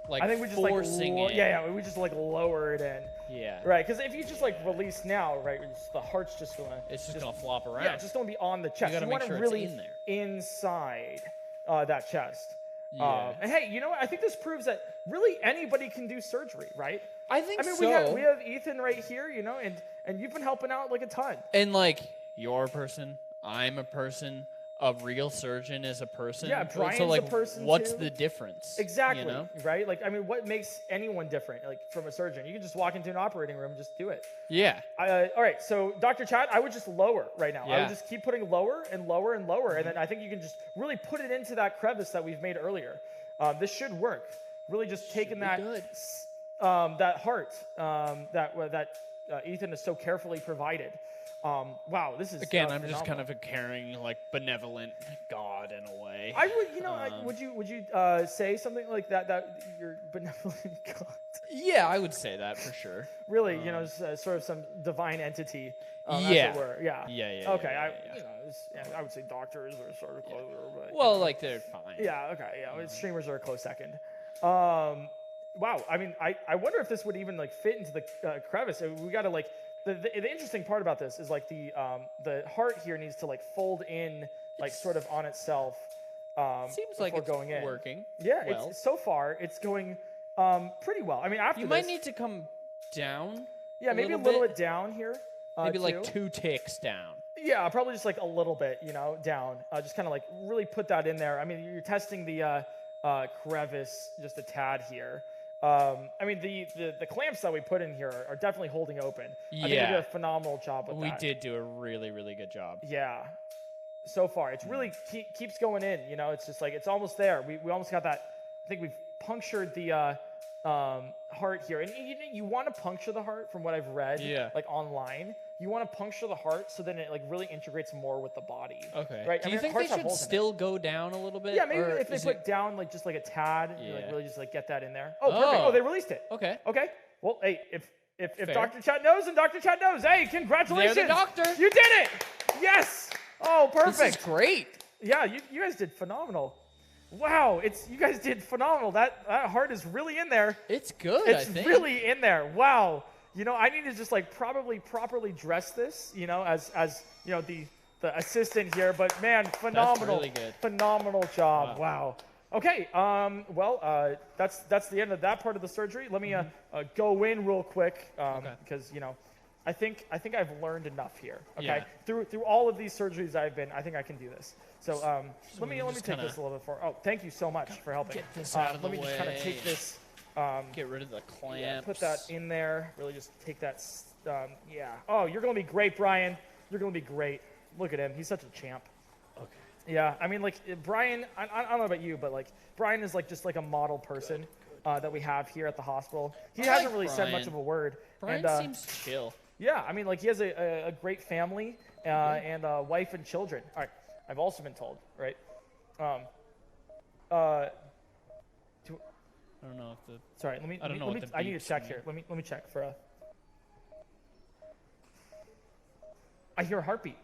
we just forcing it. Yeah, we just like lower it in. Yeah. Right, because if you just like release now, right, the heart's just gonna. It's just gonna flop around. Yeah, it's just gonna be on the chest. You gotta want make sure it really it's in there. Inside that chest. Yeah. And hey, you know what? I think this proves that really anybody can do surgery, right? I think so. We have Ethan right here, you know, and you've been helping out like a ton. And like you're a person, I'm a person, a real surgeon is a person. Yeah, Brian's a person what's too. The difference? Exactly, you know? Right? Like, I mean, what makes anyone different, like, from a surgeon? You can just walk into an operating room and just do it. Yeah. All right, so Dr. Chad, I would just lower right now. Yeah. I would just keep putting lower and lower and lower, and then I think you can just really put it into that crevice that we've made earlier. This should work. Really just taking that heart that Ethan has so carefully provided. Wow, this is again. I'm phenomenal. just kind of a caring, like benevolent God in a way. I would, you know, would you say something like that you're benevolent God? Yeah, I would say that for sure. Really, you know, sort of some divine entity. As Yeah. it were. Yeah. Yeah. Okay, Yeah. I would say doctors are sort of closer, but well, like they're fine. yeah. Okay. Yeah. Streamers are a close second. Wow. I mean, I wonder if this would even like fit into the crevice. We got to like. The interesting part about this is like the heart here needs to like fold in like sort of on itself. Seems like it's going in. working. Yeah, well. it's so far it's going pretty well. I mean, after you might need to come down. Yeah, maybe a little bit down here. Maybe like 2 ticks down. Yeah, probably just like a little bit, you know, down. Just kind of like really put that in there. I mean, you're testing the crevice just a tad here. I mean, the clamps that we put in here are definitely holding open. Yeah. I think we did a phenomenal job with that. We did do a really, really good job. Yeah. So far, it's really keeps going in. You know, it's just like it's almost there. We almost got that. I think we've punctured the heart here, and you want to puncture the heart from what I've read. Yeah. Like online, you want to puncture the heart so then it like really integrates more with the body. Okay. Right. Do you think they should still go down a little bit? Yeah, maybe if they put down like just like a tad, Yeah. you like really just like get that in there. Oh, perfect. Oh, they released it. Okay. Okay. Well, hey, if Fair. Dr. Chat knows and Dr. Chat knows, hey, congratulations. They're the doctor. You did it. Yes. Oh, perfect. This is great. Yeah, you guys did phenomenal. Wow, you guys did phenomenal. That heart is really in there. It's good. It's I think. really in there. Wow. You know, I need to just like probably properly dress this. You know, as you know the assistant here. But man, phenomenal. That's really good. Phenomenal job. Wow. Okay. Well, that's the end of that part of the surgery. Let me go in real quick because you know. I think I've learned enough here. Okay, Yeah. through all of these surgeries I've been, I think I can do this. So let me take this a little bit forward. Oh, thank you so much for helping. Get this out of the Let me just kind of way. take this. Get rid of the clamps. Yeah, put that in there. Really just take that. Yeah. Oh, you're gonna be great, Brian. You're gonna be great. Look at him. He's such a champ. Okay. Yeah. I mean, like Brian. I don't know about you, but like Brian is like just like a model person that we have here at the hospital. He hasn't really said much of a word. Brian seems chill. Yeah, I mean, like, he has a great family and a wife and children. All right, I've also been told, right? I don't know if the. Sorry, I need to check here. Let me check for a. I hear a heartbeat.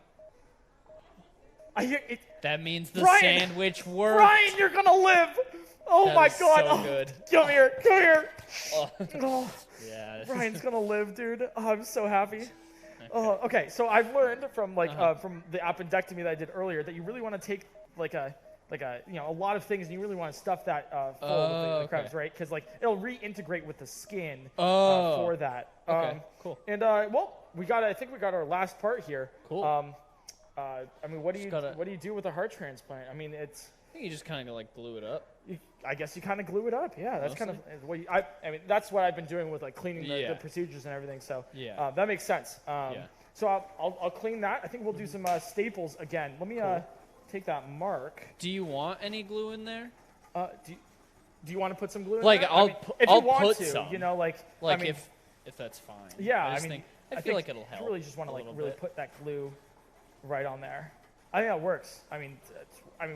I hear it. That means the Brian! sandwich worked. Brian, you're gonna live. Oh That my is God! so good. Come here, come here. Oh. Oh, Yeah. Brian's gonna live, dude. Oh, I'm so happy. Okay, so I've learned from from the appendectomy that I did earlier that you really want to take like a a lot of things and you really want to stuff that full of the crevice, right? Because like it'll reintegrate with the skin for that. Okay, cool. And well, I think we got our last part here. Cool. I mean, what do you do with a heart transplant? I mean, I think you just kind of like glue it up. I guess you kind of glue it up. Yeah, that's kind of Mostly. what I mean. That's what I've been doing with like cleaning the Yeah. procedures and everything. So Yeah. that makes sense. Yeah. So I'll clean that. I think we'll do some staples again. Let me take that mark. Do you want any glue in there? Do you want to put some glue in Like, there? I'll I mean, pu- if I'll you want put to, some. you know, like Like I mean, if that's fine. yeah, I mean, feel like it'll help. You really just want to a like little really bit. put that glue right on there. I think that works. I mean,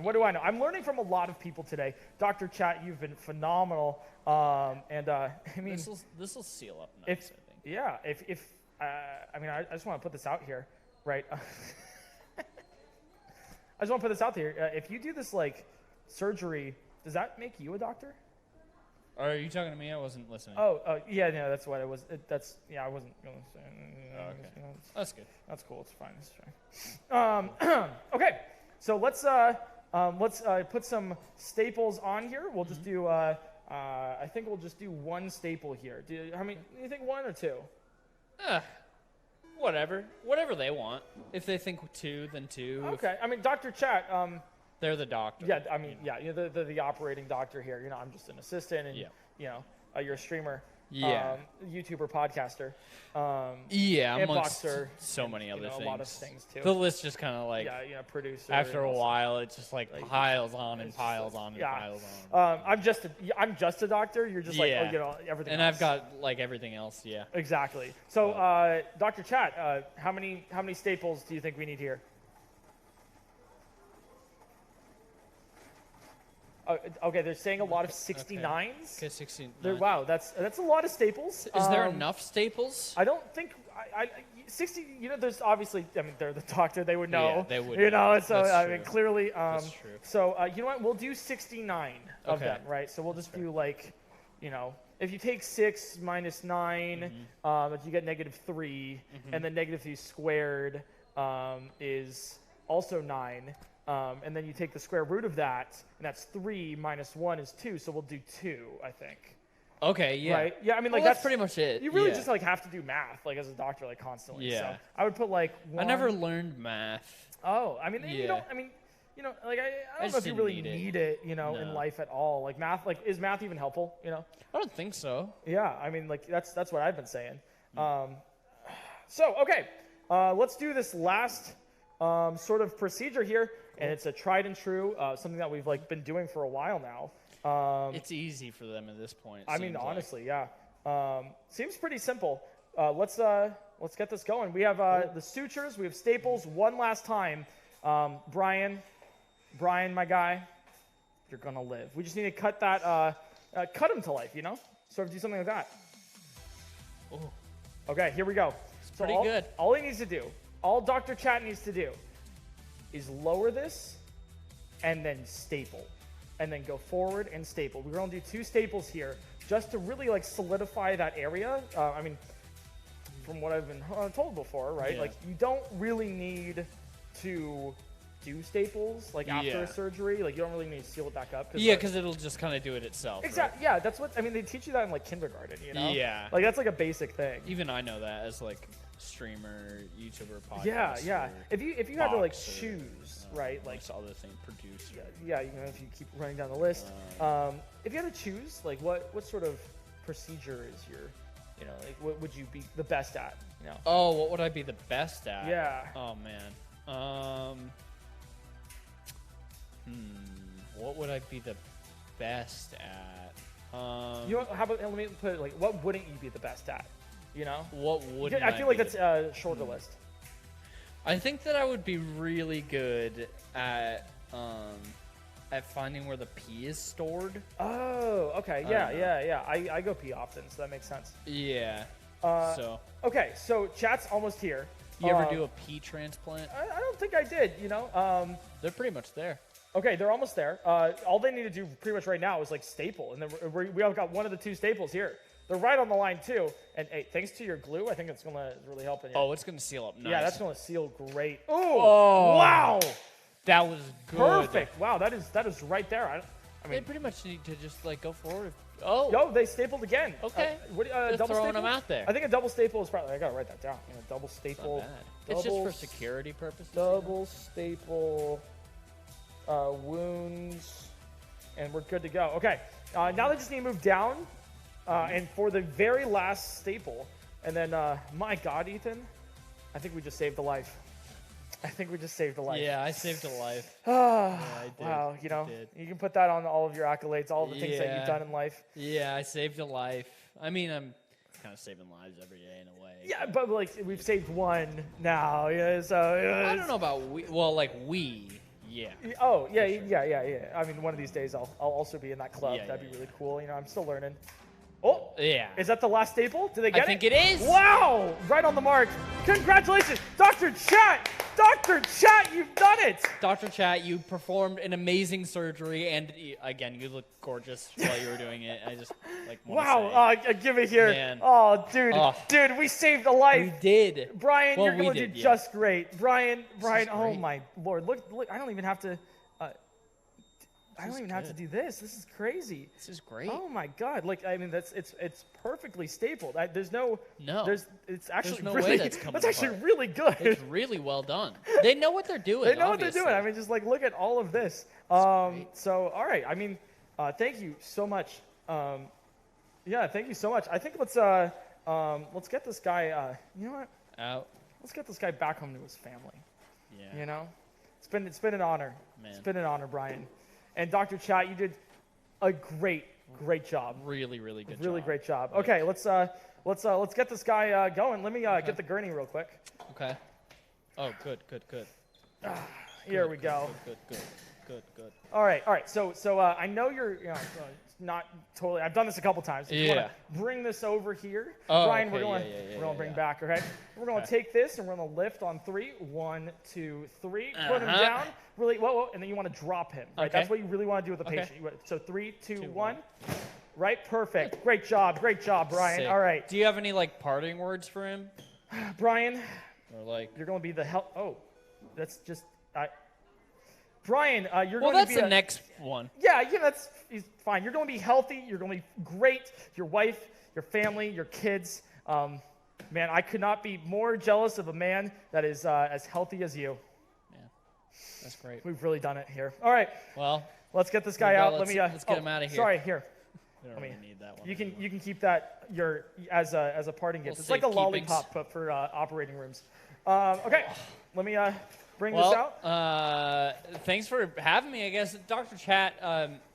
what do I know? I'm learning from a lot of people today. Dr. Chat, you've been phenomenal. I mean, This will seal up nice. I think. yeah, if I mean, I just want to put this out here, right? I just want to put this out there. If you do this like surgery, does that make you a doctor? Are you talking to me? I wasn't listening. Oh, yeah, no, that's what it was. I wasn't going to say. Okay. That's good. That's cool. It's fine. It's fine. Okay, so let's put some staples on here. We'll just do. I think we'll just do one staple here. How many? Do you think one or two? Whatever they want. If they think 2, then 2. Okay. I mean, Dr. Chat. They're the doctor. Yeah. I mean, yeah. You're the operating doctor here. You know, I'm just an assistant, and Yeah. you know, you're a streamer. Yeah. YouTuber, podcaster. Yeah, amongst Inboxer, so many other things. A lot of things too. The list just kind of like, Yeah, producer. after and a also- while, it just like piles on and it's just piles like- on and yeah. piles on. I'm just a doctor. You're just like, Yeah. you know, everything. And else. I've got like everything else, yeah. Exactly. So, Dr. Chat, how many staples do you think we need here? Okay, they're saying a lot of 69s. Okay, 16. Wow, that's a lot of staples. Is there enough staples? I don't think 60. You know, there's obviously. I mean, they're the doctor. They would know. Yeah, they would You know, know. so That's I true. mean, clearly. That's true. So you know what? We'll do 69 of Okay. them, right? So we'll just do like, you know, if you take 6 minus 9, you get -3, and then -3 squared is also 9. And then you take the square root of that, and that's 3 minus 1 is 2. So we'll do 2, I think. Okay, yeah. Right? Yeah, I mean, like Well, that's pretty much it. You really yeah. just like have to do math, like as a doctor, like constantly. Yeah. So I would put like. I never learned math. Oh, I mean, you Yeah. don't. I mean, you know, like I don't know just if you didn't really need it. need it, you know, in No. life at all. Like math, like is math even helpful? You know? I don't think so. Yeah. I mean, like that's what I've been saying. Hmm. So okay, let's do this last sort of procedure here, and it's a tried and true, something that we've like been doing for a while now. It's easy for them at this point. I mean, seems like. honestly, yeah. Seems pretty simple. Let's get this going. We have the sutures. We have staples. One last time, Brian, my guy, you're gonna live. We just need to cut that, cut him to life. You know, sort of do something like that. Ooh. Okay, here we go. So pretty good. All he needs to do, all Dr. Chat needs to do, is lower this, and then staple, and then go forward and staple. We're gonna do 2 staples here, just to really like solidify that area. I mean, from what I've been told before, right? Yeah. Like you don't really need to do staples like after Yeah. a surgery. Like you don't really need to seal it back up. Yeah, because it'll just kind of do it itself. exactly. Yeah, that's what I mean. They teach you that in like kindergarten. You know? Yeah. Like that's like a basic thing. Even I know that as like streamer, YouTuber, podcaster. Yeah. If you had to like boxer, choose, right? Like amongst other things, producer. yeah, you know, if you keep running down the list, if you had to choose, like what sort of procedure is your, you know, like what would you be the best at? You know? Oh, what would I be the best at? Yeah. Oh man. What would I be the best at? You know, how about let me put it like, what wouldn't you be the best at? You know? What would I feel like that's a shorter list. I think that I would be really good at finding where the pee is stored. Oh, okay. Yeah. I go pee often, so that makes sense. Yeah. So Okay, so chat's almost here. you ever do a pee transplant? I don't think I did. You know. They're pretty much there. Okay, they're almost there. All they need to do pretty much right now is like staple, and then we all got one of the 2 staples here. They're right on the line too. And hey, thanks to your glue, I think it's gonna really help in you. Oh, it's gonna seal up nice. yeah, that's gonna seal great. Ooh, Oh. wow, That was good. perfect. Wow, that is right there. I They mean, pretty much need to just like go forward. Oh. yo, they stapled again. Okay. Double throwing staple? them out there. I think a double staple is probably. I gotta write that down. You know, double Not staple. bad. It's just double for security purposes. Double staple wounds and we're good to go. Okay, now they just need to move down, and for the very last staple, and then, my God, Ethan, I think we just saved a life. I think we just saved a life. Yeah, I saved a life. Yeah, I did. wow, you know, I did. you can put that on all of your accolades, all of the things that Yeah. you've done in life. Yeah, I saved a life. I mean, I'm kind of saving lives every day in a way. Yeah, but like we've saved one now. Yeah, so I don't know about we. Well, like we. Yeah. Oh yeah, yeah. I mean, one of these days I'll also be in that club. Yeah, That'd yeah, be really cool. You know, I'm still learning. Oh, Yeah. is that the last staple? Did they get it? I think it is. Wow, right on the mark. Congratulations, Dr. Chat. Dr. Chat, you've done it. Dr. Chat, you performed an amazing surgery, and again, you look gorgeous while you were doing it. I just like want Wow, give it here. Man. Oh, dude, Oh. dude, we saved a life. we did. Brian, Well, you're we going to did, do yeah. just great. Brian, is oh great. my Lord, look, I don't even have to. I don't is even have to good. do this. This is crazy. This is great. Oh my God! Like I mean, it's perfectly stapled. There's no. No. It's actually no really. way that's coming actually apart. really good. It's really well done. They know what they're doing. They know what they're doing. I obviously. mean, just like look at all of this. great. So all right. I mean, thank you so much. Yeah, thank you so much. I think let's get this guy. You know what? Out. Let's get this guy back home to his family. Yeah. You know, it's been an honor. Man. It's been an honor, Brian. And Dr. Chat, you did a great job. Really, really good. Really job. great job. Okay, let's get this guy going. Let me get the gurney real quick. Okay. Oh, good. Here we go. Good. All right. So I know you're not totally. I've done this a couple times. If you wanna Yeah. bring this over here, Oh, Brian. okay, We're going yeah, we're gonna bring yeah. back. Okay. We're gonna Okay. take this and we're gonna lift on 3. 1, 2, 3. Put him Uh-huh. down. Really. Whoa. And then you want to drop him. Right. Okay. That's what you really want to do with the Okay. patient. So 3, 2, 2, 1. Right. Perfect. Great job, Brian. Sick. All right, Do you have any like parting words for him, Brian. or like? You're going to be the help. Oh, that's just. Brian, you're Well, going to that's be the next one. Yeah, that's he's fine. You're going to be healthy. You're going to be great. Your wife, your family, your kids. Man, I could not be more jealous of a man that is as healthy as you. Yeah, that's great. We've really done it here. All right, Well, let's get this guy Here we out. go. Let me. Let's get him outta here. Sorry, here. we don't I mean, really need that one. You can anymore. keep that as a parting gift. Little It's like a safekeepings. lollipop, but for operating rooms. Okay, let me bring this Well, out. thanks for having me. I guess Dr. Chat,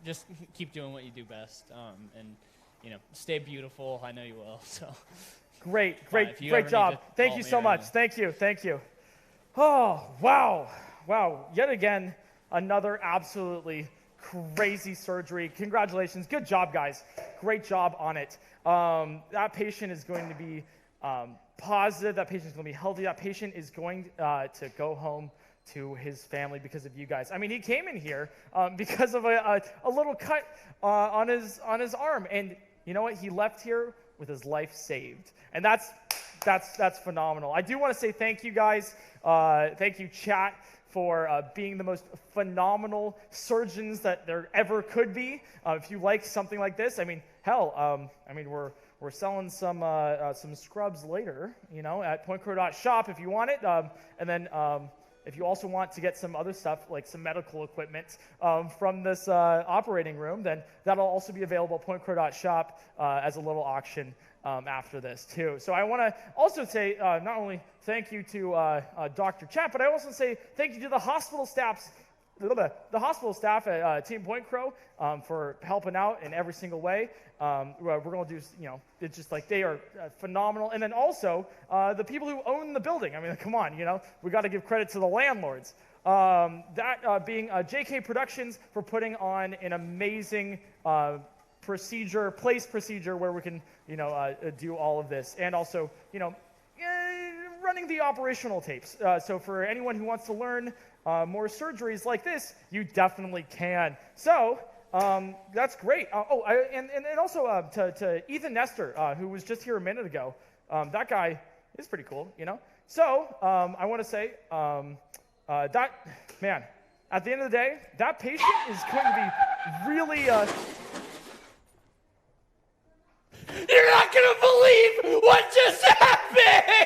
just keep doing what you do best, and stay beautiful. I know you will. So. Great if you ever need job. to Thank call you me so or much. anything. Thank you. Oh, wow. Yet again, another absolutely crazy surgery. Congratulations. Good job, guys. Great job on it. That patient is going to be positive. That patient is going to be healthy. That patient is going to go home to his family because of you guys. I mean, he came in here because of a little cut on his arm, and you know what? He left here with his life saved, and that's phenomenal. I do want to say thank you, guys. Thank you, chat, for being the most phenomenal surgeons that there ever could be. If you like something like this, I mean, hell, we're selling some scrubs later, at PointCrow.shop if you want it, and then. If you also want to get some other stuff, like some medical equipment from this operating room, then that'll also be available at PointCrow.shop as a little auction after this, too. So I want to also say not only thank you to Dr. Chat, but I also say thank you to the hospital staff at Team PointCrow for helping out in every single way. We're going to do, it's just like they are phenomenal. And then also the people who own the building. I mean, come on, we got to give credit to the landlords. That being JK Productions for putting on an amazing place procedure where we can, do all of this. And also, running the operational tapes. So for anyone who wants to learn more surgeries like this, you definitely can. So that's great. And also to Ethan Nestor, who was just here a minute ago. That guy is pretty cool, So I want to say that, man, at the end of the day, that patient is going to be really... You're not gonna believe what just happened!